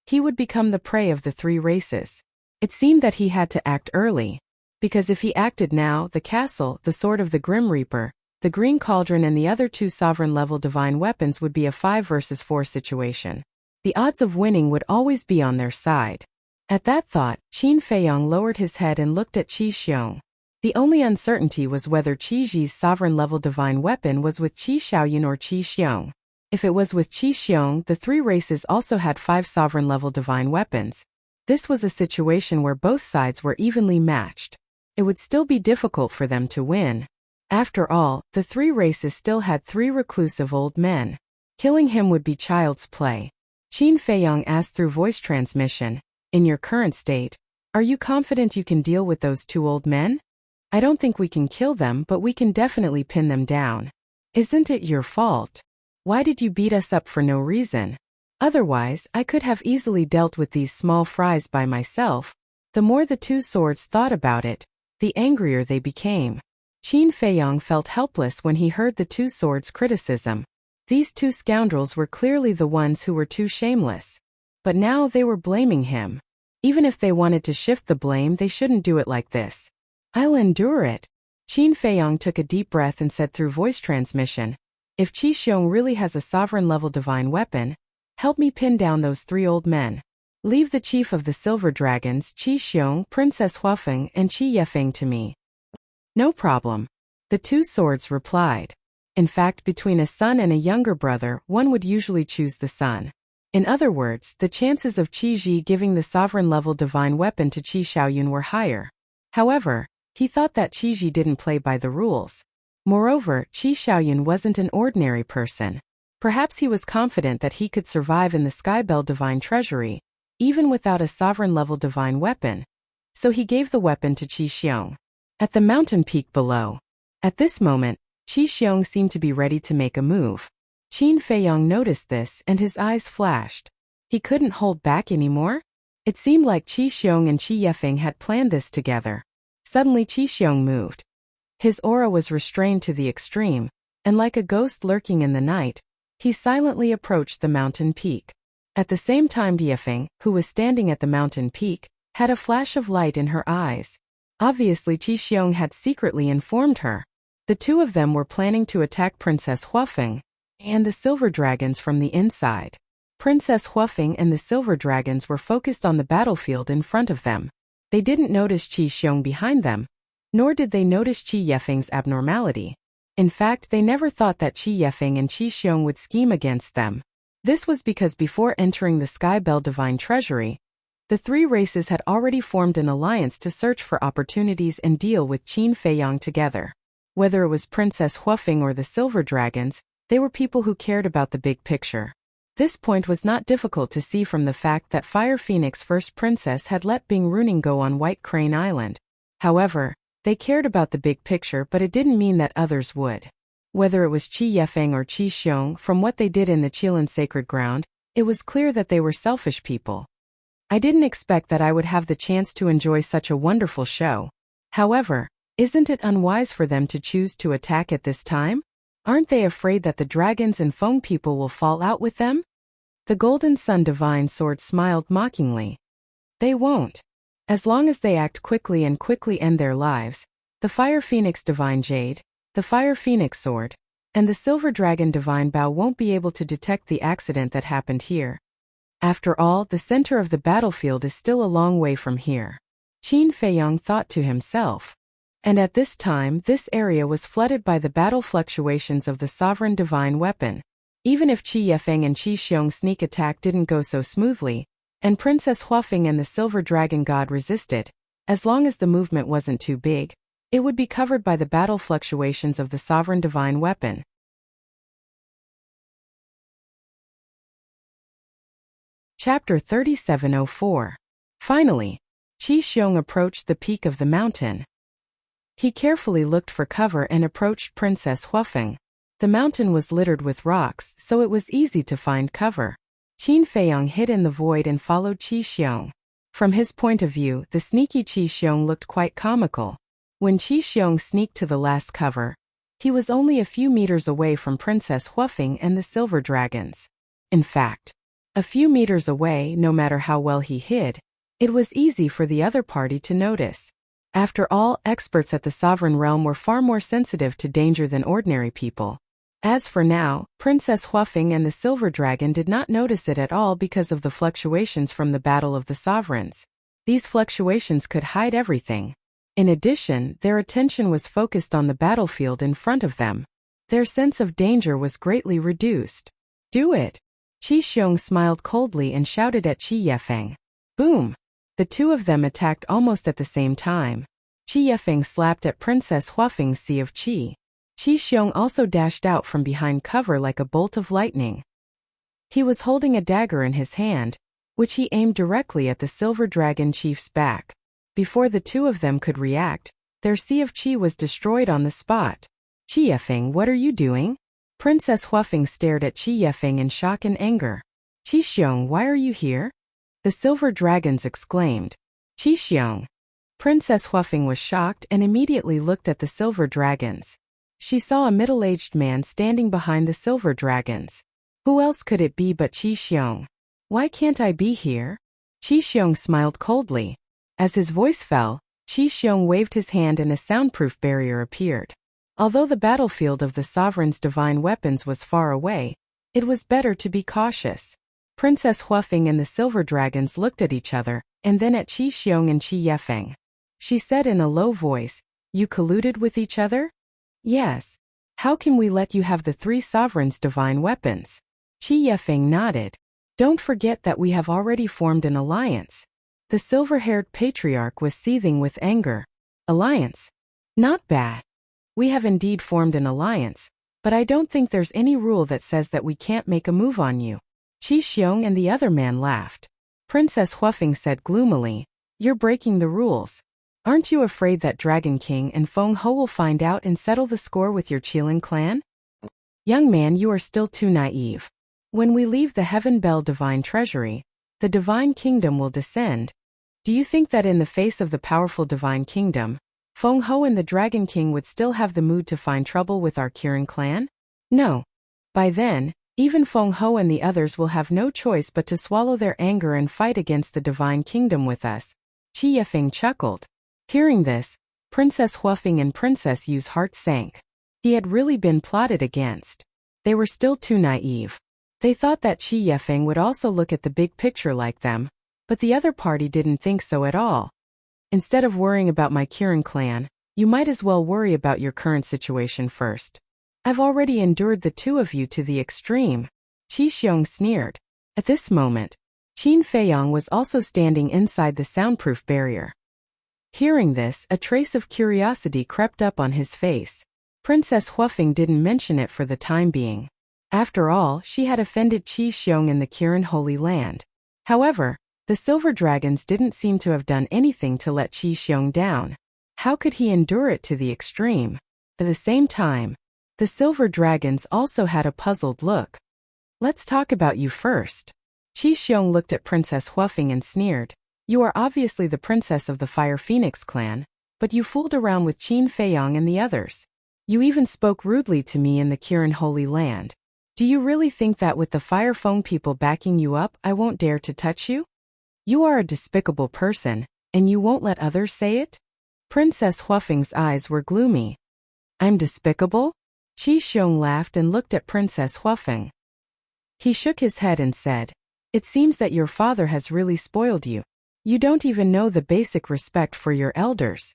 he would become the prey of the three races. It seemed that he had to act early, because if he acted now, the castle, the sword of the Grim Reaper, the Green Cauldron and the other two sovereign-level divine weapons would be a 5 versus 4 situation. The odds of winning would always be on their side. At that thought, Qin Feiyong lowered his head and looked at Qi Xiong. The only uncertainty was whether Qi Ji's sovereign-level divine weapon was with Qi Xiaoyun or Qi Xiong. If it was with Qi Xiong, the three races also had 5 sovereign-level divine weapons. This was a situation where both sides were evenly matched. It would still be difficult for them to win. After all, the three races still had 3 reclusive old men. Killing him would be child's play. Qin Feiyong asked through voice transmission, in your current state, are you confident you can deal with those 2 old men? I don't think we can kill them, but we can definitely pin them down. Isn't it your fault? Why did you beat us up for no reason? Otherwise, I could have easily dealt with these small fries by myself. The more the 2 swords thought about it, the angrier they became. Qin Feiyong felt helpless when he heard the 2 swords' criticism. These 2 scoundrels were clearly the ones who were too shameless. But now they were blaming him. Even if they wanted to shift the blame, they shouldn't do it like this. I'll endure it. Qin Feiyong took a deep breath and said through voice transmission, if Qi Xiong really has a sovereign-level divine weapon, help me pin down those 3 old men. Leave the chief of the Silver Dragons, Qi Xiong, Princess Huafeng, and Qi Yefeng to me. No problem. The 2 swords replied. In fact, between a son and a younger brother, one would usually choose the son. In other words, the chances of Qi Ji giving the sovereign-level divine weapon to Qi Xiaoyun were higher. However, He thought that Qi Ji didn't play by the rules. Moreover, Qi Xiaoyun wasn't an ordinary person. Perhaps he was confident that he could survive in the Skybell Divine Treasury, even without a sovereign-level divine weapon. So he gave the weapon to Qi Xiong. At the mountain peak below. At this moment, Qi Xiong seemed to be ready to make a move. Qin Feiyong noticed this and his eyes flashed. He couldn't hold back anymore. It seemed like Qi Xiong and Qi Yefeng had planned this together. Suddenly Qi Xiong moved. His aura was restrained to the extreme, and like a ghost lurking in the night, he silently approached the mountain peak. At the same time Yefeng, who was standing at the mountain peak, had a flash of light in her eyes. Obviously Qi Xiong had secretly informed her. The two of them were planning to attack Princess Huafeng and the silver dragons from the inside. Princess Huafeng and the silver dragons were focused on the battlefield in front of them. They didn't notice Qi Xiong behind them, nor did they notice Qi Yefeng's abnormality. In fact, they never thought that Qi Yefeng and Qi Xiong would scheme against them. This was because before entering the Skybell Divine Treasury, the three races had already formed an alliance to search for opportunities and deal with Qin Feiyong together. Whether it was Princess Huafeng or the Silver Dragons, they were people who cared about the big picture. This point was not difficult to see from the fact that Fire Phoenix First Princess had let Bing Runing go on White Crane Island. However, they cared about the big picture, but it didn't mean that others would. Whether it was Qi Yefeng or Qi Xiong, from what they did in the Qilin Sacred Ground, it was clear that they were selfish people. I didn't expect that I would have the chance to enjoy such a wonderful show. However, isn't it unwise for them to choose to attack at this time? Aren't they afraid that the dragons and Feng people will fall out with them? The Golden Sun Divine Sword smiled mockingly. They won't. As long as they act quickly and quickly end their lives, the Fire Phoenix Divine Jade, the Fire Phoenix Sword, and the Silver Dragon Divine Bow won't be able to detect the accident that happened here. After all, the center of the battlefield is still a long way from here. Qin Feiyong thought to himself. And at this time, this area was flooded by the battle fluctuations of the Sovereign Divine Weapon. Even if Qi Yefeng and Qi Xiong's sneak attack didn't go so smoothly, and Princess Huafeng and the Silver Dragon God resisted, as long as the movement wasn't too big, it would be covered by the battle fluctuations of the Sovereign Divine Weapon. Chapter 3704. Finally, Qi Xiong approached the peak of the mountain. He carefully looked for cover and approached Princess Huafeng. The mountain was littered with rocks, so it was easy to find cover. Qin Feiyong hid in the void and followed Qi Xiong. From his point of view, the sneaky Qi Xiong looked quite comical. When Qi Xiong sneaked to the last cover, he was only a few meters away from Princess Huafeng and the Silver Dragons. In fact, a few meters away, no matter how well he hid, it was easy for the other party to notice. After all, experts at the Sovereign Realm were far more sensitive to danger than ordinary people. As for now, Princess Huafeng and the Silver Dragon did not notice it at all because of the fluctuations from the Battle of the Sovereigns. These fluctuations could hide everything. In addition, their attention was focused on the battlefield in front of them. Their sense of danger was greatly reduced. Do it! Qi Xiong smiled coldly and shouted at Qi Yefeng. Boom! The two of them attacked almost at the same time. Qi Yefeng slapped at Princess Huafeng's Sea of Qi. Qi Xiong also dashed out from behind cover like a bolt of lightning. He was holding a dagger in his hand, which he aimed directly at the Silver Dragon Chief's back. Before the two of them could react, their Sea of Qi was destroyed on the spot. Qi Yefeng, what are you doing? Princess Huafeng stared at Qi Yefeng in shock and anger. Qi Xiong, why are you here? The Silver Dragons exclaimed. Qi Xiong. Princess Huafeng was shocked and immediately looked at the Silver Dragons. She saw a middle-aged man standing behind the Silver Dragons. Who else could it be but Qi Xiong? Why can't I be here? Qi Xiong smiled coldly. As his voice fell, Qi Xiong waved his hand and a soundproof barrier appeared. Although the battlefield of the Sovereign's divine weapons was far away, it was better to be cautious. Princess Huafeng and the Silver Dragons looked at each other, and then at Qi Xiong and Qi Yefeng. She said in a low voice, You colluded with each other? Yes. How can we let you have the three sovereigns' divine weapons? Qi Yefeng nodded. Don't forget that we have already formed an alliance. The silver-haired patriarch was seething with anger. Alliance. Not bad. We have indeed formed an alliance, but I don't think there's any rule that says that we can't make a move on you. Qi Xiong and the other man laughed. Princess Huafeng said gloomily, "You're breaking the rules. Aren't you afraid that Dragon King and Feng Ho will find out and settle the score with your Qilin clan?" "Young man, you are still too naive. When we leave the Heaven Bell Divine Treasury, the Divine Kingdom will descend. Do you think that in the face of the powerful Divine Kingdom, Feng Ho and the Dragon King would still have the mood to find trouble with our Kirin clan? No. By then, even Feng Ho and the others will have no choice but to swallow their anger and fight against the Divine Kingdom with us." Qi Yifeng chuckled. Hearing this, Princess Huafeng and Princess Yu's heart sank. He had really been plotted against. They were still too naive. They thought that Qi Yifeng would also look at the big picture like them, but the other party didn't think so at all. "Instead of worrying about my Kirin clan, you might as well worry about your current situation first. I've already endured the two of you to the extreme." Qi Xiong sneered. At this moment, Qin Feiyang was also standing inside the soundproof barrier. Hearing this, a trace of curiosity crept up on his face. Princess Huafeng didn't mention it for the time being. After all, she had offended Qi Xiong in the Kirin Holy Land. However, the Silver Dragons didn't seem to have done anything to let Qi Xiong down. How could he endure it to the extreme? At the same time, the Silver Dragons also had a puzzled look. "Let's talk about you first." Qi Xiong looked at Princess Huafeng and sneered. "You are obviously the princess of the Fire Phoenix clan, but you fooled around with Qin Feiyang and the others. You even spoke rudely to me in the Kirin Holy Land. Do you really think that with the Fire Feng people backing you up, I won't dare to touch you? You are a despicable person, and you won't let others say it?" Princess Huafeng's eyes were gloomy. "I'm despicable?" Qi Xiong laughed and looked at Princess Huafeng. He shook his head and said, "It seems that your father has really spoiled you. You don't even know the basic respect for your elders."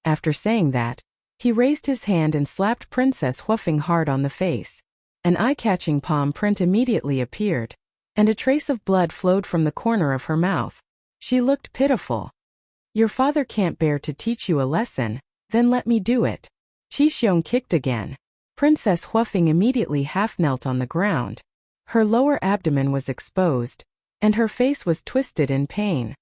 After saying that, he raised his hand and slapped Princess Huafeng hard on the face. An eye-catching palm print immediately appeared, and a trace of blood flowed from the corner of her mouth. She looked pitiful. "Your father can't bear to teach you a lesson, then let me do it." Qi Xiong kicked again. Princess Huafeng immediately half-knelt on the ground. Her lower abdomen was exposed, and her face was twisted in pain.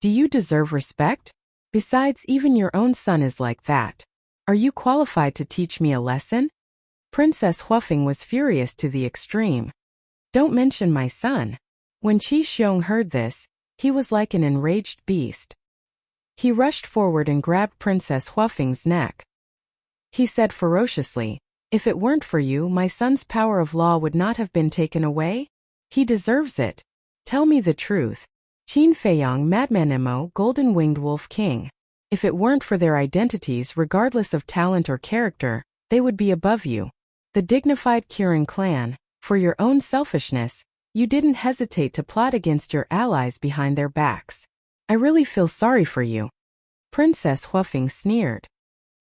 "Do you deserve respect? Besides, even your own son is like that. Are you qualified to teach me a lesson?" Princess Huafeng was furious to the extreme. "Don't mention my son." When Qi Xiong heard this, he was like an enraged beast. He rushed forward and grabbed Princess Huafeng's neck. He said ferociously, "If it weren't for you, my son's power of law would not have been taken away? He deserves it. Tell me the truth. Qin Feiyang, Madman Mo, Golden-Winged Wolf King. If it weren't for their identities, regardless of talent or character, they would be above you. The dignified Kirin clan, for your own selfishness, you didn't hesitate to plot against your allies behind their backs. I really feel sorry for you." Princess Huafeng sneered.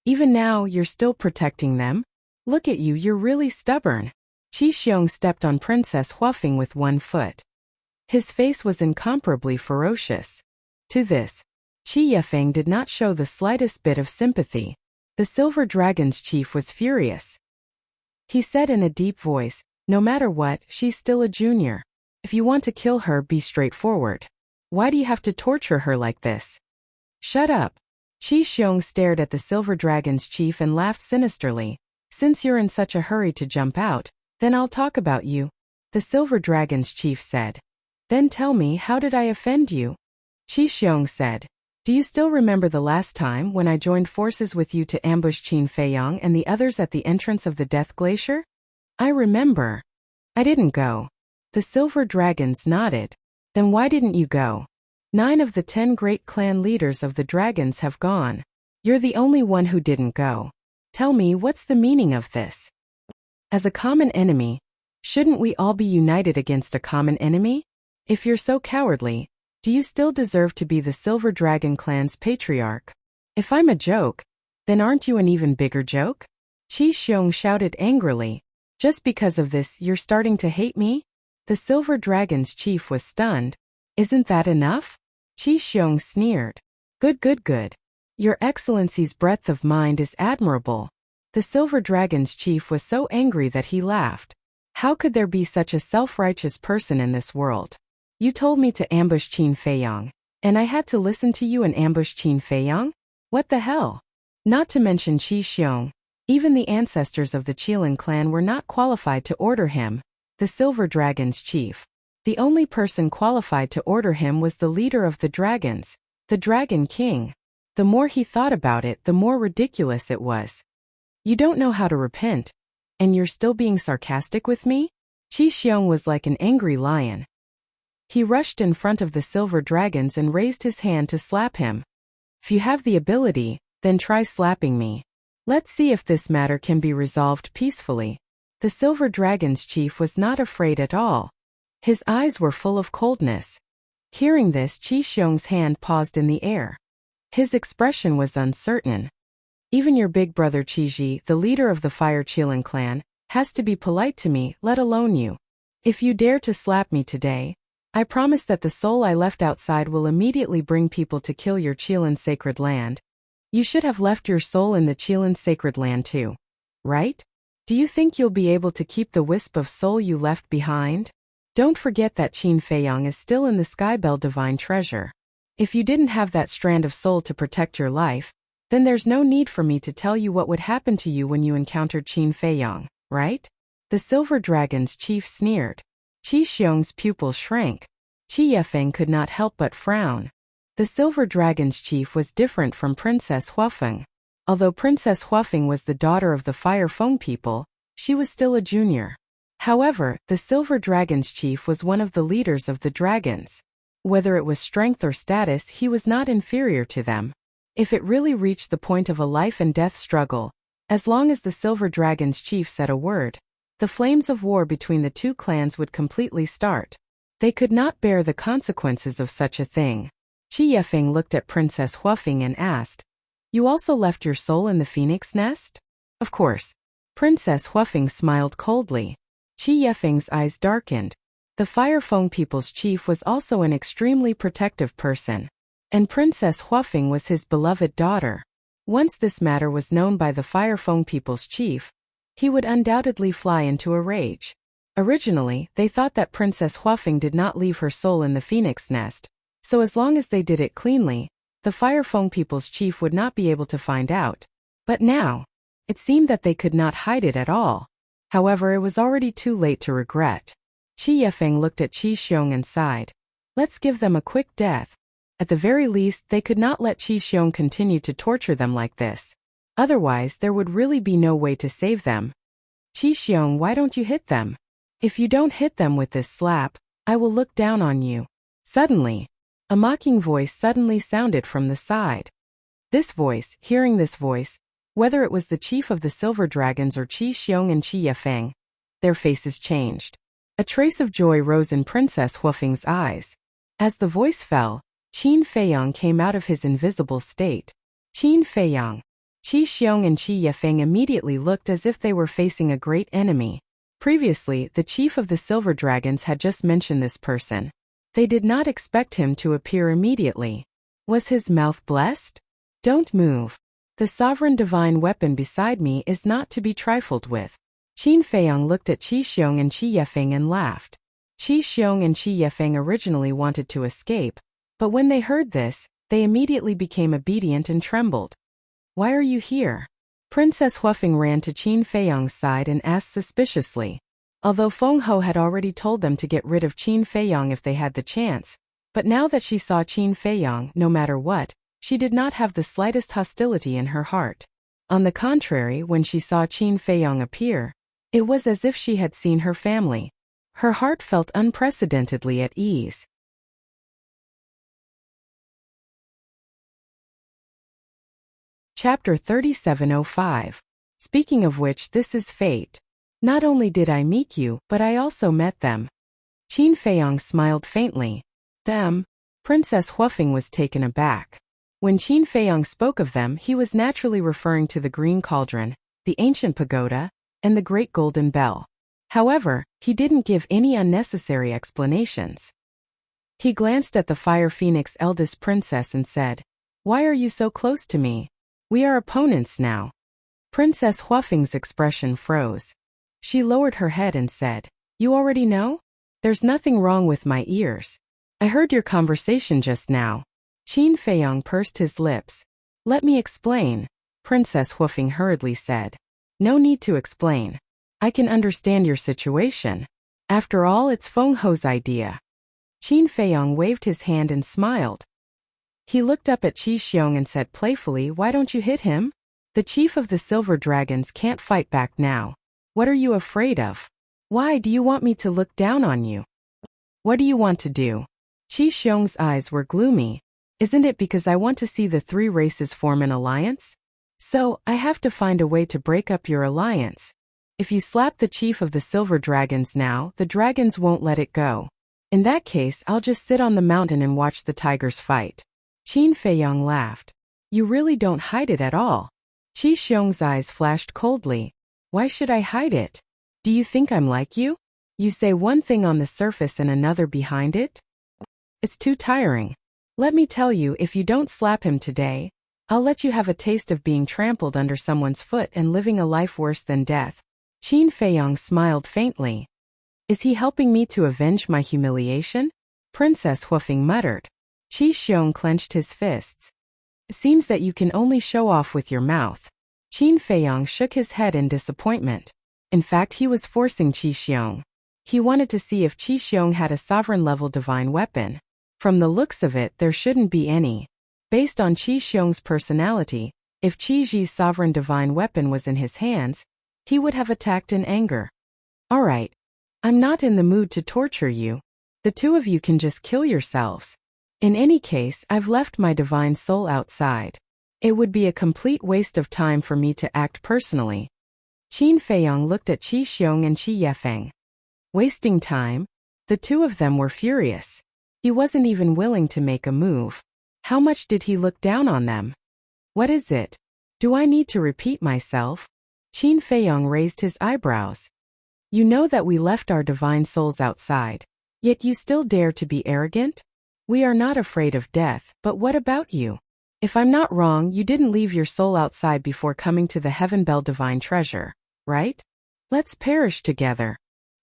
"Even now, you're still protecting them? Look at you, you're really stubborn." Qi Xiong stepped on Princess Huafeng with one foot. His face was incomparably ferocious. To this, Qi Yifeng did not show the slightest bit of sympathy. The Silver Dragon's chief was furious. He said in a deep voice, "No matter what, she's still a junior. If you want to kill her, be straightforward. Why do you have to torture her like this?" "Shut up." Qi Xiong stared at the Silver Dragon's chief and laughed sinisterly. "Since you're in such a hurry to jump out, then I'll talk about you," the Silver Dragon's chief said. "Then tell me, how did I offend you?" Qi Xiong said, "Do you still remember the last time when I joined forces with you to ambush Qin Feiyang and the others at the entrance of the Death Glacier?" "I remember." "I didn't go." The Silver Dragons nodded. "Then why didn't you go? 9 of the 10 great clan leaders of the dragons have gone. You're the only one who didn't go. Tell me, what's the meaning of this? As a common enemy, shouldn't we all be united against a common enemy? If you're so cowardly, do you still deserve to be the Silver Dragon clan's patriarch? If I'm a joke, then aren't you an even bigger joke?" Qi Xiong shouted angrily. "Just because of this, you're starting to hate me?" The Silver Dragon's chief was stunned. "Isn't that enough?" Qi Xiong sneered. Good. Your Excellency's breadth of mind is admirable. The Silver Dragon's chief was so angry that he laughed. How could there be such a self-righteous person in this world? You told me to ambush Qin Feiyang, and I had to listen to you and ambush Qin Feiyang? What the hell? Not to mention Qi Xiong. Even the ancestors of the Qilin clan were not qualified to order him, the Silver Dragon's chief. The only person qualified to order him was the leader of the dragons, the Dragon King. The more he thought about it, the more ridiculous it was. You don't know how to repent, and you're still being sarcastic with me? Qi Xiong was like an angry lion. He rushed in front of the silver dragons and raised his hand to slap him. If you have the ability, then try slapping me. Let's see if this matter can be resolved peacefully. The silver dragon's chief was not afraid at all. His eyes were full of coldness. Hearing this, Qi Xiong's hand paused in the air. His expression was uncertain. Even your big brother Qiji, the leader of the Fire Qilin clan, has to be polite to me, let alone you. If you dare to slap me today, I promise that the soul I left outside will immediately bring people to kill your Qilin sacred land. You should have left your soul in the Qilin sacred land too. Right? Do you think you'll be able to keep the wisp of soul you left behind? Don't forget that Qin Feiyang is still in the Skybell divine treasure. If you didn't have that strand of soul to protect your life, then there's no need for me to tell you what would happen to you when you encountered Qin Feiyang, right? The Silver Dragon's chief sneered. Qi Xiong's pupil shrank. Qi Yefeng could not help but frown. The Silver Dragon's chief was different from Princess Huafeng. Although Princess Huafeng was the daughter of the Fire Feng people, she was still a junior. However, the Silver Dragon's chief was one of the leaders of the dragons. Whether it was strength or status, he was not inferior to them. If it really reached the point of a life-and-death struggle, as long as the Silver Dragon's chief said a word, the flames of war between the two clans would completely start. They could not bear the consequences of such a thing. Qi Yefeng looked at Princess Huafeng and asked, "You also left your soul in the phoenix nest?" Of course. Princess Huafeng smiled coldly. Qi Yefeng's eyes darkened. The Fire Feng people's chief was also an extremely protective person. And Princess Huafeng was his beloved daughter. Once this matter was known by the Fire Feng people's chief, he would undoubtedly fly into a rage. Originally, they thought that Princess Huafeng did not leave her soul in the phoenix nest, so as long as they did it cleanly, the Fire Feng people's chief would not be able to find out. But now, it seemed that they could not hide it at all. However, it was already too late to regret. Qi Yefeng looked at Qi Xiong and sighed. Let's give them a quick death. At the very least, they could not let Qi Xiong continue to torture them like this. Otherwise, there would really be no way to save them. Qi Xiong, why don't you hit them? If you don't hit them with this slap, I will look down on you. Suddenly, a mocking voice suddenly sounded from the side. Hearing this voice, whether it was the chief of the Silver Dragons or Qi Xiong and Qi Yefeng, their faces changed. A trace of joy rose in Princess Huafeng's eyes. As the voice fell, Qin Feiyang came out of his invisible state. Qin Feiyang. Qi Xiong and Qi Yefeng immediately looked as if they were facing a great enemy. Previously, the chief of the Silver Dragons had just mentioned this person. They did not expect him to appear immediately. Was his mouth blessed? Don't move. The sovereign divine weapon beside me is not to be trifled with. Qin Feiyang looked at Qi Xiong and Qi Yefeng and laughed. Qi Xiong and Qi Yefeng originally wanted to escape, but when they heard this, they immediately became obedient and trembled. Why are you here? Princess Huafeng ran to Qin Feiyang's side and asked suspiciously. Although Feng Ho had already told them to get rid of Qin Feiyang if they had the chance, but now that she saw Qin Feiyang, no matter what, she did not have the slightest hostility in her heart. On the contrary, when she saw Qin Feiyang appear, it was as if she had seen her family. Her heart felt unprecedentedly at ease. Chapter 3705. Speaking of which, this is fate. Not only did I meet you, but I also met them. Qin Feiyang smiled faintly. Them? Princess Huafeng was taken aback. When Qin Feiyang spoke of them, he was naturally referring to the Green Cauldron, the ancient pagoda, and the Great Golden Bell. However, he didn't give any unnecessary explanations. He glanced at the Fire Phoenix eldest princess and said, Why are you so close to me? We are opponents now. Princess Huafeng's expression froze. She lowered her head and said, You already know? There's nothing wrong with my ears. I heard your conversation just now. Qin Feiyong pursed his lips. Let me explain, Princess Huafeng hurriedly said. No need to explain. I can understand your situation. After all, it's Feng Ho's idea. Qin Feiyong waved his hand and smiled. He looked up at Qi Xiong and said playfully, Why don't you hit him? The chief of the Silver Dragons can't fight back now. What are you afraid of? Why do you want me to look down on you? What do you want to do? Qi Xiong's eyes were gloomy. Isn't it because I want to see the three races form an alliance? So, I have to find a way to break up your alliance. If you slap the chief of the Silver Dragons now, the dragons won't let it go. In that case, I'll just sit on the mountain and watch the tigers fight. Qin Feiyong laughed. You really don't hide it at all. Qi Xiong's eyes flashed coldly. Why should I hide it? Do you think I'm like you? You say one thing on the surface and another behind it? It's too tiring. Let me tell you, if you don't slap him today, I'll let you have a taste of being trampled under someone's foot and living a life worse than death. Qin Feiyong smiled faintly. Is he helping me to avenge my humiliation? Princess Huafeng muttered. Qi Xiong clenched his fists. It seems that you can only show off with your mouth. Qin Feiyong shook his head in disappointment. In fact, he was forcing Qi Xiong. He wanted to see if Qi Xiong had a sovereign-level divine weapon. From the looks of it, there shouldn't be any. Based on Qi Xiong's personality, if Qi Ji's sovereign divine weapon was in his hands, he would have attacked in anger. All right. I'm not in the mood to torture you. The two of you can just kill yourselves. In any case, I've left my divine soul outside. It would be a complete waste of time for me to act personally. Qin Feiyong looked at Qi Xiong and Qi Yefeng. Wasting time? The two of them were furious. He wasn't even willing to make a move. How much did he look down on them? What is it? Do I need to repeat myself? Qin Feiyong raised his eyebrows. You know that we left our divine souls outside, yet you still dare to be arrogant? We are not afraid of death, but what about you? If I'm not wrong, you didn't leave your soul outside before coming to the Heaven Bell divine treasure, right? Let's perish together.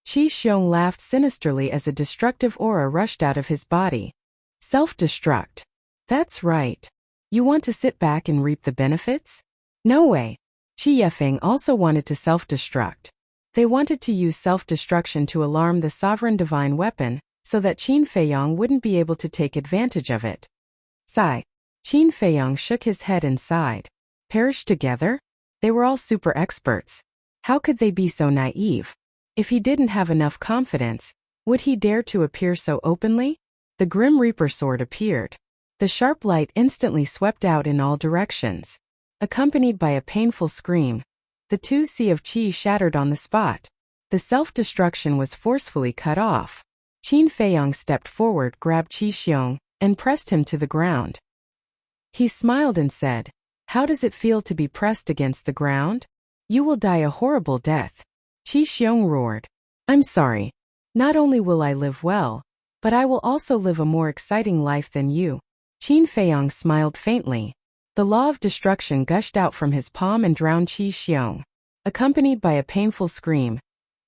Qi Xiong laughed sinisterly as a destructive aura rushed out of his body. Self-destruct. That's right. You want to sit back and reap the benefits? No way. Qi Yefeng also wanted to self-destruct. They wanted to use self-destruction to alarm the sovereign divine weapon, so that Qin Feiyong wouldn't be able to take advantage of it. Sigh. Qin Feiyong shook his head and sighed. Perish together? They were all super experts. How could they be so naive? If he didn't have enough confidence, would he dare to appear so openly? The Grim Reaper sword appeared. The sharp light instantly swept out in all directions. Accompanied by a painful scream, the 2C of Qi shattered on the spot. The self-destruction was forcefully cut off. Qin Feiyong stepped forward, grabbed Qi Xiong, and pressed him to the ground. He smiled and said, How does it feel to be pressed against the ground? You will die a horrible death. Qi Xiong roared. I'm sorry. Not only will I live well, but I will also live a more exciting life than you. Qin Feiyong smiled faintly. The law of destruction gushed out from his palm and drowned Qi Xiong. Accompanied by a painful scream,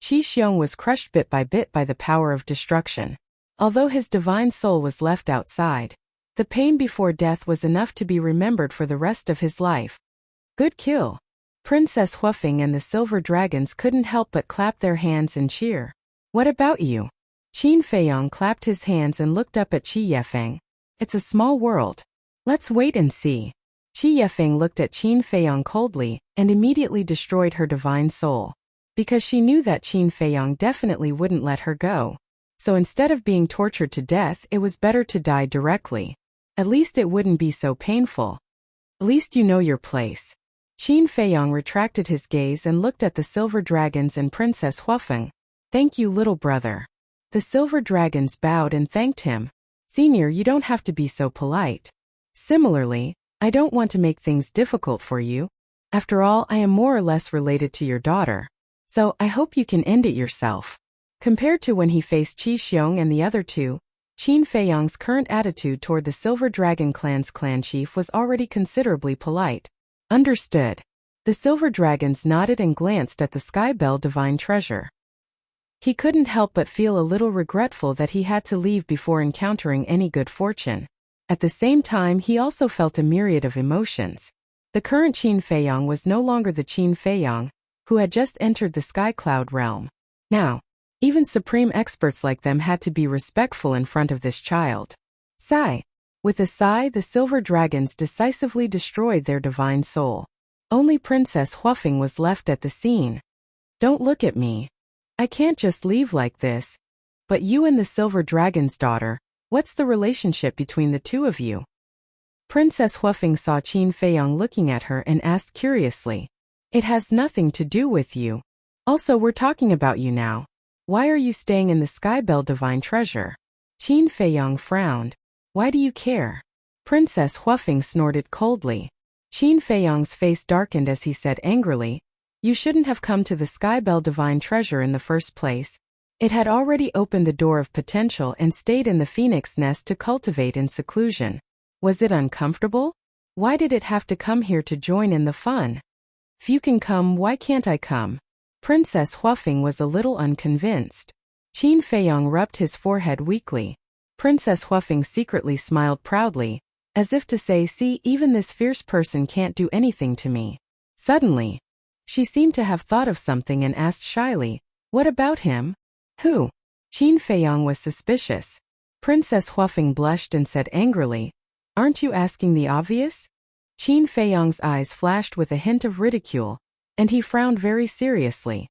Qi Xiong was crushed bit by the power of destruction. Although his divine soul was left outside, the pain before death was enough to be remembered for the rest of his life. Good kill. Princess Huafeng and the Silver Dragons couldn't help but clap their hands and cheer. What about you? Qin Feiyong clapped his hands and looked up at Qi Yefeng. It's a small world. Let's wait and see. Qi Yefeng looked at Qin Feiyong coldly and immediately destroyed her divine soul. Because she knew that Qin Feiyong definitely wouldn't let her go. So instead of being tortured to death, it was better to die directly. At least it wouldn't be so painful. At least you know your place. Qin Feiyong retracted his gaze and looked at the Silver Dragons and Princess Huafeng. Thank you, little brother. The Silver Dragons bowed and thanked him. Senior, you don't have to be so polite. Similarly, I don't want to make things difficult for you. After all, I am more or less related to your daughter. So, I hope you can end it yourself. Compared to when he faced Qi Xiong and the other two, Qin Feiyang's current attitude toward the Silver Dragon Clan's clan chief was already considerably polite. Understood. The Silver Dragons nodded and glanced at the Sky Bell Divine Treasure. He couldn't help but feel a little regretful that he had to leave before encountering any good fortune. At the same time, he also felt a myriad of emotions. The current Qin Feiyang was no longer the Qin Feiyang, who had just entered the Sky Cloud realm. Now, even supreme experts like them had to be respectful in front of this child. Sigh. With a sigh, the Silver Dragons decisively destroyed their divine soul. Only Princess Huafeng was left at the scene. Don't look at me. I can't just leave like this. But you and the Silver Dragon's daughter, what's the relationship between the two of you? Princess Huafeng saw Qin Feiyang looking at her and asked curiously. It has nothing to do with you. Also, we're talking about you now. Why are you staying in the Sky Bell Divine Treasure? Qin Feiyang frowned. Why do you care? Princess Huafeng snorted coldly. Qin Feiyang's face darkened as he said angrily, you shouldn't have come to the Sky Bell Divine Treasure in the first place. It had already opened the door of potential and stayed in the phoenix nest to cultivate in seclusion. Was it uncomfortable? Why did it have to come here to join in the fun? If you can come, why can't I come? Princess Huafeng was a little unconvinced. Qin Feiyang rubbed his forehead weakly. Princess Huafeng secretly smiled proudly, as if to say, see, even this fierce person can't do anything to me. Suddenly, she seemed to have thought of something and asked shyly, what about him? Who? Qin Feiyang was suspicious. Princess Huafeng blushed and said angrily, aren't you asking the obvious? Qin Feiyang's eyes flashed with a hint of ridicule, and he frowned very seriously.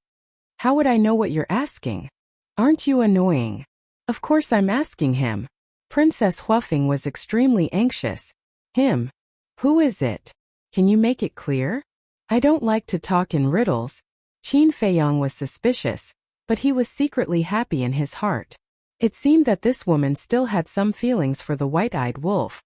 How would I know what you're asking? Aren't you annoying? Of course I'm asking him. Princess Huafeng was extremely anxious. Him? Who is it? Can you make it clear? I don't like to talk in riddles. Qin Feiyang was suspicious, but he was secretly happy in his heart. It seemed that this woman still had some feelings for the white-eyed wolf.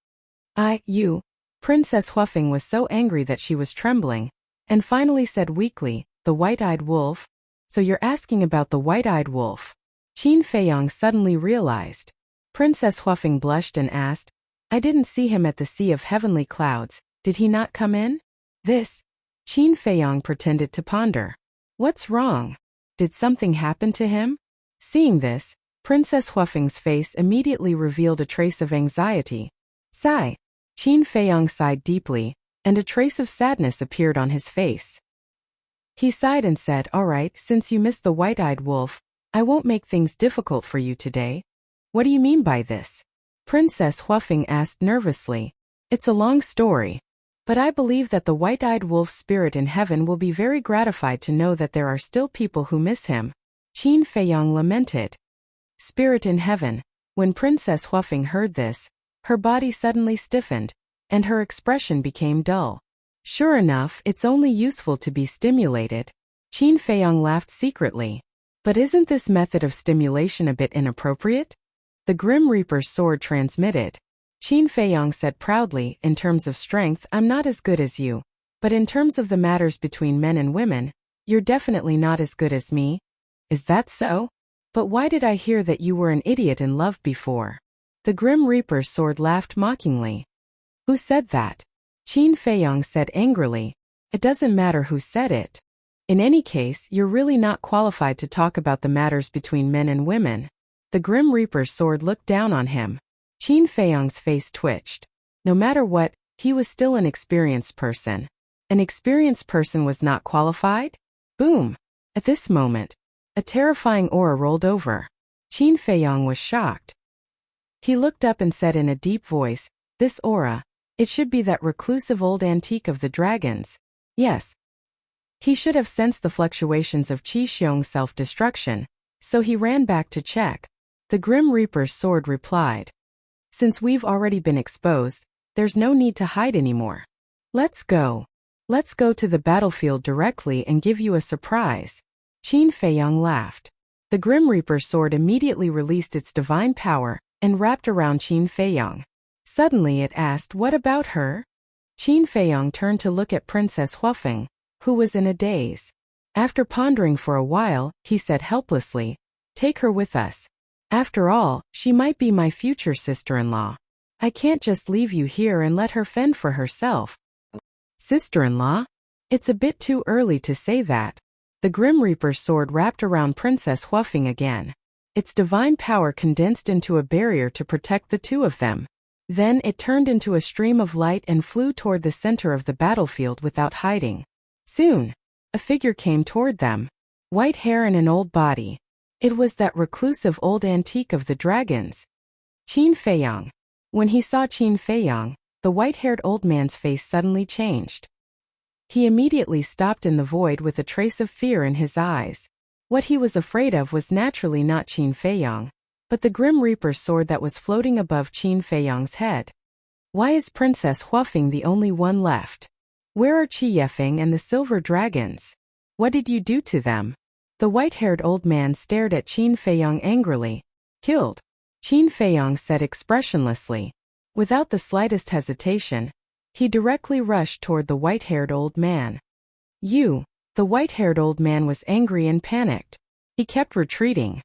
You. Princess Huafeng was so angry that she was trembling, and finally said weakly, the white-eyed wolf? So you're asking about the white-eyed wolf? Qin Feiyang suddenly realized. Princess Huafeng blushed and asked, I didn't see him at the Sea of Heavenly Clouds, did he not come in? This? Qin Feiyang pretended to ponder. What's wrong? Did something happen to him? Seeing this, Princess Huafeng's face immediately revealed a trace of anxiety. Sigh. Qin Feiyang sighed deeply, and a trace of sadness appeared on his face. He sighed and said, all right, since you missed the white-eyed wolf, I won't make things difficult for you today. What do you mean by this? Princess Huafeng asked nervously. It's a long story. But I believe that the white-eyed wolf's spirit in heaven will be very gratified to know that there are still people who miss him. Qin Feiyang lamented. Spirit in heaven. When Princess Huafeng heard this, her body suddenly stiffened, and her expression became dull. Sure enough, it's only useful to be stimulated. Qin Feiyang laughed secretly. But isn't this method of stimulation a bit inappropriate? The Grim Reaper's sword transmitted. Qin Feiyang said proudly, in terms of strength, I'm not as good as you. But in terms of the matters between men and women, you're definitely not as good as me. Is that so? But why did I hear that you were an idiot in love before? The Grim Reaper's sword laughed mockingly. Who said that? Qin Feiyang said angrily. It doesn't matter who said it. In any case, you're really not qualified to talk about the matters between men and women. The Grim Reaper's sword looked down on him. Qin Feiyang's face twitched. No matter what, he was still an experienced person. An experienced person was not qualified? Boom! At this moment, a terrifying aura rolled over. Qin Feiyang was shocked. He looked up and said in a deep voice, this aura, it should be that reclusive old antique of the dragons. Yes. He should have sensed the fluctuations of Qi Xiong's self-destruction, so he ran back to check. The Grim Reaper's sword replied. Since we've already been exposed, there's no need to hide anymore. Let's go. Let's go to the battlefield directly and give you a surprise. Qin Feiyang laughed. The Grim Reaper's sword immediately released its divine power and wrapped around Qin Feiyang. Suddenly it asked, what about her? Qin Feiyang turned to look at Princess Huafeng, who was in a daze. After pondering for a while, he said helplessly, take her with us. After all, she might be my future sister-in-law. I can't just leave you here and let her fend for herself. Sister-in-law? It's a bit too early to say that. The Grim Reaper's sword wrapped around Princess Huafeng again. Its divine power condensed into a barrier to protect the two of them. Then it turned into a stream of light and flew toward the center of the battlefield without hiding. Soon, a figure came toward them. White hair and an old body. It was that reclusive old antique of the dragons. Qin Feiyang. When he saw Qin Feiyang, the white-haired old man's face suddenly changed. He immediately stopped in the void with a trace of fear in his eyes. What he was afraid of was naturally not Qin Feiyang, but the Grim Reaper's sword that was floating above Qin Feiyang's head. Why is Princess Huafeng the only one left? Where are Qi Yefeng and the silver dragons? What did you do to them? The white-haired old man stared at Qin Feiyang angrily. Killed. Qin Feiyang said expressionlessly. Without the slightest hesitation, he directly rushed toward the white-haired old man. You. The white-haired old man was angry and panicked. He kept retreating.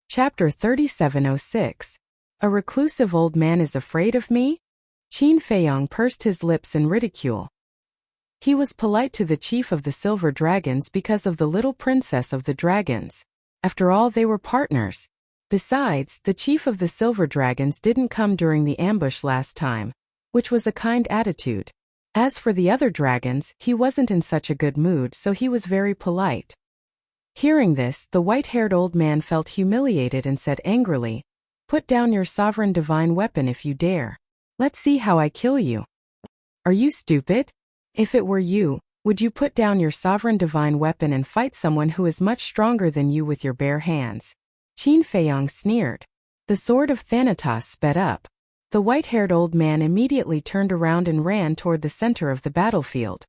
Chapter 3706. A reclusive old man is afraid of me? Qin Feiyang pursed his lips in ridicule. He was polite to the chief of the silver dragons because of the little princess of the dragons. After all, they were partners. Besides, the chief of the silver dragons didn't come during the ambush last time, which was a kind attitude. As for the other dragons, he wasn't in such a good mood, so he was very polite. Hearing this, the white-haired old man felt humiliated and said angrily, "Put down your sovereign divine weapon if you dare. Let's see how I kill you." Are you stupid? If it were you, would you put down your sovereign divine weapon and fight someone who is much stronger than you with your bare hands? Qin Feiyang sneered. The sword of Thanatos sped up. The white-haired old man immediately turned around and ran toward the center of the battlefield.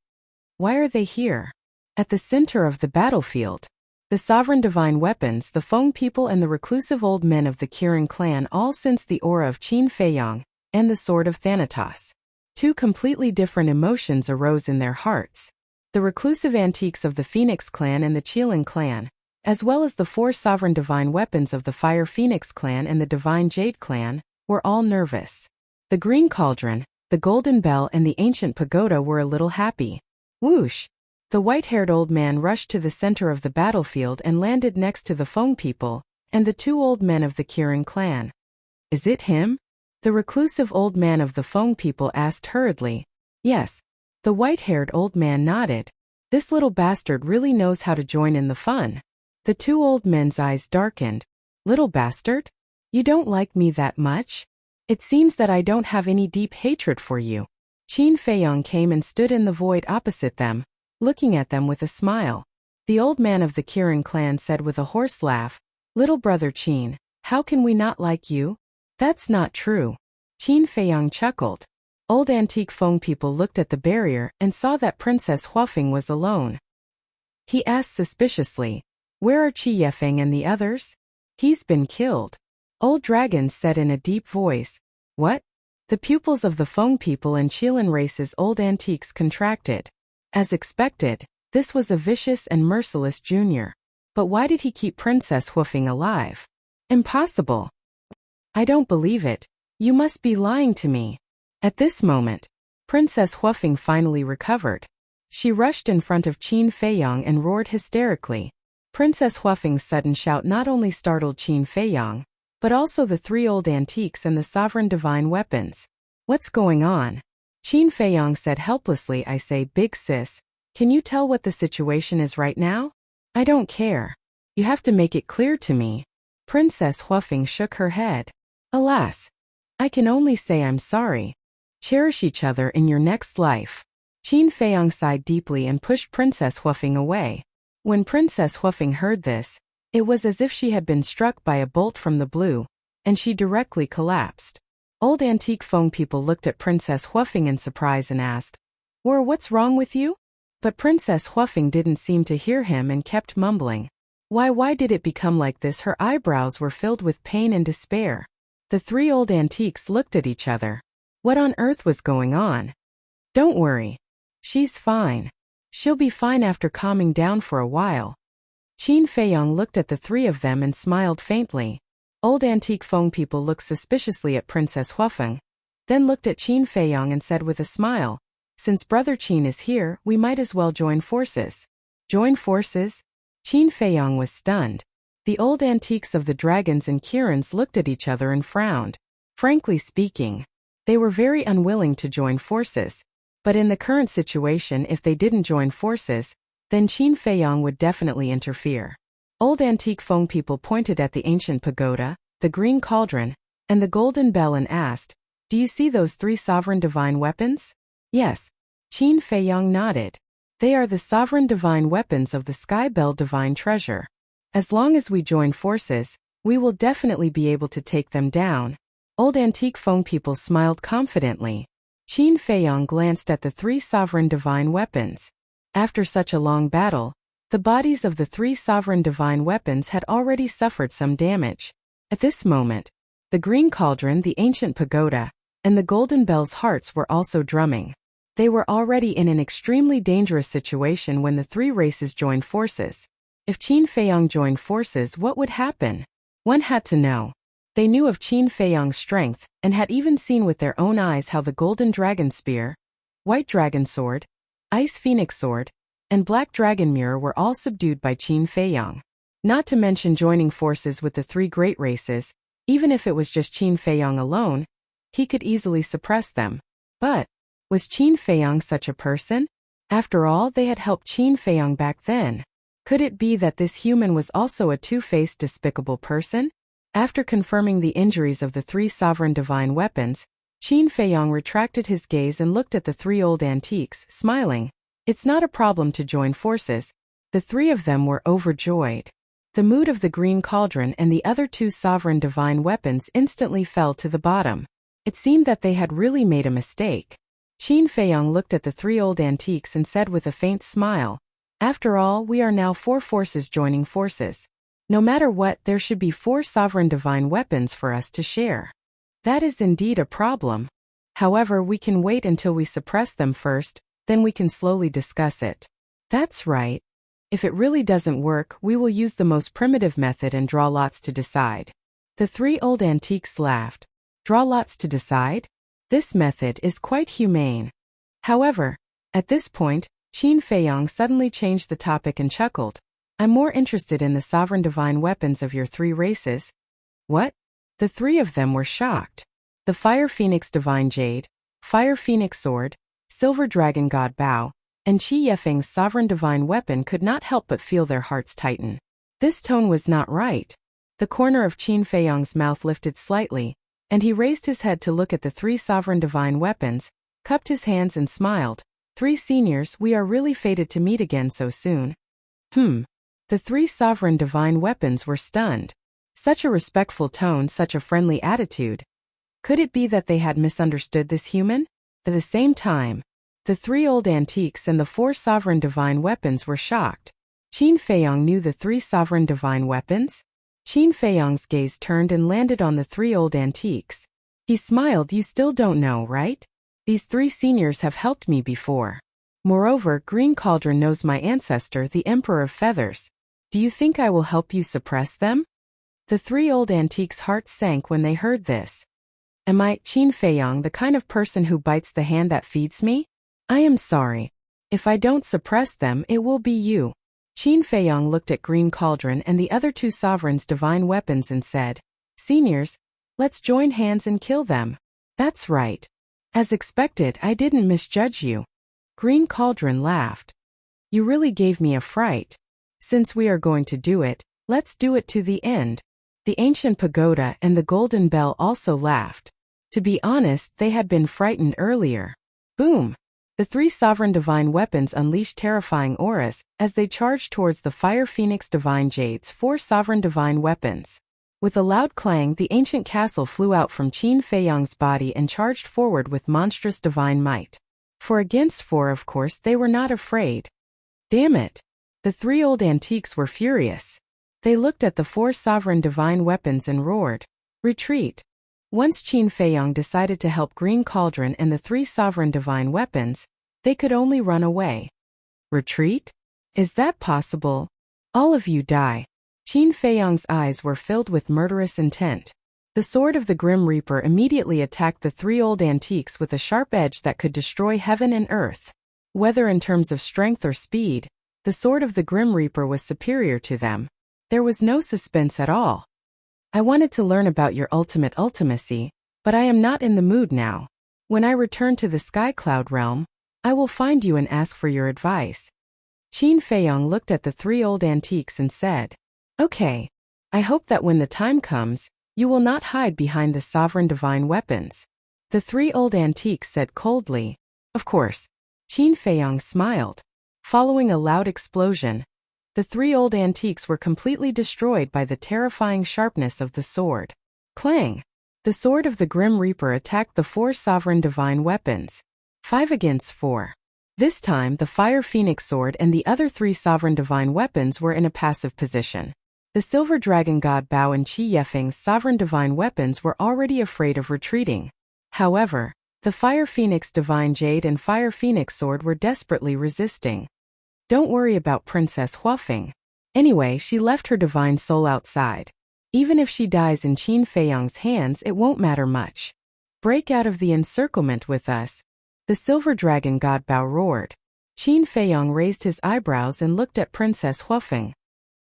Why are they here? At the center of the battlefield. The sovereign divine weapons, the Feng people and the reclusive old men of the Kirin clan all sensed the aura of Qin Feiyang and the sword of Thanatos. Two completely different emotions arose in their hearts. The reclusive antiques of the Phoenix clan and the Qilin clan, as well as the four sovereign divine weapons of the Fire Phoenix clan and the Divine Jade clan, were all nervous. The Green Cauldron, the Golden Bell and the Ancient Pagoda were a little happy. Whoosh! The white-haired old man rushed to the center of the battlefield and landed next to the Feng people and the two old men of the Kirin clan. Is it him? The reclusive old man of the Feng people asked hurriedly. Yes. The white-haired old man nodded. This little bastard really knows how to join in the fun. The two old men's eyes darkened. Little bastard? You don't like me that much? It seems that I don't have any deep hatred for you. Qin Feiyang came and stood in the void opposite them, looking at them with a smile. The old man of the Kirin clan said with a hoarse laugh, "Little brother Qin, how can we not like you?" "That's not true." Qin Feiyang chuckled. Old antique Feng people looked at the barrier and saw that Princess Huafeng was alone. He asked suspiciously, "Where are Qi Yefeng and the others?" "He's been killed." Old Dragon said in a deep voice. "What?" The pupils of the Feng people and Qilin race's old antiques contracted. As expected, this was a vicious and merciless junior. But why did he keep Princess Huafeng alive? Impossible. I don't believe it. You must be lying to me. At this moment, Princess Huafeng finally recovered. She rushed in front of Qin Feiyang and roared hysterically. Princess Huafeng's sudden shout not only startled Qin Feiyang, but also the three old antiques and the sovereign divine weapons. "What's going on?" Qin Feiyang said helplessly. "I say, big sis, can you tell what the situation is right now?" "I don't care. You have to make it clear to me." Princess Huafeng shook her head. "Alas, I can only say I'm sorry. Cherish each other in your next life." Qin Feiyang sighed deeply and pushed Princess Huafeng away. When Princess Huafeng heard this, it was as if she had been struck by a bolt from the blue, and she directly collapsed. Old antique Feng people looked at Princess Huafeng in surprise and asked, "What's wrong with you?" But Princess Huafeng didn't seem to hear him and kept mumbling. Why did it become like this?" Her eyebrows were filled with pain and despair. The three old antiques looked at each other. What on earth was going on? "Don't worry. She's fine." She'll be fine after calming down for a while. Qin Feiyong looked at the three of them and smiled faintly. Old antique Feng people looked suspiciously at Princess Huafeng, then looked at Qin Feiyong and said with a smile, "Since Brother Qin is here, we might as well join forces." Join forces? Qin Feiyong was stunned. The old antiques of the dragons and Kirins looked at each other and frowned. Frankly speaking, they were very unwilling to join forces. But in the current situation, if they didn't join forces, then Qin Feiyong would definitely interfere. Old antique Feng people pointed at the ancient pagoda, the green cauldron, and the golden bell and asked, "Do you see those three sovereign divine weapons?" Yes. Qin Feiyong nodded. They are the sovereign divine weapons of the Sky Bell divine treasure. As long as we join forces, we will definitely be able to take them down. Old antique Feng people smiled confidently. Qin Feiyong glanced at the three sovereign divine weapons. After such a long battle, the bodies of the three sovereign divine weapons had already suffered some damage. At this moment, the green cauldron, the ancient pagoda, and the golden bell's hearts were also drumming. They were already in an extremely dangerous situation when the three races joined forces. If Qin Feiyong joined forces, what would happen? One had to know. They knew of Qin Feiyong's strength, and had even seen with their own eyes how the golden dragon spear, white dragon sword, ice phoenix sword, and black dragon mirror were all subdued by Qin Feiyong. Not to mention joining forces with the three great races, even if it was just Qin Feiyong alone, he could easily suppress them. But was Qin Feiyong such a person? After all, they had helped Qin Feiyong back then. Could it be that this human was also a two-faced, despicable person? After confirming the injuries of the three sovereign divine weapons, Qin Feiyong retracted his gaze and looked at the three old antiques, smiling. It's not a problem to join forces. The three of them were overjoyed. The mood of the green cauldron and the other two sovereign divine weapons instantly fell to the bottom. It seemed that they had really made a mistake. Qin Feiyong looked at the three old antiques and said with a faint smile, "After all, we are now four forces joining forces. No matter what, there should be four sovereign divine weapons for us to share. That is indeed a problem. However, we can wait until we suppress them first, then we can slowly discuss it." That's right. If it really doesn't work, we will use the most primitive method and draw lots to decide. The three old antiques laughed. Draw lots to decide? This method is quite humane. However, at this point, Qin Feiyong suddenly changed the topic and chuckled. "I'm more interested in the sovereign divine weapons of your three races." What? The three of them were shocked. The Fire Phoenix Divine Jade, Fire Phoenix Sword, Silver Dragon God Bow, and Qi Yefeng's sovereign divine weapon could not help but feel their hearts tighten. This tone was not right. The corner of Qin Feiyong's mouth lifted slightly, and he raised his head to look at the three sovereign divine weapons, cupped his hands and smiled. "Three seniors, we are really fated to meet again so soon." The three sovereign divine weapons were stunned. Such a respectful tone, such a friendly attitude. Could it be that they had misunderstood this human? At the same time, the three old antiques and the four sovereign divine weapons were shocked. Qin Feiyong knew the three sovereign divine weapons? Qin Feiyong's gaze turned and landed on the three old antiques. He smiled. "You still don't know, right? These three seniors have helped me before. Moreover, Green Cauldron knows my ancestor, the Emperor of Feathers. Do you think I will help you suppress them?" The three old antiques' hearts sank when they heard this. "Am I, Qin Feiyong, the kind of person who bites the hand that feeds me? I am sorry. If I don't suppress them, it will be you." Qin Feiyong looked at Green Cauldron and the other two sovereigns' divine weapons and said, "Seniors, let's join hands and kill them." "That's right. As expected, I didn't misjudge you." Green Cauldron laughed. "You really gave me a fright. Since we are going to do it, let's do it to the end." The ancient pagoda and the golden bell also laughed. To be honest, they had been frightened earlier. Boom! The three sovereign divine weapons unleashed terrifying auras as they charged towards the Fire Phoenix Divine Jade's four sovereign divine weapons. With a loud clang, the ancient castle flew out from Qin Feiyong's body and charged forward with monstrous divine might. For against four, of course, they were not afraid. Damn it! The three old antiques were furious. They looked at the four sovereign divine weapons and roared, "Retreat!" Once Qin Feiyong decided to help Green Cauldron and the three sovereign divine weapons, they could only run away. Retreat? Is that possible? All of you die. Qin Feiyong's eyes were filled with murderous intent. The sword of the Grim Reaper immediately attacked the three old antiques with a sharp edge that could destroy heaven and earth. Whether in terms of strength or speed, the sword of the Grim Reaper was superior to them. There was no suspense at all. I wanted to learn about your ultimate ultimacy, but I am not in the mood now. When I return to the Sky Cloud realm, I will find you and ask for your advice. Qin Feiyong looked at the three old antiques and said, Okay. I hope that when the time comes, you will not hide behind the sovereign divine weapons. The three old antiques said coldly, Of course. Qin Feiyong smiled. Following a loud explosion, the three old antiques were completely destroyed by the terrifying sharpness of the sword. Clang! The sword of the Grim Reaper attacked the four sovereign divine weapons. 5 against 4. This time the Fire Phoenix sword and the other three sovereign divine weapons were in a passive position. The Silver Dragon God Bao and Qi Yefeng's sovereign divine weapons were already afraid of retreating. However, the Fire Phoenix Divine Jade and Fire Phoenix sword were desperately resisting. Don't worry about Princess Huafeng. Anyway, she left her divine soul outside. Even if she dies in Qin Feiyong's hands, it won't matter much. Break out of the encirclement with us. The Silver Dragon God Bao roared. Qin Feiyong raised his eyebrows and looked at Princess Huafeng.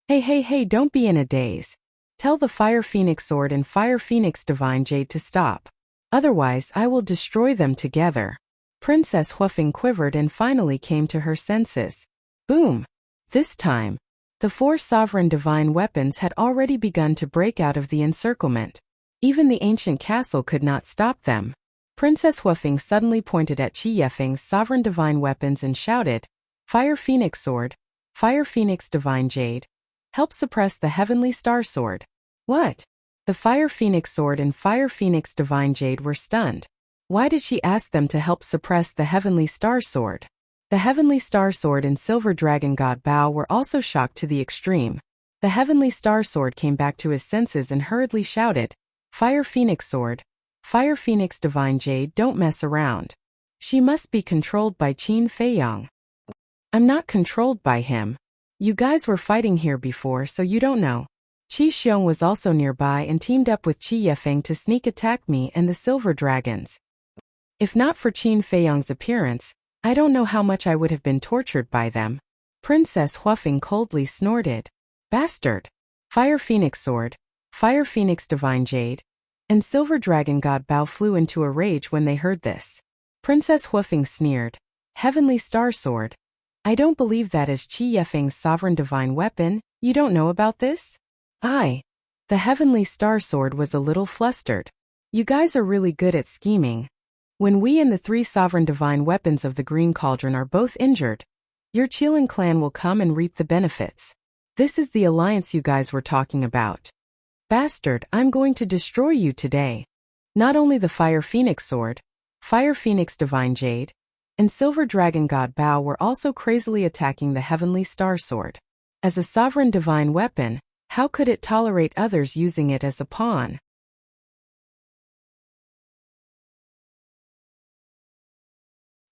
Hey, don't be in a daze. Tell the Fire Phoenix sword and Fire Phoenix Divine Jade to stop. Otherwise, I will destroy them together. Princess Huafeng quivered and finally came to her senses. Boom! This time, the four sovereign divine weapons had already begun to break out of the encirclement. Even the ancient castle could not stop them. Princess Huafeng suddenly pointed at Qi Yefeng's sovereign divine weapons and shouted, Fire Phoenix sword, Fire Phoenix Divine Jade, help suppress the Heavenly Star Sword. What? The Fire Phoenix sword and Fire Phoenix Divine Jade were stunned. Why did she ask them to help suppress the Heavenly Star Sword? The Heavenly Star Sword and Silver Dragon God Bao were also shocked to the extreme. The Heavenly Star Sword came back to his senses and hurriedly shouted, Fire Phoenix sword, Fire Phoenix Divine Jade, don't mess around. She must be controlled by Qin Feiyong. I'm not controlled by him. You guys were fighting here before, so you don't know. Qi Xiong was also nearby and teamed up with Qi Yefeng to sneak attack me and the Silver Dragons. If not for Qin Feiyong's appearance, I don't know how much I would have been tortured by them. Princess Huafeng coldly snorted. Bastard! Fire Phoenix sword, Fire Phoenix Divine Jade, and Silver Dragon God Bao flew into a rage when they heard this. Princess Huafeng sneered. Heavenly Star Sword. I don't believe that is Qi Yefeng's sovereign divine weapon. You don't know about this? The Heavenly Star Sword was a little flustered. You guys are really good at scheming. When we and the three sovereign divine weapons of the Green Cauldron are both injured, your Qilin clan will come and reap the benefits. This is the alliance you guys were talking about. Bastard, I'm going to destroy you today. Not only the Fire Phoenix sword, Fire Phoenix Divine Jade, and Silver Dragon God Bao were also crazily attacking the Heavenly Star Sword. As a sovereign divine weapon, how could it tolerate others using it as a pawn?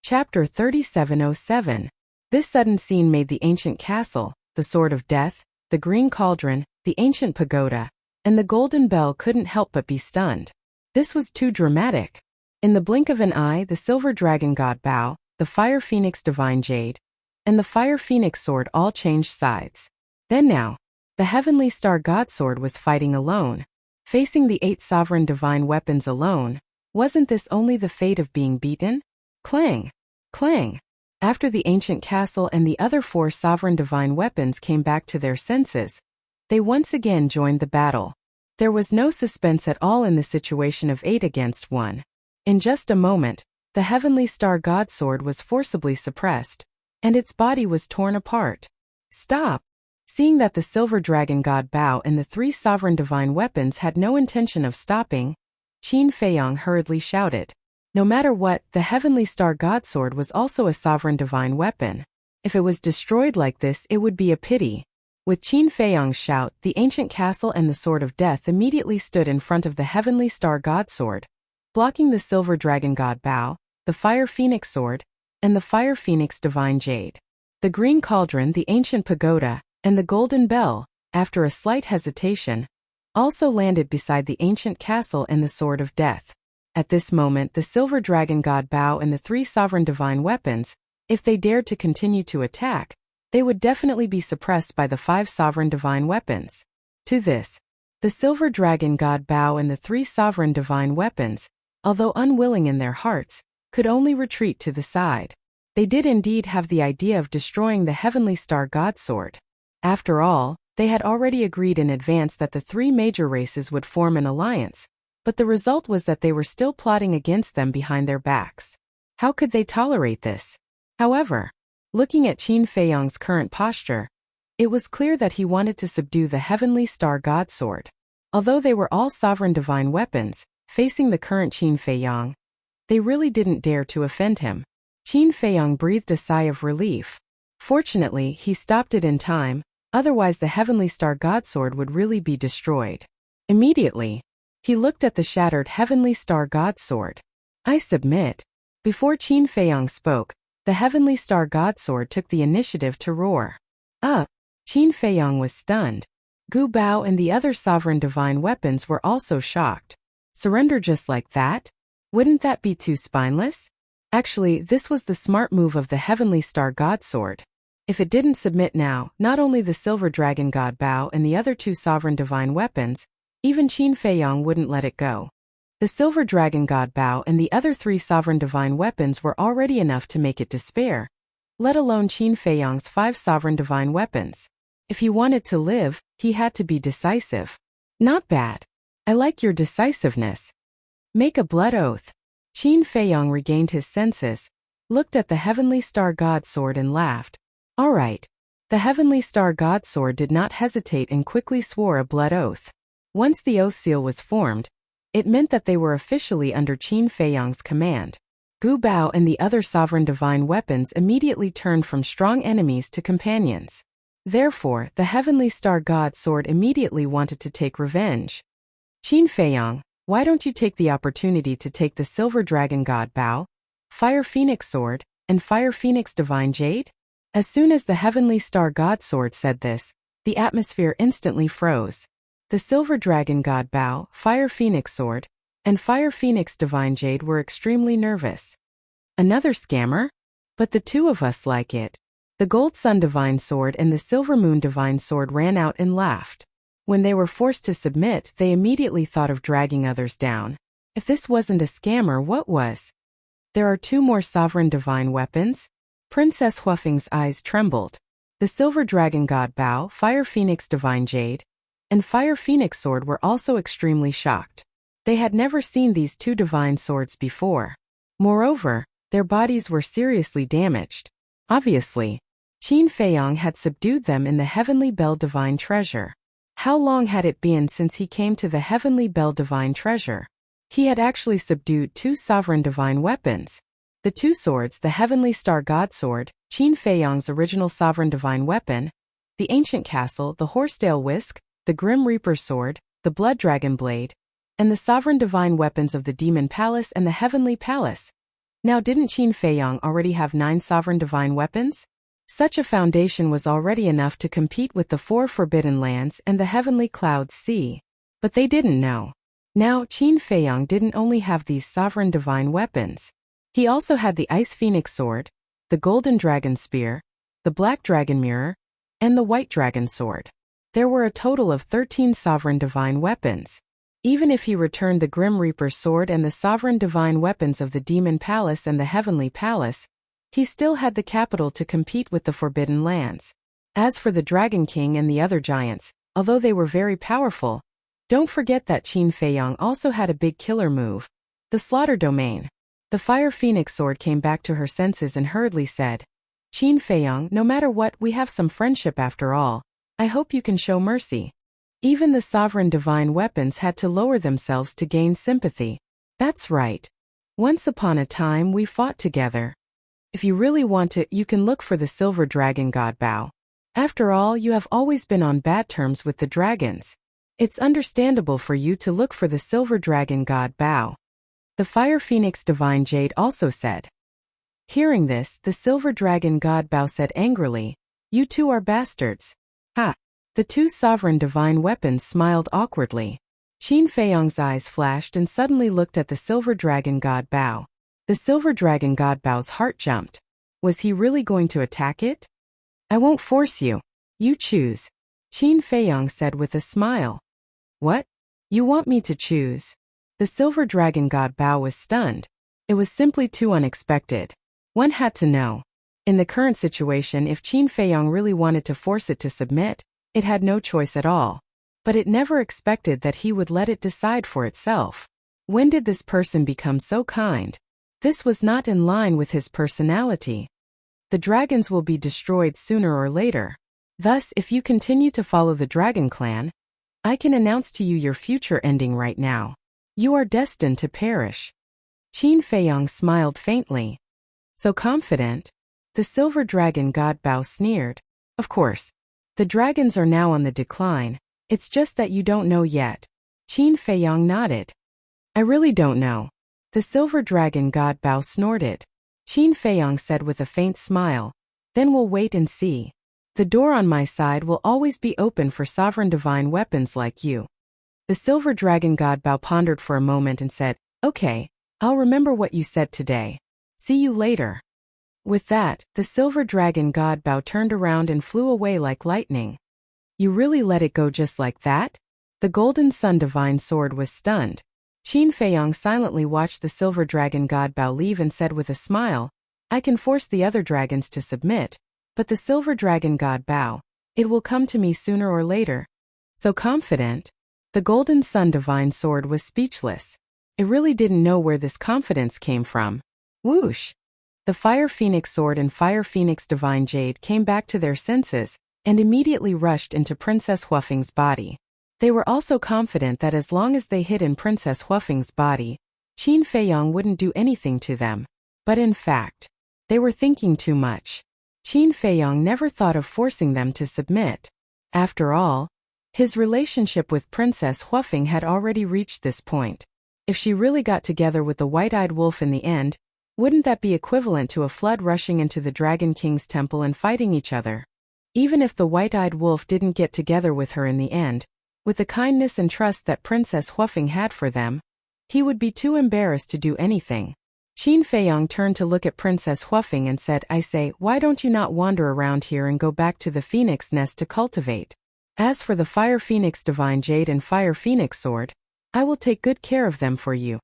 Chapter 3707. This sudden scene made the ancient castle, the Sword of Death, the Green Cauldron, the ancient pagoda, and the Golden Bell couldn't help but be stunned. This was too dramatic. In the blink of an eye, the Silver Dragon God Bao, the Fire Phoenix Divine Jade, and the Fire Phoenix sword all changed sides. Then now, the Heavenly Star God Sword was fighting alone. Facing the 8 sovereign divine weapons alone, wasn't this only the fate of being beaten? Clang! Clang! After the ancient castle and the other 4 sovereign divine weapons came back to their senses, they once again joined the battle. There was no suspense at all in the situation of 8 against 1. In just a moment, the Heavenly Star God Sword was forcibly suppressed, and its body was torn apart. Stop! Seeing that the Silver Dragon God Bao and the 3 sovereign divine weapons had no intention of stopping, Qin Feiyong hurriedly shouted. No matter what, the Heavenly Star God Sword was also a sovereign divine weapon. If it was destroyed like this, it would be a pity. With Qin Feiyong's shout, the ancient castle and the Sword of Death immediately stood in front of the Heavenly Star God Sword, blocking the Silver Dragon God Bao, the Fire Phoenix sword, and the Fire Phoenix Divine Jade. the green cauldron, the ancient pagoda, and the golden bell, after a slight hesitation, also landed beside the ancient castle and the sword of death. At this moment the silver dragon god Bao and the 3 sovereign divine weapons, if they dared to continue to attack, they would definitely be suppressed by the 5 sovereign divine weapons. To this, the silver dragon god Bao and the 3 sovereign divine weapons, although unwilling in their hearts, could only retreat to the side. They did indeed have the idea of destroying the heavenly star god sword. After all, they had already agreed in advance that the 3 major races would form an alliance, but the result was that they were still plotting against them behind their backs. How could they tolerate this? However, looking at Qin Feiyang's current posture, it was clear that he wanted to subdue the heavenly star god sword. Although they were all sovereign divine weapons, facing the current Qin Feiyang, they really didn't dare to offend him. Qin Feiyang breathed a sigh of relief. Fortunately, he stopped it in time, otherwise the heavenly star god sword would really be destroyed. Immediately, he looked at the shattered heavenly star god sword. I submit. Before Qin Feiyang spoke, the heavenly star god sword took the initiative to roar. Up! Qin Feiyang was stunned. Gu Bao and the other sovereign divine weapons were also shocked. Surrender just like that? Wouldn't that be too spineless? Actually, this was the smart move of the heavenly star god sword. If it didn't submit now, not only the silver dragon god Bao and the other 2 sovereign divine weapons, even Qin Feiyang wouldn't let it go. The silver dragon god Bao and the other 3 sovereign divine weapons were already enough to make it despair, let alone Qin Feiyang's 5 sovereign divine weapons. If he wanted to live, he had to be decisive. Not bad. I like your decisiveness. Make a blood oath. Qin Feiyang regained his senses, looked at the heavenly star god sword and laughed. All right. The heavenly star god sword did not hesitate and quickly swore a blood oath. Once the oath seal was formed, it meant that they were officially under Qin Feiyang's command. Gu Bao and the other sovereign divine weapons immediately turned from strong enemies to companions. Therefore, the heavenly star god sword immediately wanted to take revenge. Qin Feiyang, why don't you take the opportunity to take the silver dragon god Bao, fire phoenix sword, and fire phoenix divine jade? As soon as the heavenly star god sword said this, the atmosphere instantly froze. The silver dragon god Bao, fire phoenix sword, and fire phoenix divine jade were extremely nervous. Another scammer? But the 2 of us like it. The gold sun divine sword and the silver moon divine sword ran out and laughed. When they were forced to submit, they immediately thought of dragging others down. If this wasn't a scammer, what was? There are 2 more sovereign divine weapons? Princess Huafeng's eyes trembled. The silver dragon god Bao, fire phoenix divine jade, and fire phoenix sword were also extremely shocked. They had never seen these 2 divine swords before. Moreover, their bodies were seriously damaged. Obviously, Qin Feiyang had subdued them in the Heavenly Bell Divine Treasure. How long had it been since he came to the Heavenly Bell Divine Treasure? He had actually subdued 2 sovereign divine weapons. The 2 swords, the Heavenly Star God Sword, Qin Feiyang's original sovereign divine weapon, the Ancient Castle, the Horsetail Whisk, the Grim Reaper Sword, the Blood Dragon Blade, and the sovereign divine weapons of the Demon Palace and the Heavenly Palace. Now didn't Qin Feiyang already have 9 sovereign divine weapons? Such a foundation was already enough to compete with the 4 Forbidden Lands and the Heavenly Clouds Sea. But they didn't know. Now Qin Feiyang didn't only have these sovereign divine weapons. He also had the Ice Phoenix Sword, the Golden Dragon Spear, the Black Dragon Mirror, and the White Dragon Sword. There were a total of 13 sovereign divine weapons. Even if he returned the Grim Reaper Sword and the sovereign divine weapons of the Demon Palace and the Heavenly Palace, he still had the capital to compete with the Forbidden Lands. As for the Dragon King and the other giants, although they were very powerful, don't forget that Qin Feiyang also had a big killer move, the Slaughter Domain. The Fire Phoenix Sword came back to her senses and hurriedly said, Qin Feiyang, no matter what, we have some friendship after all. I hope you can show mercy. Even the sovereign divine weapons had to lower themselves to gain sympathy. That's right. Once upon a time we fought together. If you really want to, you can look for the silver dragon god Bao. After all, you have always been on bad terms with the dragons. It's understandable for you to look for the silver dragon god Bao. The Fire Phoenix Divine Jade also said. Hearing this, the silver dragon god Bao said angrily, "You two are bastards." Ha! The two sovereign divine weapons smiled awkwardly. Qin Feiyong's eyes flashed and suddenly looked at the silver dragon god Bao. The silver dragon god Bao's heart jumped. Was he really going to attack it? "I won't force you. You choose," Qin Feiyong said with a smile. "What? You want me to choose?" The silver dragon god Bao was stunned. It was simply too unexpected. One had to know. In the current situation, if Qin Feiyong really wanted to force it to submit, it had no choice at all. But it never expected that he would let it decide for itself. When did this person become so kind? This was not in line with his personality. The dragons will be destroyed sooner or later. Thus, if you continue to follow the dragon clan, I can announce to you your future ending right now. You are destined to perish. Qin Feiyong smiled faintly. So confident? The silver dragon god Bao sneered. Of course. The dragons are now on the decline. It's just that you don't know yet. Qin Feiyong nodded. I really don't know. The silver dragon god Bao snorted. Qin Feiyong said with a faint smile. Then we'll wait and see. The door on my side will always be open for sovereign divine weapons like you. The silver dragon god Bao pondered for a moment and said, Okay, I'll remember what you said today. See you later. With that, the silver dragon god Bao turned around and flew away like lightning. You really let it go just like that? The golden sun divine sword was stunned. Qin Feiyong silently watched the silver dragon god Bao leave and said with a smile, I can force the other dragons to submit, but the silver dragon god Bao, it will come to me sooner or later. So confident? The golden sun divine sword was speechless. It really didn't know where this confidence came from. Whoosh! The fire phoenix sword and fire phoenix divine jade came back to their senses and immediately rushed into Princess Huafeng's body. They were also confident that as long as they hid in Princess Huafeng's body, Qin Feiyong wouldn't do anything to them. But in fact, they were thinking too much. Qin Feiyong never thought of forcing them to submit. After all, his relationship with Princess Huafeng had already reached this point. If she really got together with the white-eyed wolf in the end, wouldn't that be equivalent to a flood rushing into the Dragon King's temple and fighting each other? Even if the white-eyed wolf didn't get together with her in the end, with the kindness and trust that Princess Huafeng had for them, he would be too embarrassed to do anything. Qin Feiyong turned to look at Princess Huafeng and said, I say, why don't you not wander around here and go back to the phoenix nest to cultivate? As for the Fire Phoenix Divine Jade and Fire Phoenix Sword, I will take good care of them for you.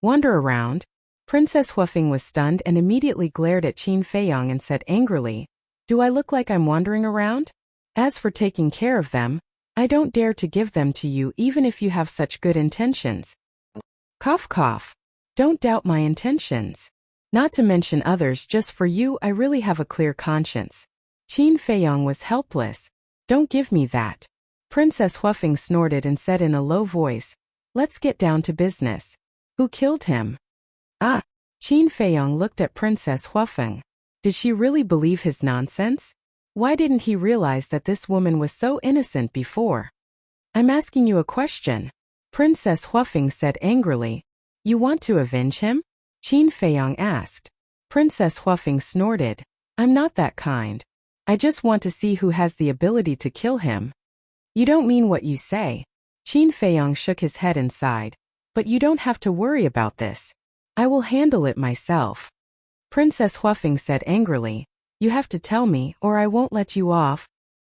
Wander around? Princess Huafeng was stunned and immediately glared at Qin Feiyong and said angrily, Do I look like I'm wandering around? As for taking care of them, I don't dare to give them to you even if you have such good intentions. Cough cough. Don't doubt my intentions. Not to mention others, just for you I really have a clear conscience. Qin Feiyong was helpless. Don't give me that. Princess Huafeng snorted and said in a low voice, Let's get down to business. Who killed him? Ah! Qin Feiyong looked at Princess Huafeng. Did she really believe his nonsense? Why didn't he realize that this woman was so innocent before? I'm asking you a question. Princess Huafeng said angrily. You want to avenge him? Qin Feiyong asked. Princess Huafeng snorted. I'm not that kind. I just want to see who has the ability to kill him. You don't mean what you say. Qin Feiyong shook his head and sighed. But you don't have to worry about this. I will handle it myself. Princess Huafeng said angrily. You have to tell me or I won't let you off.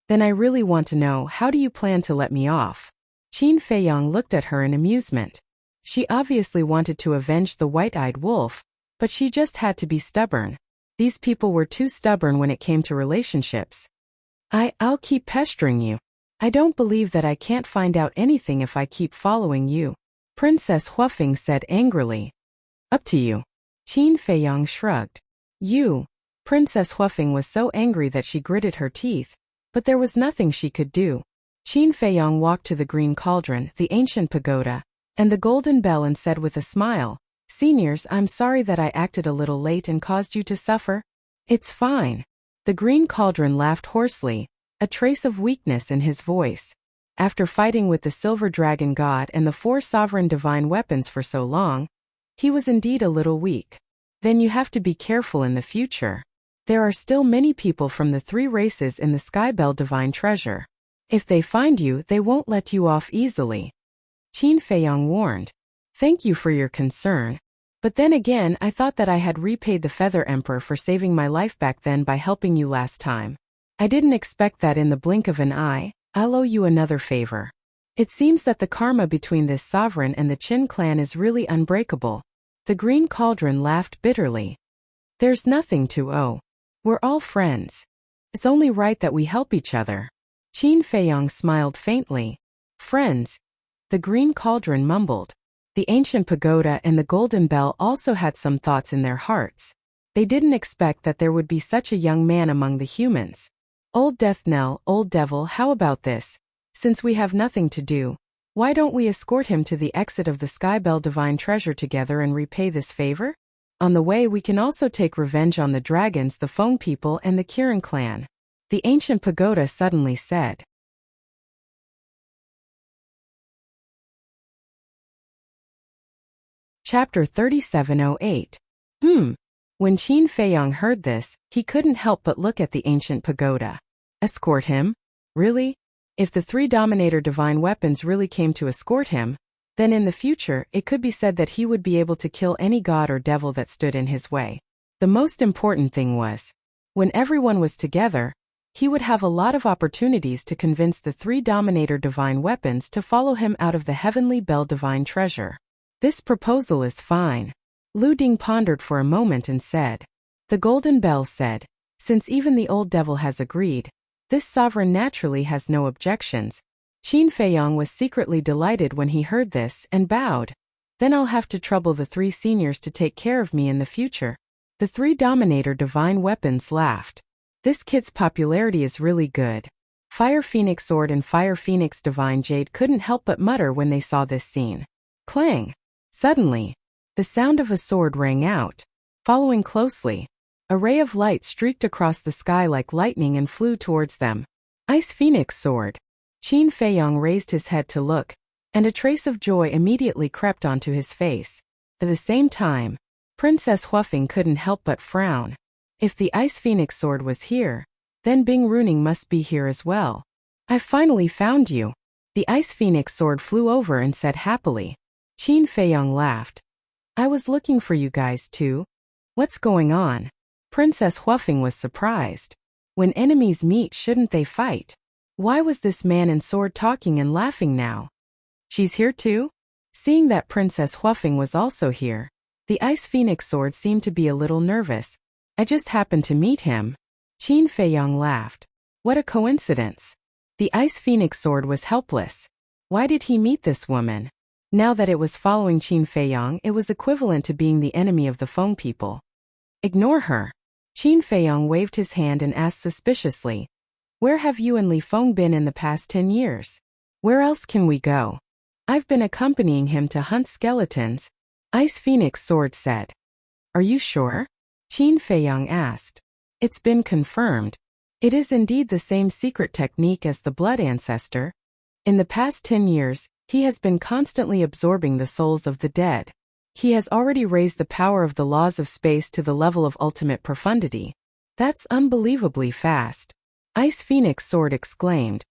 Then I really want to know, how do you plan to let me off? Qin Feiyong looked at her in amusement. She obviously wanted to avenge the white-eyed wolf, but she just had to be stubborn. These people were too stubborn when it came to relationships. I'll keep pestering you. I don't believe that I can't find out anything if I keep following you. Princess Huafeng said angrily. Up to you. Qin Feiyong shrugged. You. Princess Huafeng was so angry that she gritted her teeth, but there was nothing she could do. Qin Feiyong walked to the green cauldron, the ancient pagoda, and the golden bell and said with a smile, Seniors, I'm sorry that I acted a little late and caused you to suffer. It's fine. The green cauldron laughed hoarsely, a trace of weakness in his voice. After fighting with the silver dragon god and the 4 sovereign divine weapons for so long, he was indeed a little weak. then you have to be careful in the future. There are still many people from the 3 races in the Skybell Divine Treasure. If they find you, they won't let you off easily. Qin Feiyong warned. Thank you for your concern. But then again, I thought that I had repaid the Feather Emperor for saving my life back then by helping you last time. I didn't expect that in the blink of an eye. I'll owe you another favor. It seems that the karma between this sovereign and the Qin clan is really unbreakable. The Green Cauldron laughed bitterly. There's nothing to owe. We're all friends. It's only right that we help each other. Qin Feiyong smiled faintly. Friends? The Green Cauldron mumbled. The ancient pagoda and the golden bell also had some thoughts in their hearts. They didn't expect that there would be such a young man among the humans. Old Death Knell, old devil, how about this? Since we have nothing to do, why don't we escort him to the exit of the Skybell Divine Treasure together and repay this favor? On the way we can also take revenge on the dragons, the Feng people, and the Kirin clan. The ancient pagoda suddenly said. Chapter 3708. When Qin Feiyong heard this, he couldn't help but look at the ancient pagoda. Escort him? Really? If the 3 Dominator divine weapons really came to escort him, then in the future it could be said that he would be able to kill any god or devil that stood in his way. The most important thing was, when everyone was together, he would have a lot of opportunities to convince the 3 Dominator divine weapons to follow him out of the Heavenly Bell Divine Treasure. This proposal is fine. Lu Ding pondered for a moment and said. The Golden Bell said, since even the old devil has agreed, this sovereign naturally has no objections. Qin Feiyong was secretly delighted when he heard this and bowed. Then I'll have to trouble the 3 seniors to take care of me in the future. The 3 Dominator divine weapons laughed. This kid's popularity is really good. Fire Phoenix Sword and Fire Phoenix Divine Jade couldn't help but mutter when they saw this scene. Clang! Suddenly, the sound of a sword rang out. Following closely, a ray of light streaked across the sky like lightning and flew towards them. Ice Phoenix Sword. Qin Feiyong raised his head to look, and a trace of joy immediately crept onto his face. At the same time, Princess Huafeng couldn't help but frown. If the Ice Phoenix Sword was here, then Bing Runing must be here as well. I finally found you. The Ice Phoenix Sword flew over and said happily. Qin Feiyong laughed. I was looking for you guys too. What's going on? Princess Huafeng was surprised. When enemies meet, shouldn't they fight? Why was this man in sword talking and laughing now? She's here too? Seeing that Princess Huafeng was also here, the Ice Phoenix Sword seemed to be a little nervous. I just happened to meet him. Qin Feiyong laughed. What a coincidence. The Ice Phoenix Sword was helpless. Why did he meet this woman? Now that it was following Qin Feiyong, it was equivalent to being the enemy of the Feng people. Ignore her. Qin Feiyong waved his hand and asked suspiciously, where have you and Li Feng been in the past 10 years? Where else can we go? I've been accompanying him to hunt skeletons, Ice Phoenix Sword said. Are you sure? Qin Feiyong asked. It's been confirmed. It is indeed the same secret technique as the Blood Ancestor. In the past 10 years, he has been constantly absorbing the souls of the dead. He has already raised the power of the laws of space to the level of ultimate profundity. That's unbelievably fast. Ice Phoenix Sword exclaimed.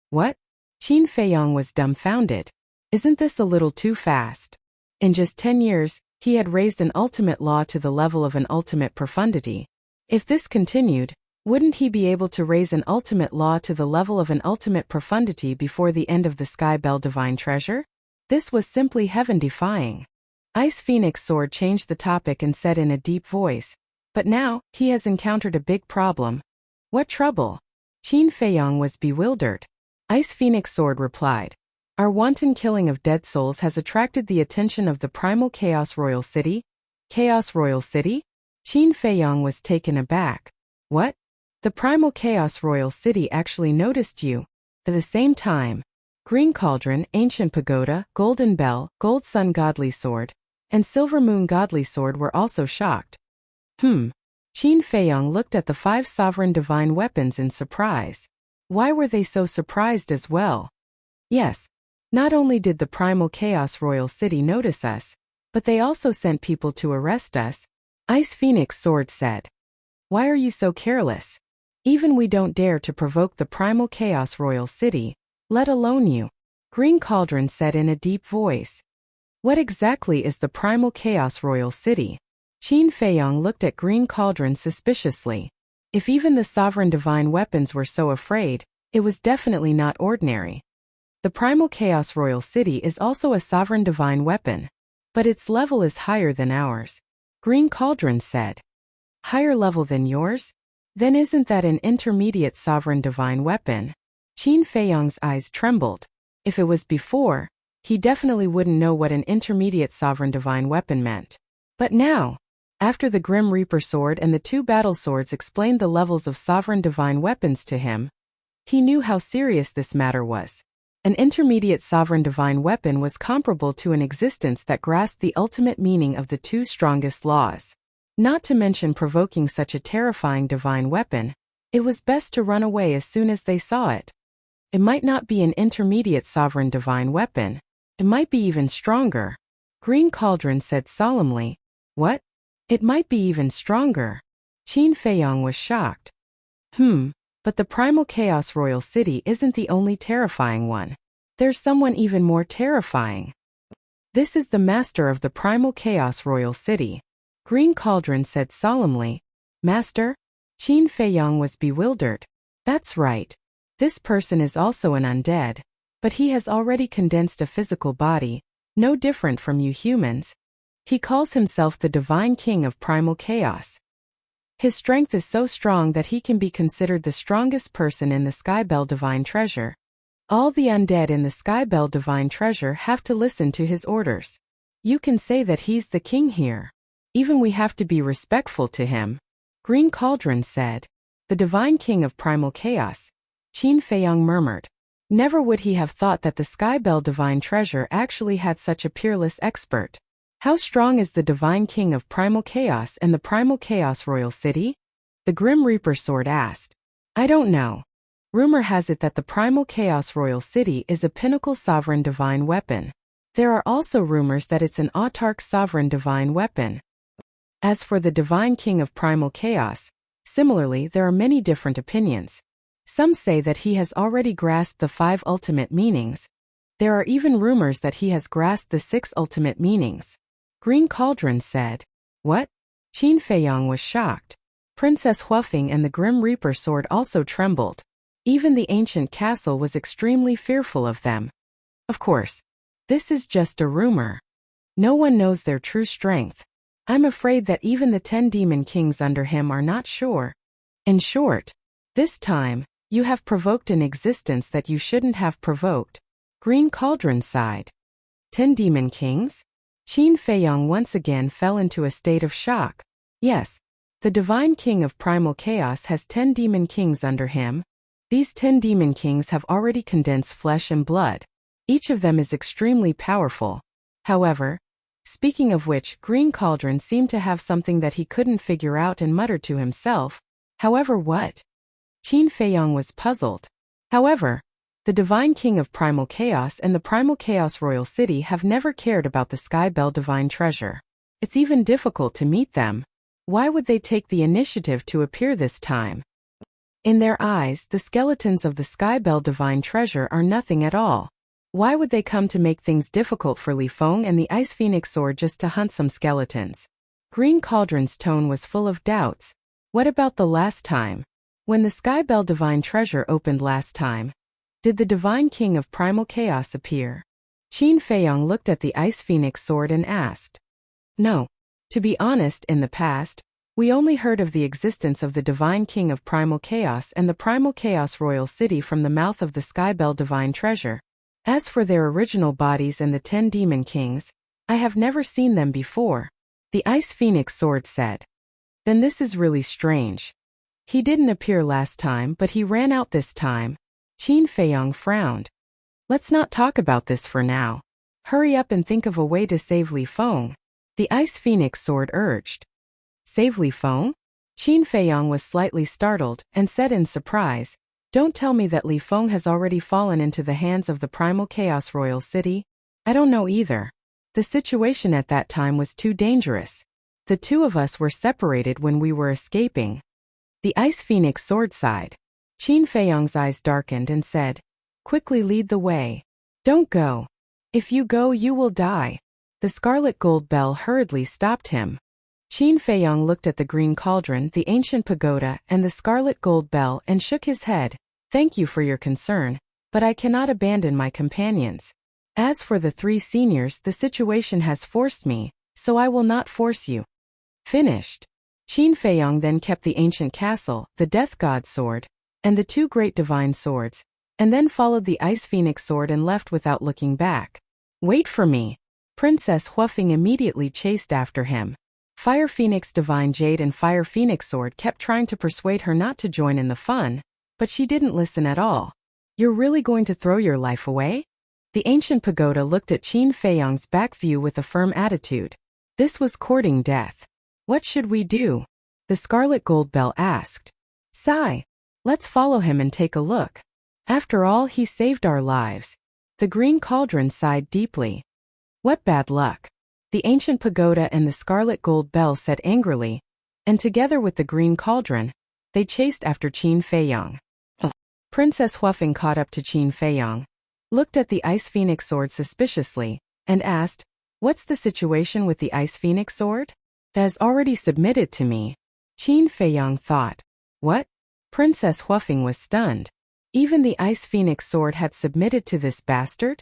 What? Qin Feiyong was dumbfounded. Isn't this a little too fast? In just 10 years, he had raised an ultimate law to the level of an ultimate profundity. If this continued, wouldn't he be able to raise an ultimate law to the level of an ultimate profundity before the end of the Skybell Divine Treasure? This was simply heaven-defying. Ice Phoenix Sword changed the topic and said in a deep voice, but now, he has encountered a big problem. What trouble? Qin Feiyong was bewildered. Ice Phoenix Sword replied, our wanton killing of dead souls has attracted the attention of the Primal Chaos Royal City. Chaos Royal City? Qin Feiyong was taken aback. What? The Primal Chaos Royal City actually noticed you. At the same time, Green Cauldron, Ancient Pagoda, Golden Bell, Gold Sun Godly Sword, and Silver Moon Godly Sword were also shocked. Qin Feiyong looked at the 5 sovereign divine weapons in surprise. Why were they so surprised as well? Yes, not only did the Primal Chaos Royal City notice us, but they also sent people to arrest us. Ice Phoenix Sword said. Why are you so careless? Even we don't dare to provoke the primal chaos royal city, let alone you. Green Cauldron said in a deep voice. What exactly is the primal chaos royal city? Qin Feiyong looked at Green Cauldron suspiciously. If even the sovereign divine weapons were so afraid, it was definitely not ordinary. The primal chaos royal city is also a sovereign divine weapon, but its level is higher than ours. Green Cauldron said. Higher level than yours? Then isn't that an intermediate sovereign divine weapon? Qin Feiyong's eyes trembled. If it was before, he definitely wouldn't know what an intermediate sovereign divine weapon meant. But now, after the Grim Reaper sword and the two battle swords explained the levels of sovereign divine weapons to him, he knew how serious this matter was. An intermediate sovereign divine weapon was comparable to an existence that grasped the ultimate meaning of the two strongest laws. Not to mention provoking such a terrifying divine weapon, it was best to run away as soon as they saw it. It might not be an intermediate sovereign divine weapon. It might be even stronger. Green Cauldron said solemnly. What? It might be even stronger. Qin Feiyong was shocked. But the primal chaos royal city isn't the only terrifying one. There's someone even more terrifying. This is the master of the primal chaos royal city. Green Cauldron said solemnly. Master? Qin Feiyong was bewildered. That's right. This person is also an undead, but he has already condensed a physical body, no different from you humans. He calls himself the Divine King of Primal Chaos. His strength is so strong that he can be considered the strongest person in the Skybell Divine Treasure. All the undead in the Skybell Divine Treasure have to listen to his orders. You can say that he's the king here. Even we have to be respectful to him. Green Cauldron said. The Divine King of Primal Chaos. Qin Feiyong murmured. Never would he have thought that the Skybell Divine Treasure actually had such a peerless expert. How strong is the Divine King of Primal Chaos and the Primal Chaos Royal City? The Grim Reaper sword asked. I don't know. Rumor has it that the Primal Chaos Royal City is a pinnacle sovereign divine weapon. There are also rumors that it's an autarch sovereign divine weapon. As for the Divine King of Primal Chaos, similarly there are many different opinions. Some say that he has already grasped the 5 ultimate meanings. There are even rumors that he has grasped the 6 ultimate meanings. Green Cauldron said. What? Qin Feiyong was shocked. Princess Huafeng and the Grim Reaper sword also trembled. Even the ancient castle was extremely fearful of them. Of course, this is just a rumor. No one knows their true strength. I'm afraid that even the 10 demon kings under him are not sure. In short, this time, you have provoked an existence that you shouldn't have provoked. Green Cauldron sighed. 10 demon kings? Qin Feiyong once again fell into a state of shock. Yes, the Divine King of Primal Chaos has 10 demon kings under him. These 10 demon kings have already condensed flesh and blood. Each of them is extremely powerful. However, speaking of which, Green Cauldron seemed to have something that he couldn't figure out and muttered to himself. However, what? Qin Feiyong was puzzled. However, the Divine King of Primal Chaos and the Primal Chaos Royal City have never cared about the Skybell Divine Treasure. It's even difficult to meet them. Why would they take the initiative to appear this time? In their eyes, the skeletons of the Skybell Divine Treasure are nothing at all. Why would they come to make things difficult for Li Feng and the Ice Phoenix Sword just to hunt some skeletons? Green Cauldron's tone was full of doubts. What about the last time? When the Skybell Divine Treasure opened last time, did the Divine King of Primal Chaos appear? Qin Feiyong looked at the Ice Phoenix Sword and asked. No. To be honest, in the past, we only heard of the existence of the Divine King of Primal Chaos and the Primal Chaos Royal City from the mouth of the Skybell Divine Treasure. As for their original bodies and the 10 demon kings, I have never seen them before. The Ice Phoenix Sword said. Then this is really strange. He didn't appear last time, but he ran out this time. Qin Feiyong frowned. Let's not talk about this for now. Hurry up and think of a way to save Li Feng. The Ice Phoenix Sword urged. Save Li Feng? Qin Feiyong was slightly startled and said in surprise, Don't tell me that Li Feng has already fallen into the hands of the Primal Chaos Royal City. I don't know either. The situation at that time was too dangerous. The two of us were separated when we were escaping. The Ice Phoenix sword sighed. Qin Feiyong's eyes darkened and said, "Quickly lead the way. Don't go. If you go, you will die." The scarlet gold bell hurriedly stopped him. Qin Feiyong looked at the green cauldron, the ancient pagoda, and the scarlet gold bell and shook his head. "Thank you for your concern, but I cannot abandon my companions. As for the three seniors, the situation has forced me, so I will not force you." Finished. Qin Feiyong then kept the ancient castle, the death god's sword, and the two great divine swords, and then followed the Ice Phoenix sword and left without looking back. "Wait for me." Princess Huafeng immediately chased after him. Fire Phoenix Divine Jade and Fire Phoenix Sword kept trying to persuade her not to join in the fun, but she didn't listen at all. "You're really going to throw your life away?" The ancient pagoda looked at Qin Feiyong's back view with a firm attitude. This was courting death. "What should we do?" the scarlet gold bell asked. "Sigh. Let's follow him and take a look. After all, he saved our lives." The green cauldron sighed deeply. "What bad luck." The ancient pagoda and the scarlet gold bell said angrily, and together with the green cauldron, they chased after Qin Feiyong. Princess Huafeng caught up to Qin Feiyong, looked at the Ice Phoenix sword suspiciously, and asked, "What's the situation with the Ice Phoenix sword?" "It has already submitted to me." Qin Feiyong thought. "What?" Princess Huafeng was stunned. Even the Ice Phoenix sword had submitted to this bastard?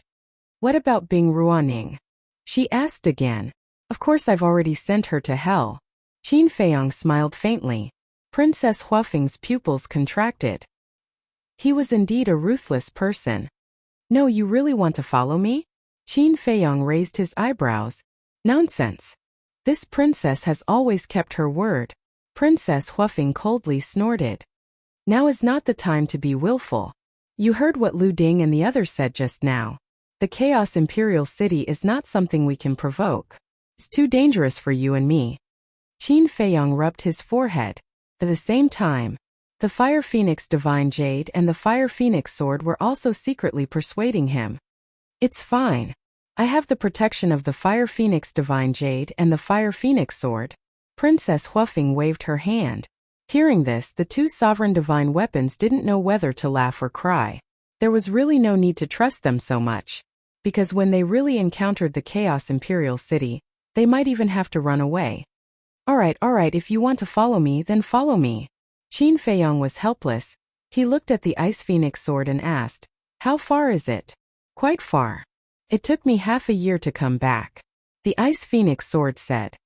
"What about Bing Ruaning?" she asked again. "Of course I've already sent her to hell." Qin Feiyong smiled faintly. Princess Huafeng's pupils contracted. He was indeed a ruthless person. "No, you really want to follow me?" Qin Feiyong raised his eyebrows. "Nonsense. This princess has always kept her word." Princess Huafeng coldly snorted. "Now is not the time to be willful. You heard what Lu Ding and the others said just now. The Chaos Imperial City is not something we can provoke. It's too dangerous for you and me." Qin Feiyong rubbed his forehead. At the same time, the Fire Phoenix Divine Jade and the Fire Phoenix Sword were also secretly persuading him. "It's fine. I have the protection of the Fire Phoenix Divine Jade and the Fire Phoenix Sword." Princess Huafeng waved her hand. Hearing this, the two sovereign divine weapons didn't know whether to laugh or cry. There was really no need to trust them so much, because when they really encountered the Chaos Imperial City, they might even have to run away. All right, if you want to follow me, then follow me." Qin Feiyong was helpless. He looked at the Ice Phoenix sword and asked, "How far is it?" "Quite far. It took me half a year to come back," the Ice Phoenix sword said.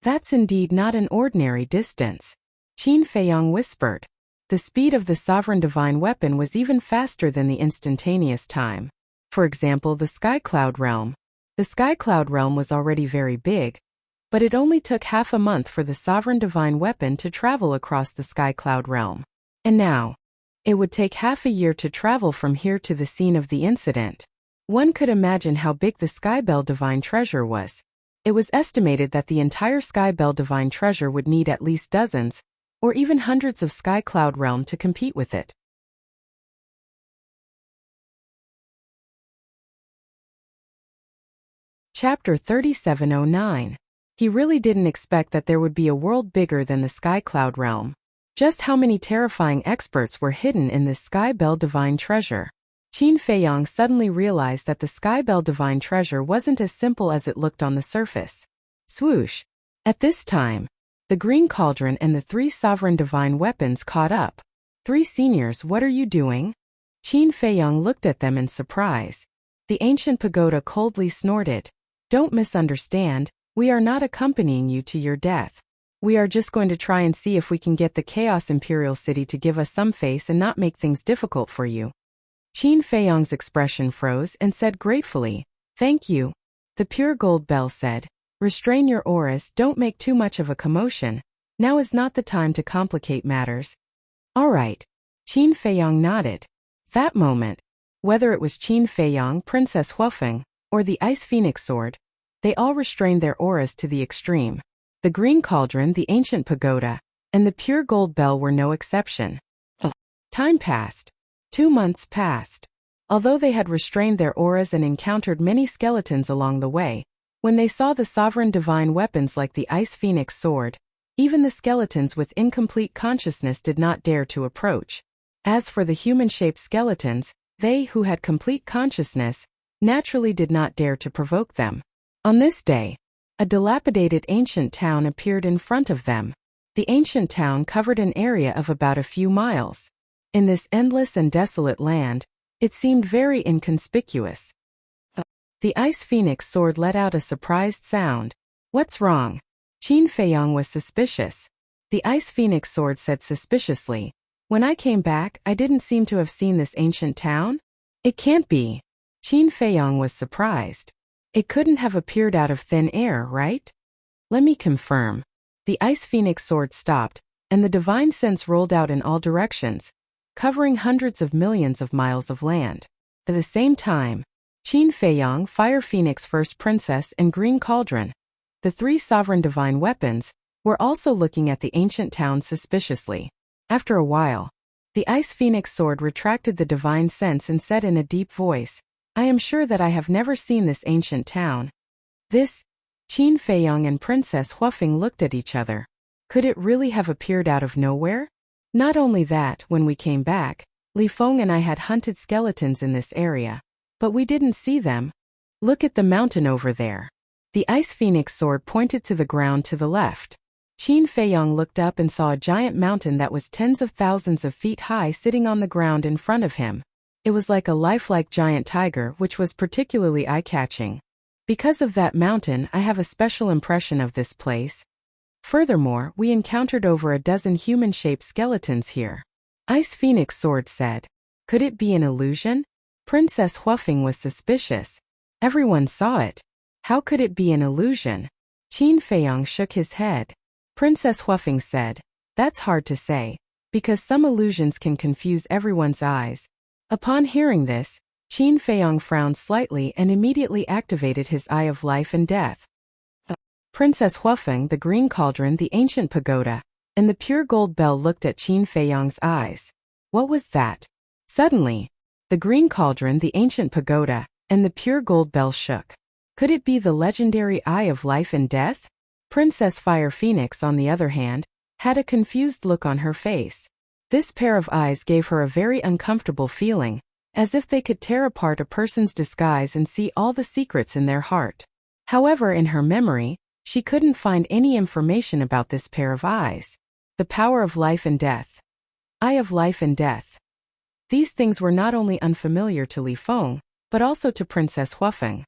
"That's indeed not an ordinary distance," Qin Feiyong whispered. The speed of the sovereign divine weapon was even faster than the instantaneous time. For example, the Sky Cloud Realm. The Sky Cloud Realm was already very big, but it only took half a month for the sovereign divine weapon to travel across the Sky Cloud Realm. And now, it would take half a year to travel from here to the scene of the incident. One could imagine how big the Sky Bell Divine Treasure was. It was estimated that the entire Sky Bell Divine Treasure would need at least dozens, or even hundreds of Sky Cloud Realm to compete with it. Chapter 3709. He really didn't expect that there would be a world bigger than the Sky Cloud Realm. Just how many terrifying experts were hidden in this Sky Bell Divine Treasure? Qin Feiyong suddenly realized that the Sky Bell Divine Treasure wasn't as simple as it looked on the surface. Swoosh! At this time, the green cauldron and the three sovereign divine weapons caught up. "Three seniors, what are you doing?" Qin Feiyong looked at them in surprise. The ancient pagoda coldly snorted. "Don't misunderstand, we are not accompanying you to your death. We are just going to try and see if we can get the Chaos Imperial City to give us some face and not make things difficult for you." Qin Feiyong's expression froze and said gratefully, "Thank you." The pure gold bell said, "Restrain your auras, don't make too much of a commotion. Now is not the time to complicate matters." "All right." Qin Feiyong nodded. That moment, whether it was Qin Feiyong, Princess Huafeng, or the Ice Phoenix Sword, they all restrained their auras to the extreme. The green cauldron, the ancient pagoda, and the pure gold bell were no exception. Time passed. 2 months passed. Although they had restrained their auras and encountered many skeletons along the way, When they saw the sovereign divine weapons like the ice phoenix sword, even the skeletons with incomplete consciousness did not dare to approach. As for the human-shaped skeletons, they who had complete consciousness naturally did not dare to provoke them. On this day, a dilapidated ancient town appeared in front of them. The ancient town covered an area of about a few miles. In this endless and desolate land, it seemed very inconspicuous. The ice phoenix sword let out a surprised sound. "What's wrong?" Qin Feiyong was suspicious. The ice phoenix sword said suspiciously, "When I came back, I didn't seem to have seen this ancient town." "It can't be." Qin Feiyong was surprised. "It couldn't have appeared out of thin air, right?" "Let me confirm." The ice phoenix sword stopped, and the divine sense rolled out in all directions, covering hundreds of millions of miles of land. At the same time, Qin Feiyong, Fire Phoenix First Princess, and Green Cauldron, the three sovereign divine weapons, were also looking at the ancient town suspiciously. After a while, the ice phoenix sword retracted the divine sense and said in a deep voice, "I am sure that I have never seen this ancient town." This, Qin Feiyong and Princess Huafeng looked at each other. Could it really have appeared out of nowhere? Not only that, when we came back, Li Feng and I had hunted skeletons in this area, but we didn't see them. Look at the mountain over there. The ice phoenix sword pointed to the ground to the left. Qin Feiyong looked up and saw a giant mountain that was tens of thousands of feet high sitting on the ground in front of him. It was like a lifelike giant tiger, which was particularly eye-catching. Because of that mountain, I have a special impression of this place. Furthermore, we encountered over a dozen human-shaped skeletons here. Ice Phoenix Sword said. Could it be an illusion? Princess Huafeng was suspicious. Everyone saw it. How could it be an illusion? Qin Feiyong shook his head. Princess Huafeng said, "That's hard to say, because some illusions can confuse everyone's eyes." Upon hearing this, Qin Feiyong frowned slightly and immediately activated his Eye of Life and Death. Princess Huafeng, the Green Cauldron, the Ancient Pagoda, and the Pure Gold Bell looked at Qin Feiyong's eyes. What was that? Suddenly, the Green Cauldron, the Ancient Pagoda, and the Pure Gold Bell shook. Could it be the legendary Eye of Life and Death? Princess Fire Phoenix, on the other hand, had a confused look on her face. This pair of eyes gave her a very uncomfortable feeling, as if they could tear apart a person's disguise and see all the secrets in their heart. However, in her memory, she couldn't find any information about this pair of eyes. The power of life and death. Eye of Life and Death. These things were not only unfamiliar to Li Feng, but also to Princess Huafeng.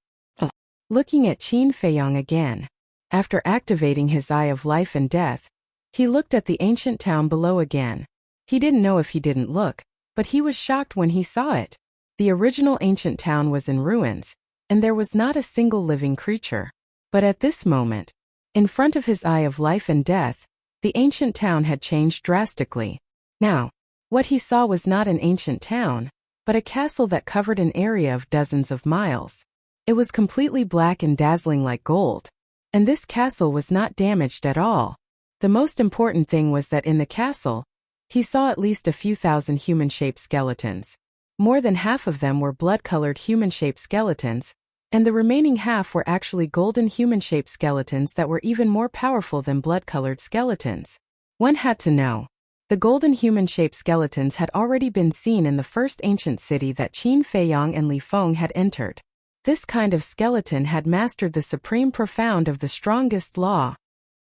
Looking at Qin Feiyong again. After activating his Eye of Life and Death, he looked at the ancient town below again. He didn't know if he didn't look, but he was shocked when he saw it. The original ancient town was in ruins, and there was not a single living creature. But at this moment, in front of his Eye of Life and Death, the ancient town had changed drastically. Now, what he saw was not an ancient town, but a castle that covered an area of dozens of miles. It was completely black and dazzling like gold. And this castle was not damaged at all. The most important thing was that in the castle, he saw at least a few thousand human-shaped skeletons. More than half of them were blood-colored human-shaped skeletons, and the remaining half were actually golden human-shaped skeletons that were even more powerful than blood-colored skeletons. One had to know. The golden human-shaped skeletons had already been seen in the first ancient city that Qin Feiyong and Li Feng had entered. This kind of skeleton had mastered the supreme profound of the strongest law.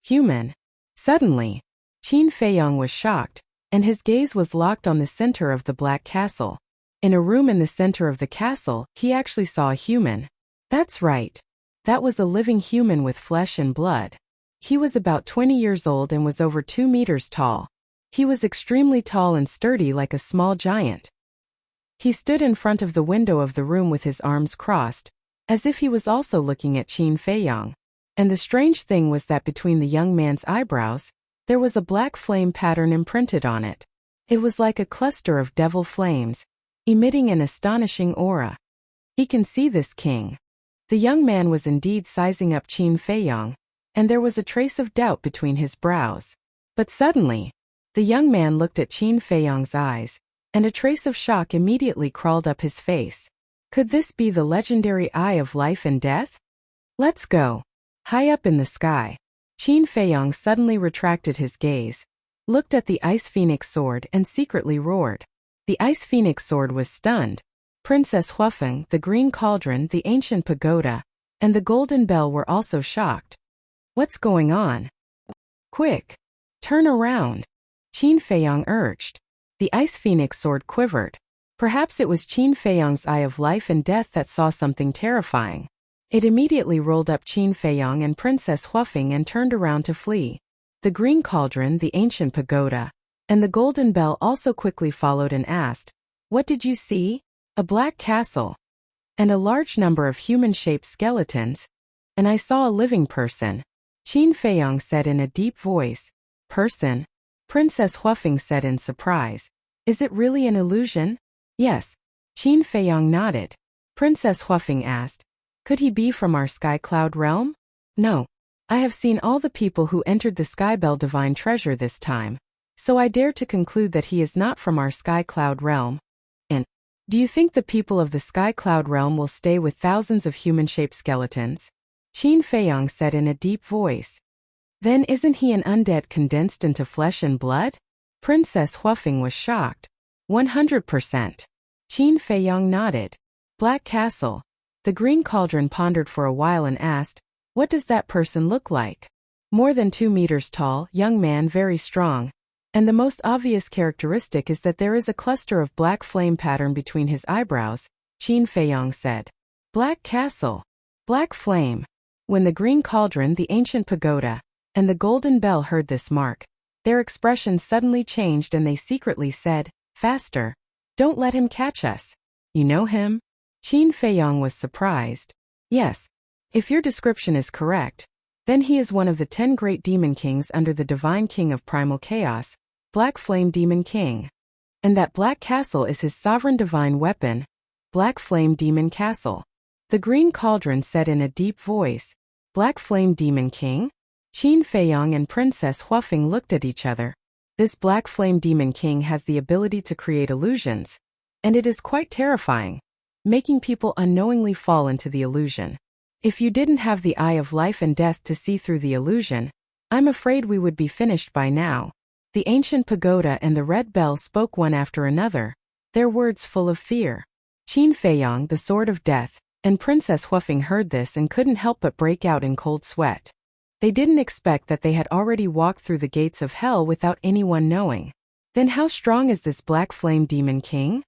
Human. Suddenly, Qin Feiyong was shocked, and his gaze was locked on the center of the black castle. In a room in the center of the castle, he actually saw a human. That's right. That was a living human with flesh and blood. He was about 20 years old and was over 2 meters tall. He was extremely tall and sturdy like a small giant. He stood in front of the window of the room with his arms crossed, as if he was also looking at Qin Feiyong. And the strange thing was that between the young man's eyebrows, there was a black flame pattern imprinted on it. It was like a cluster of devil flames, emitting an astonishing aura. He can see this king. The young man was indeed sizing up Qin Feiyong, and there was a trace of doubt between his brows. But suddenly, the young man looked at Qin Feiyong's eyes, and a trace of shock immediately crawled up his face. Could this be the legendary Eye of Life and Death? Let's go. High up in the sky, Qin Feiyong suddenly retracted his gaze, looked at the Ice Phoenix sword and secretly roared. The Ice Phoenix sword was stunned. Princess Huafeng, the Green Cauldron, the Ancient Pagoda, and the Golden Bell were also shocked. What's going on? Quick! Turn around! Qin Feiyong urged. The Ice Phoenix sword quivered. Perhaps it was Qin Feiyong's eye of life and death that saw something terrifying. It immediately rolled up Qin Feiyong and Princess Huafeng and turned around to flee. The Green Cauldron, the Ancient Pagoda, and the Golden Bell also quickly followed and asked, "What did you see?" "A black castle. And a large number of human-shaped skeletons. And I saw a living person," Qin Feiyong said in a deep voice. "Person?" Princess Huafeng said in surprise. "Is it really an illusion?" "Yes." Qin Feiyong nodded. Princess Huafeng asked, "Could he be from our Sky Cloud realm?" "No. I have seen all the people who entered the Skybell Divine Treasure this time, so I dare to conclude that he is not from our Sky Cloud realm." "And do you think the people of the Sky Cloud realm will stay with thousands of human-shaped skeletons?" Qin Feiyong said in a deep voice. "Then isn't he an undead condensed into flesh and blood?" Princess Huafeng was shocked. 100%. Qin Feiyong nodded. Black Castle. The Green Cauldron pondered for a while and asked, "What does that person look like?" "More than 2 meters tall, young man, very strong. And the most obvious characteristic is that there is a cluster of black flame pattern between his eyebrows," Qin Feiyong said. Black Castle. Black flame. When the Green Cauldron, the Ancient Pagoda, and the Golden Bell heard this mark, their expressions suddenly changed and they secretly said, "Faster. Don't let him catch us." "You know him?" Qin Feiyong was surprised. "Yes. If your description is correct, then he is one of the 10 great demon kings under the Divine King of Primal Chaos, Black Flame Demon King. And that Black Castle is his sovereign divine weapon, Black Flame Demon Castle." The Green Cauldron said in a deep voice. "Black Flame Demon King?" Qin Feiyong and Princess Huafeng looked at each other. This Black Flame Demon King has the ability to create illusions, and it is quite terrifying, making people unknowingly fall into the illusion. If you didn't have the eye of life and death to see through the illusion, I'm afraid we would be finished by now. The Ancient Pagoda and the Red Bell spoke one after another, their words full of fear. Qin Feiyong, the Sword of Death, and Princess Huafeng heard this and couldn't help but break out in cold sweat. They didn't expect that they had already walked through the gates of hell without anyone knowing. Then how strong is this Black Flame Demon King?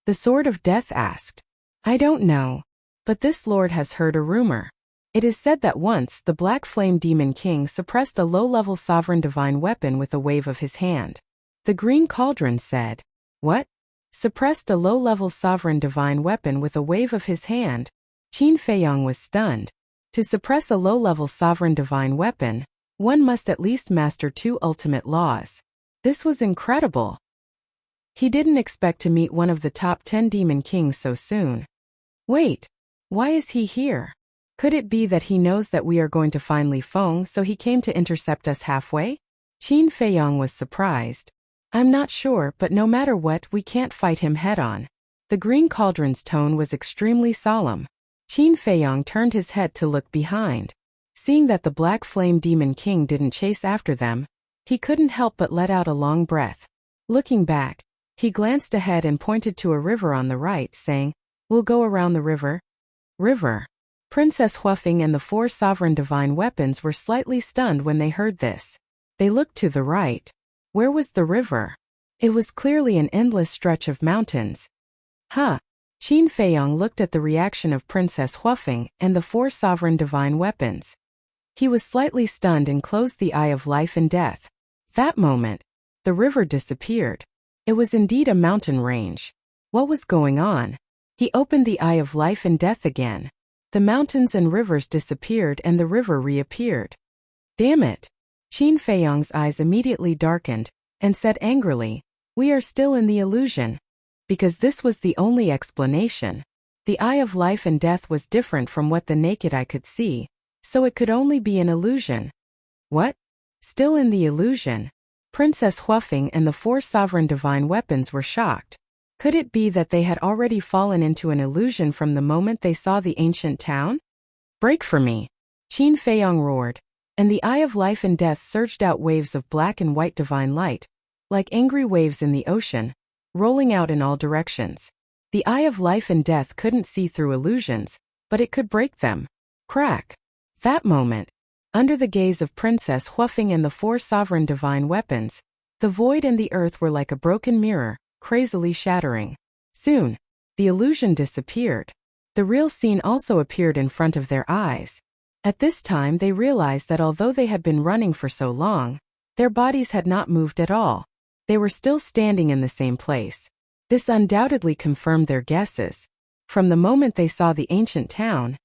The Sword of Death asked. "I don't know. But this lord has heard a rumor. It is said that once the Black Flame Demon King suppressed a low-level sovereign divine weapon with a wave of his hand." The Green Cauldron said. "What? Suppressed a low-level sovereign divine weapon with a wave of his hand?" Qin Feiyong was stunned. To suppress a low-level sovereign divine weapon, one must at least master 2 ultimate laws. This was incredible. He didn't expect to meet one of the top 10 demon kings so soon. Wait, why is he here? Could it be that he knows that we are going to find Li Feng, so he came to intercept us halfway? Qin Feiyong was surprised. "I'm not sure, but no matter what, we can't fight him head-on." The Green Cauldron's tone was extremely solemn. Qin Feiyong turned his head to look behind. Seeing that the Black Flame Demon King didn't chase after them, he couldn't help but let out a long breath. Looking back, he glanced ahead and pointed to a river on the right, saying, "We'll go around the river." River. Princess Huafeng and the 4 sovereign divine weapons were slightly stunned when they heard this. They looked to the right. Where was the river? It was clearly an endless stretch of mountains. Huh. Qin Feiyong looked at the reaction of Princess Huafeng and the 4 sovereign divine weapons. He was slightly stunned and closed the Eye of Life and Death. That moment, the river disappeared. It was indeed a mountain range. What was going on? He opened the Eye of Life and Death again. The mountains and rivers disappeared and the river reappeared. Damn it! Qin Feiyong's eyes immediately darkened, and said angrily, "We are still in the illusion." Because this was the only explanation. The Eye of Life and Death was different from what the naked eye could see, so it could only be an illusion. What? Still in the illusion? Princess Huafeng and the 4 sovereign divine weapons were shocked. Could it be that they had already fallen into an illusion from the moment they saw the ancient town? "Break for me," Qin Feiyong roared, and the eye of life and death surged out waves of black and white divine light, like angry waves in the ocean, rolling out in all directions. The eye of life and death couldn't see through illusions, but it could break them. Crack! That moment, under the gaze of Princess Huafeng and the 4 sovereign divine weapons, the void and the earth were like a broken mirror, crazily shattering. Soon, the illusion disappeared. The real scene also appeared in front of their eyes. At this time they realized that although they had been running for so long, their bodies had not moved at all. They were still standing in the same place. This undoubtedly confirmed their guesses. From the moment they saw the ancient town,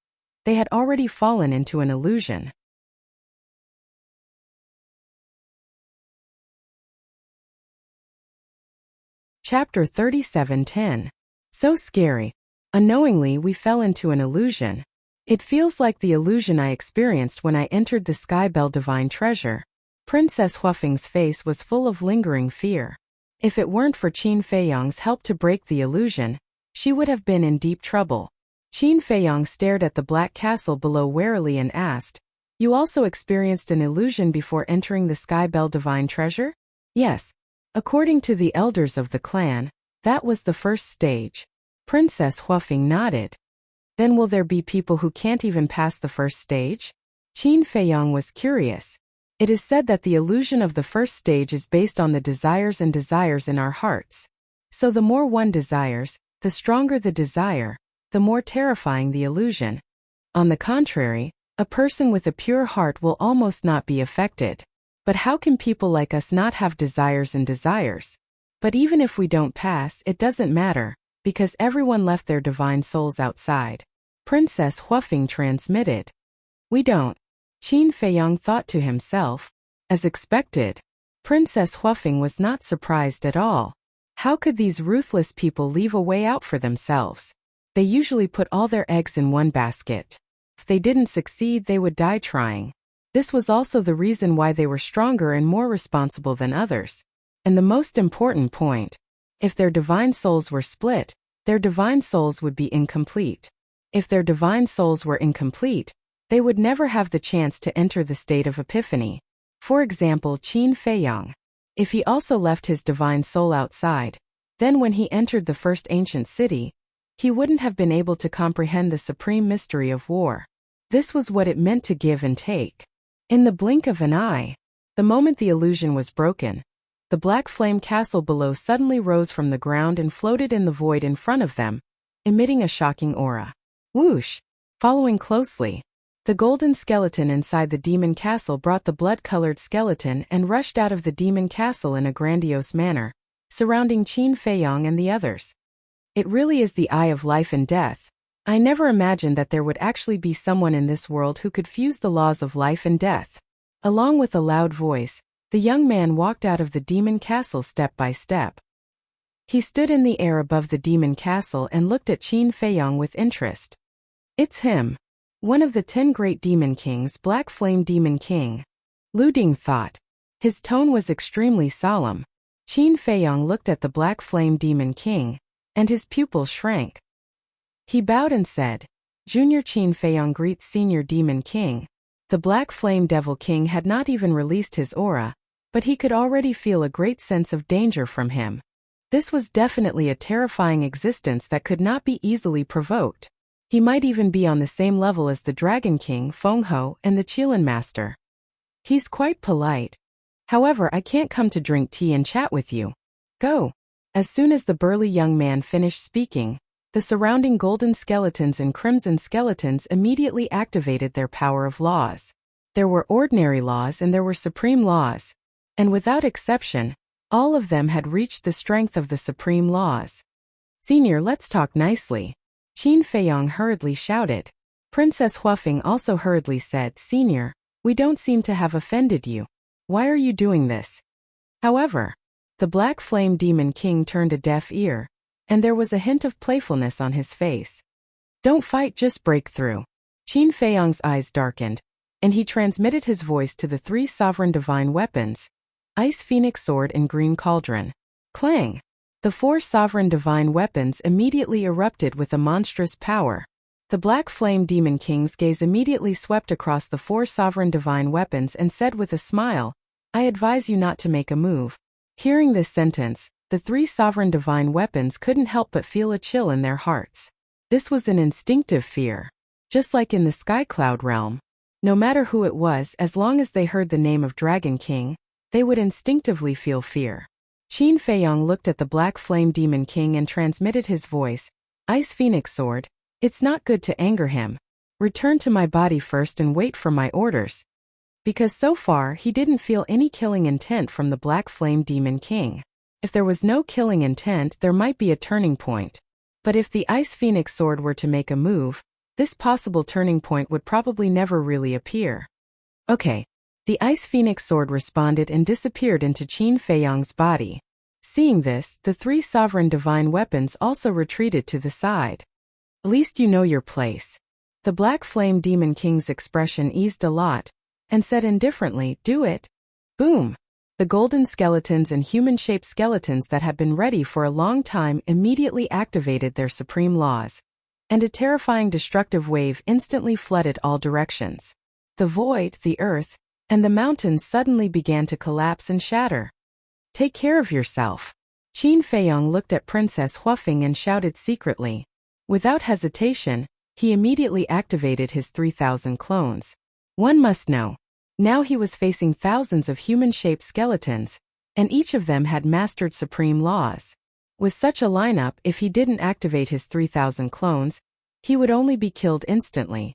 they had already fallen into an illusion. Chapter 37:10. So scary. Unknowingly we fell into an illusion. It feels like the illusion I experienced when I entered the Sky Bell Divine Treasure. Princess Huafeng's face was full of lingering fear. If it weren't for Qin Feiyong's help to break the illusion, she would have been in deep trouble. Qin Feiyong stared at the black castle below warily and asked, "You also experienced an illusion before entering the Sky Bell Divine Treasure?" "Yes. According to the elders of the clan, that was the first stage." Princess Huafeng nodded. "Then will there be people who can't even pass the first stage?" Qin Feiyong was curious. It is said that the illusion of the first stage is based on the desires and desires in our hearts. So the more one desires, the stronger the desire, the more terrifying the illusion. On the contrary, a person with a pure heart will almost not be affected. But how can people like us not have desires and desires? But even if we don't pass, it doesn't matter, because everyone left their divine souls outside. Princess Huafeng transmitted. "We don't." Qin Feiyong thought to himself. As expected, Princess Huafeng was not surprised at all. How could these ruthless people leave a way out for themselves? They usually put all their eggs in one basket. If they didn't succeed, they would die trying. This was also the reason why they were stronger and more responsible than others. And the most important point, if their divine souls were split, their divine souls would be incomplete. If their divine souls were incomplete, they would never have the chance to enter the state of epiphany. For example, Qin Feiyong. If he also left his divine soul outside, then when he entered the first ancient city, he wouldn't have been able to comprehend the supreme mystery of war. This was what it meant to give and take. In the blink of an eye, the moment the illusion was broken, the black flame castle below suddenly rose from the ground and floated in the void in front of them, emitting a shocking aura. Whoosh! Following closely, the golden skeleton inside the demon castle brought the blood-colored skeleton and rushed out of the demon castle in a grandiose manner, surrounding Qin Feiyong and the others. It really is the eye of life and death. I never imagined that there would actually be someone in this world who could fuse the laws of life and death. Along with a loud voice, the young man walked out of the demon castle step by step. He stood in the air above the demon castle and looked at Qin Feiyong with interest. "It's him. One of the 10 great demon kings, Black Flame Demon King." Lu Ding thought. His tone was extremely solemn. Qin Feiyong looked at the Black Flame Demon King, and his pupils shrank. He bowed and said, "Junior Qin Feiyong greets Senior Demon King." The Black Flame Devil King had not even released his aura, but he could already feel a great sense of danger from him. This was definitely a terrifying existence that could not be easily provoked. He might even be on the same level as the Dragon King, Feng Ho, and the Qilin Master. He's quite polite. "However, I can't come to drink tea and chat with you. Go." As soon as the burly young man finished speaking, the surrounding golden skeletons and crimson skeletons immediately activated their power of laws. There were ordinary laws and there were supreme laws. And without exception, all of them had reached the strength of the supreme laws. "Senior, let's talk nicely," Qin Feiyong hurriedly shouted. Princess Huafeng also hurriedly said, "Senior, we don't seem to have offended you. Why are you doing this?" However, the Black Flame Demon King turned a deaf ear, and there was a hint of playfulness on his face. "Don't fight, just break through." Qin Feiyong's eyes darkened, and he transmitted his voice to the 3 sovereign divine weapons, Ice Phoenix Sword and Green Cauldron. Clang! The 4 sovereign divine weapons immediately erupted with a monstrous power. The Black Flame Demon King's gaze immediately swept across the 4 sovereign divine weapons and said with a smile, "I advise you not to make a move." Hearing this sentence, the 3 sovereign divine weapons couldn't help but feel a chill in their hearts. This was an instinctive fear. Just like in the Sky Cloud realm, no matter who it was, as long as they heard the name of Dragon King, they would instinctively feel fear. Qin Feiyong looked at the Black Flame Demon King and transmitted his voice, "Ice Phoenix Sword, it's not good to anger him. Return to my body first and wait for my orders." Because so far he didn't feel any killing intent from the Black Flame Demon King. If there was no killing intent, there might be a turning point. But if the Ice Phoenix Sword were to make a move, this possible turning point would probably never really appear. Okay. The Ice Phoenix Sword responded and disappeared into Qin Feiyong's body. Seeing this, the 3 sovereign divine weapons also retreated to the side. "At least you know your place." The Black Flame Demon King's expression eased a lot, and said indifferently, "Do it." Boom! The golden skeletons and human-shaped skeletons that had been ready for a long time immediately activated their supreme laws, and a terrifying destructive wave instantly flooded all directions. The void, the earth, and the mountains suddenly began to collapse and shatter. "Take care of yourself." Qin Feiyong looked at Princess Huafeng and shouted secretly. Without hesitation, he immediately activated his 3,000 clones. One must know. Now he was facing thousands of human-shaped skeletons, and each of them had mastered supreme laws. With such a lineup, if he didn't activate his 3,000 clones, he would only be killed instantly.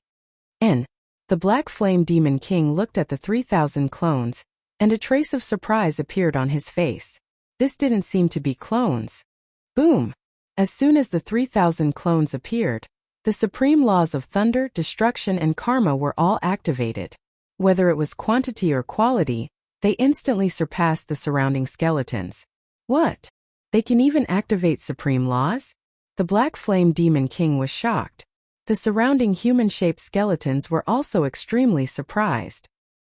The Black Flame Demon King looked at the 3,000 clones, and a trace of surprise appeared on his face. This didn't seem to be clones. Boom! As soon as the 3,000 clones appeared, the supreme laws of thunder, destruction, and karma were all activated. Whether it was quantity or quality, they instantly surpassed the surrounding skeletons. What? They can even activate supreme laws? The Black Flame Demon King was shocked. The surrounding human-shaped skeletons were also extremely surprised.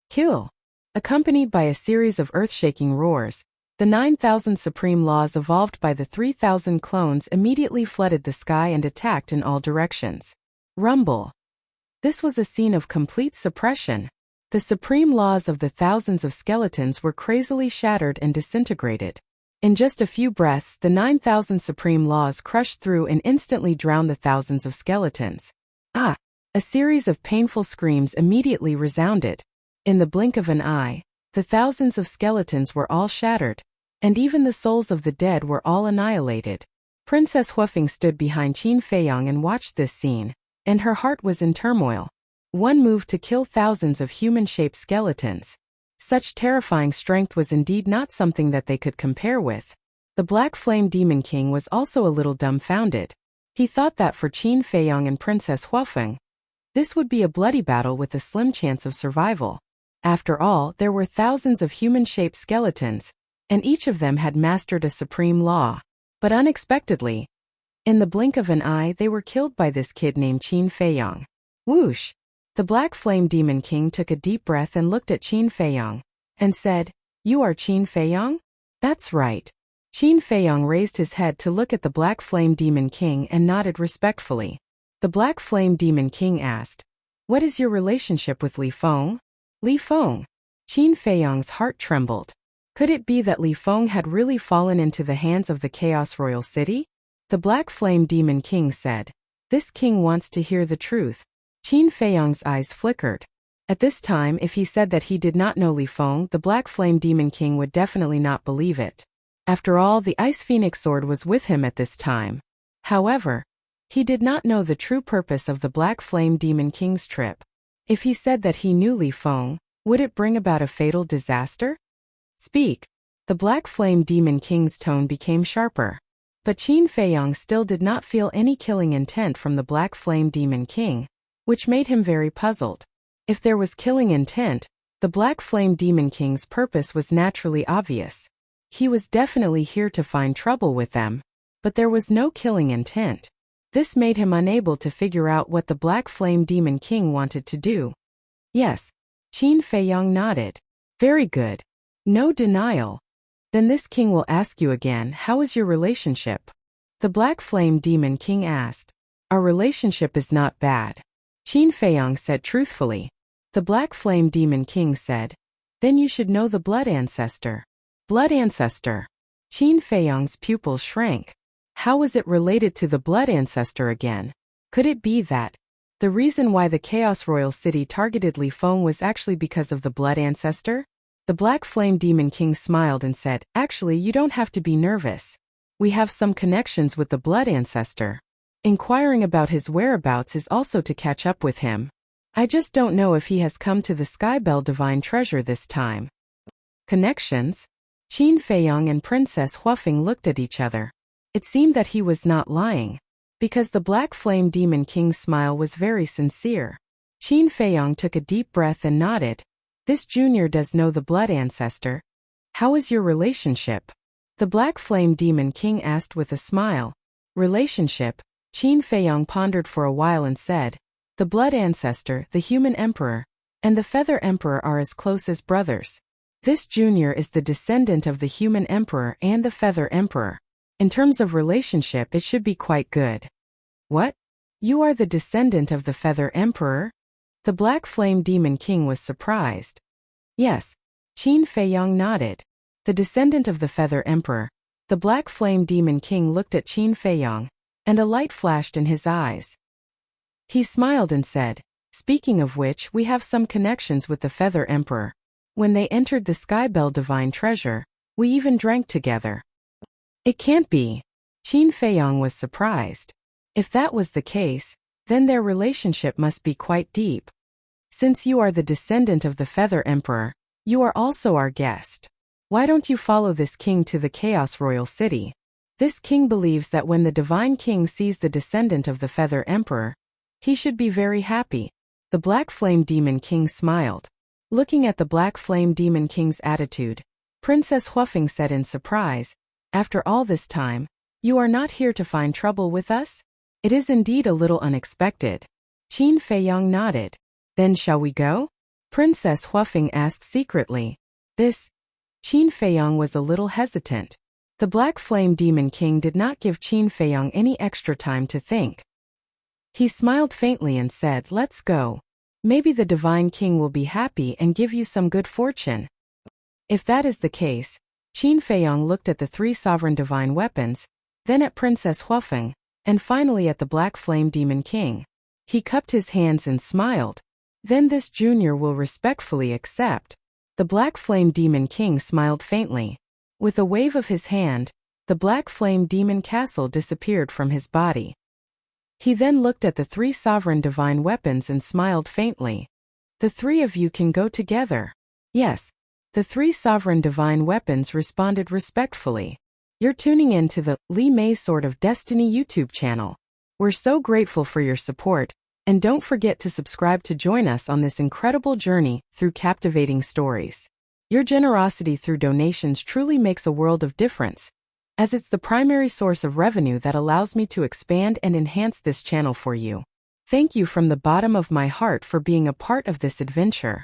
Kill! Accompanied by a series of earth-shaking roars, the 9,000 supreme laws evolved by the 3,000 clones immediately flooded the sky and attacked in all directions. Rumble! This was a scene of complete suppression. The supreme laws of the thousands of skeletons were crazily shattered and disintegrated. In just a few breaths, the 9,000 supreme laws crushed through and instantly drowned the thousands of skeletons. Ah! A series of painful screams immediately resounded. In the blink of an eye, the thousands of skeletons were all shattered, and even the souls of the dead were all annihilated. Princess Huafeng stood behind Qin Feiyong and watched this scene, and her heart was in turmoil. One move to kill thousands of human-shaped skeletons. Such terrifying strength was indeed not something that they could compare with. The Black Flame Demon King was also a little dumbfounded. He thought that for Qin Feiyong and Princess Huafeng, this would be a bloody battle with a slim chance of survival. After all, there were thousands of human-shaped skeletons, and each of them had mastered a supreme law. But unexpectedly, in the blink of an eye, they were killed by this kid named Qin Feiyong. Whoosh! The Black Flame Demon King took a deep breath and looked at Qin Feiyong, and said, "You are Qin Feiyong?" "That's right." Qin Feiyong raised his head to look at the Black Flame Demon King and nodded respectfully. The Black Flame Demon King asked, "What is your relationship with Li Feng?" Li Feng. Qin Feiyong's heart trembled. Could it be that Li Feng had really fallen into the hands of the Chaos Royal City? The Black Flame Demon King said, "This king wants to hear the truth." Qin Feiyong's eyes flickered. At this time, if he said that he did not know Li Feng, the Black Flame Demon King would definitely not believe it. After all, the Ice Phoenix Sword was with him at this time. However, he did not know the true purpose of the Black Flame Demon King's trip. If he said that he knew Li Feng, would it bring about a fatal disaster? "Speak." The Black Flame Demon King's tone became sharper. But Qin Feiyong still did not feel any killing intent from the Black Flame Demon King, which made him very puzzled. If there was killing intent, the Black Flame Demon King's purpose was naturally obvious. He was definitely here to find trouble with them, but there was no killing intent. This made him unable to figure out what the Black Flame Demon King wanted to do. "Yes." Qin Feiyong nodded. "Very good. No denial. Then this king will ask you again, how is your relationship?" The Black Flame Demon King asked. Our relationship is not bad. Qin Feiyong said truthfully. The Black Flame Demon King said, then you should know the blood ancestor. Blood ancestor. Qin Feiyong's pupils shrank. How was it related to the blood ancestor again? Could it be that the reason why the Chaos Royal City targeted Li Feng was actually because of the blood ancestor? The Black Flame Demon King smiled and said, actually, you don't have to be nervous. We have some connections with the blood ancestor. Inquiring about his whereabouts is also to catch up with him. I just don't know if he has come to the Skybell Divine Treasure this time. Connections? Qin Feiyong and Princess Huafeng looked at each other. It seemed that he was not lying, because the Black Flame Demon King's smile was very sincere. Qin Feiyong took a deep breath and nodded. This junior does know the blood ancestor. How is your relationship? The Black Flame Demon King asked with a smile. Relationship? Qin Feiyong pondered for a while and said, the blood ancestor, the human emperor, and the feather emperor are as close as brothers. This junior is the descendant of the human emperor and the feather emperor. In terms of relationship, it should be quite good. What? You are the descendant of the feather emperor? The Black Flame Demon King was surprised. Yes. Qin Feiyong nodded. The descendant of the feather emperor. The Black Flame Demon King looked at Qin Feiyong, and a light flashed in his eyes. He smiled and said, speaking of which, we have some connections with the Feather Emperor. When they entered the Skybell Divine Treasure, we even drank together. It can't be. Qin Feiyong was surprised. If that was the case, then their relationship must be quite deep. Since you are the descendant of the Feather Emperor, you are also our guest. Why don't you follow this king to the Chaos Royal City? This king believes that when the Divine King sees the descendant of the Feather Emperor, he should be very happy. The Black Flame Demon King smiled. Looking at the Black Flame Demon King's attitude, Princess Huafeng said in surprise, after all this time, you are not here to find trouble with us? It is indeed a little unexpected. Qin Feiyong nodded. Then shall we go? Princess Huafeng asked secretly. Qin Feiyong was a little hesitant. The Black Flame Demon King did not give Qin Feiyong any extra time to think. He smiled faintly and said, let's go. Maybe the Divine King will be happy and give you some good fortune. If that is the case, Qin Feiyong looked at the 3 sovereign divine weapons, then at Princess Huafeng, and finally at the Black Flame Demon King. He cupped his hands and smiled. Then this junior will respectfully accept. The Black Flame Demon King smiled faintly. With a wave of his hand, the Black Flame Demon Castle disappeared from his body. He then looked at the 3 sovereign divine weapons and smiled faintly. The 3 of you can go together. Yes. The 3 sovereign divine weapons responded respectfully. You're tuning in to the Li Mei Sword of Destiny YouTube channel. We're so grateful for your support, and don't forget to subscribe to join us on this incredible journey through captivating stories. Your generosity through donations truly makes a world of difference, as it's the primary source of revenue that allows me to expand and enhance this channel for you. Thank you from the bottom of my heart for being a part of this adventure.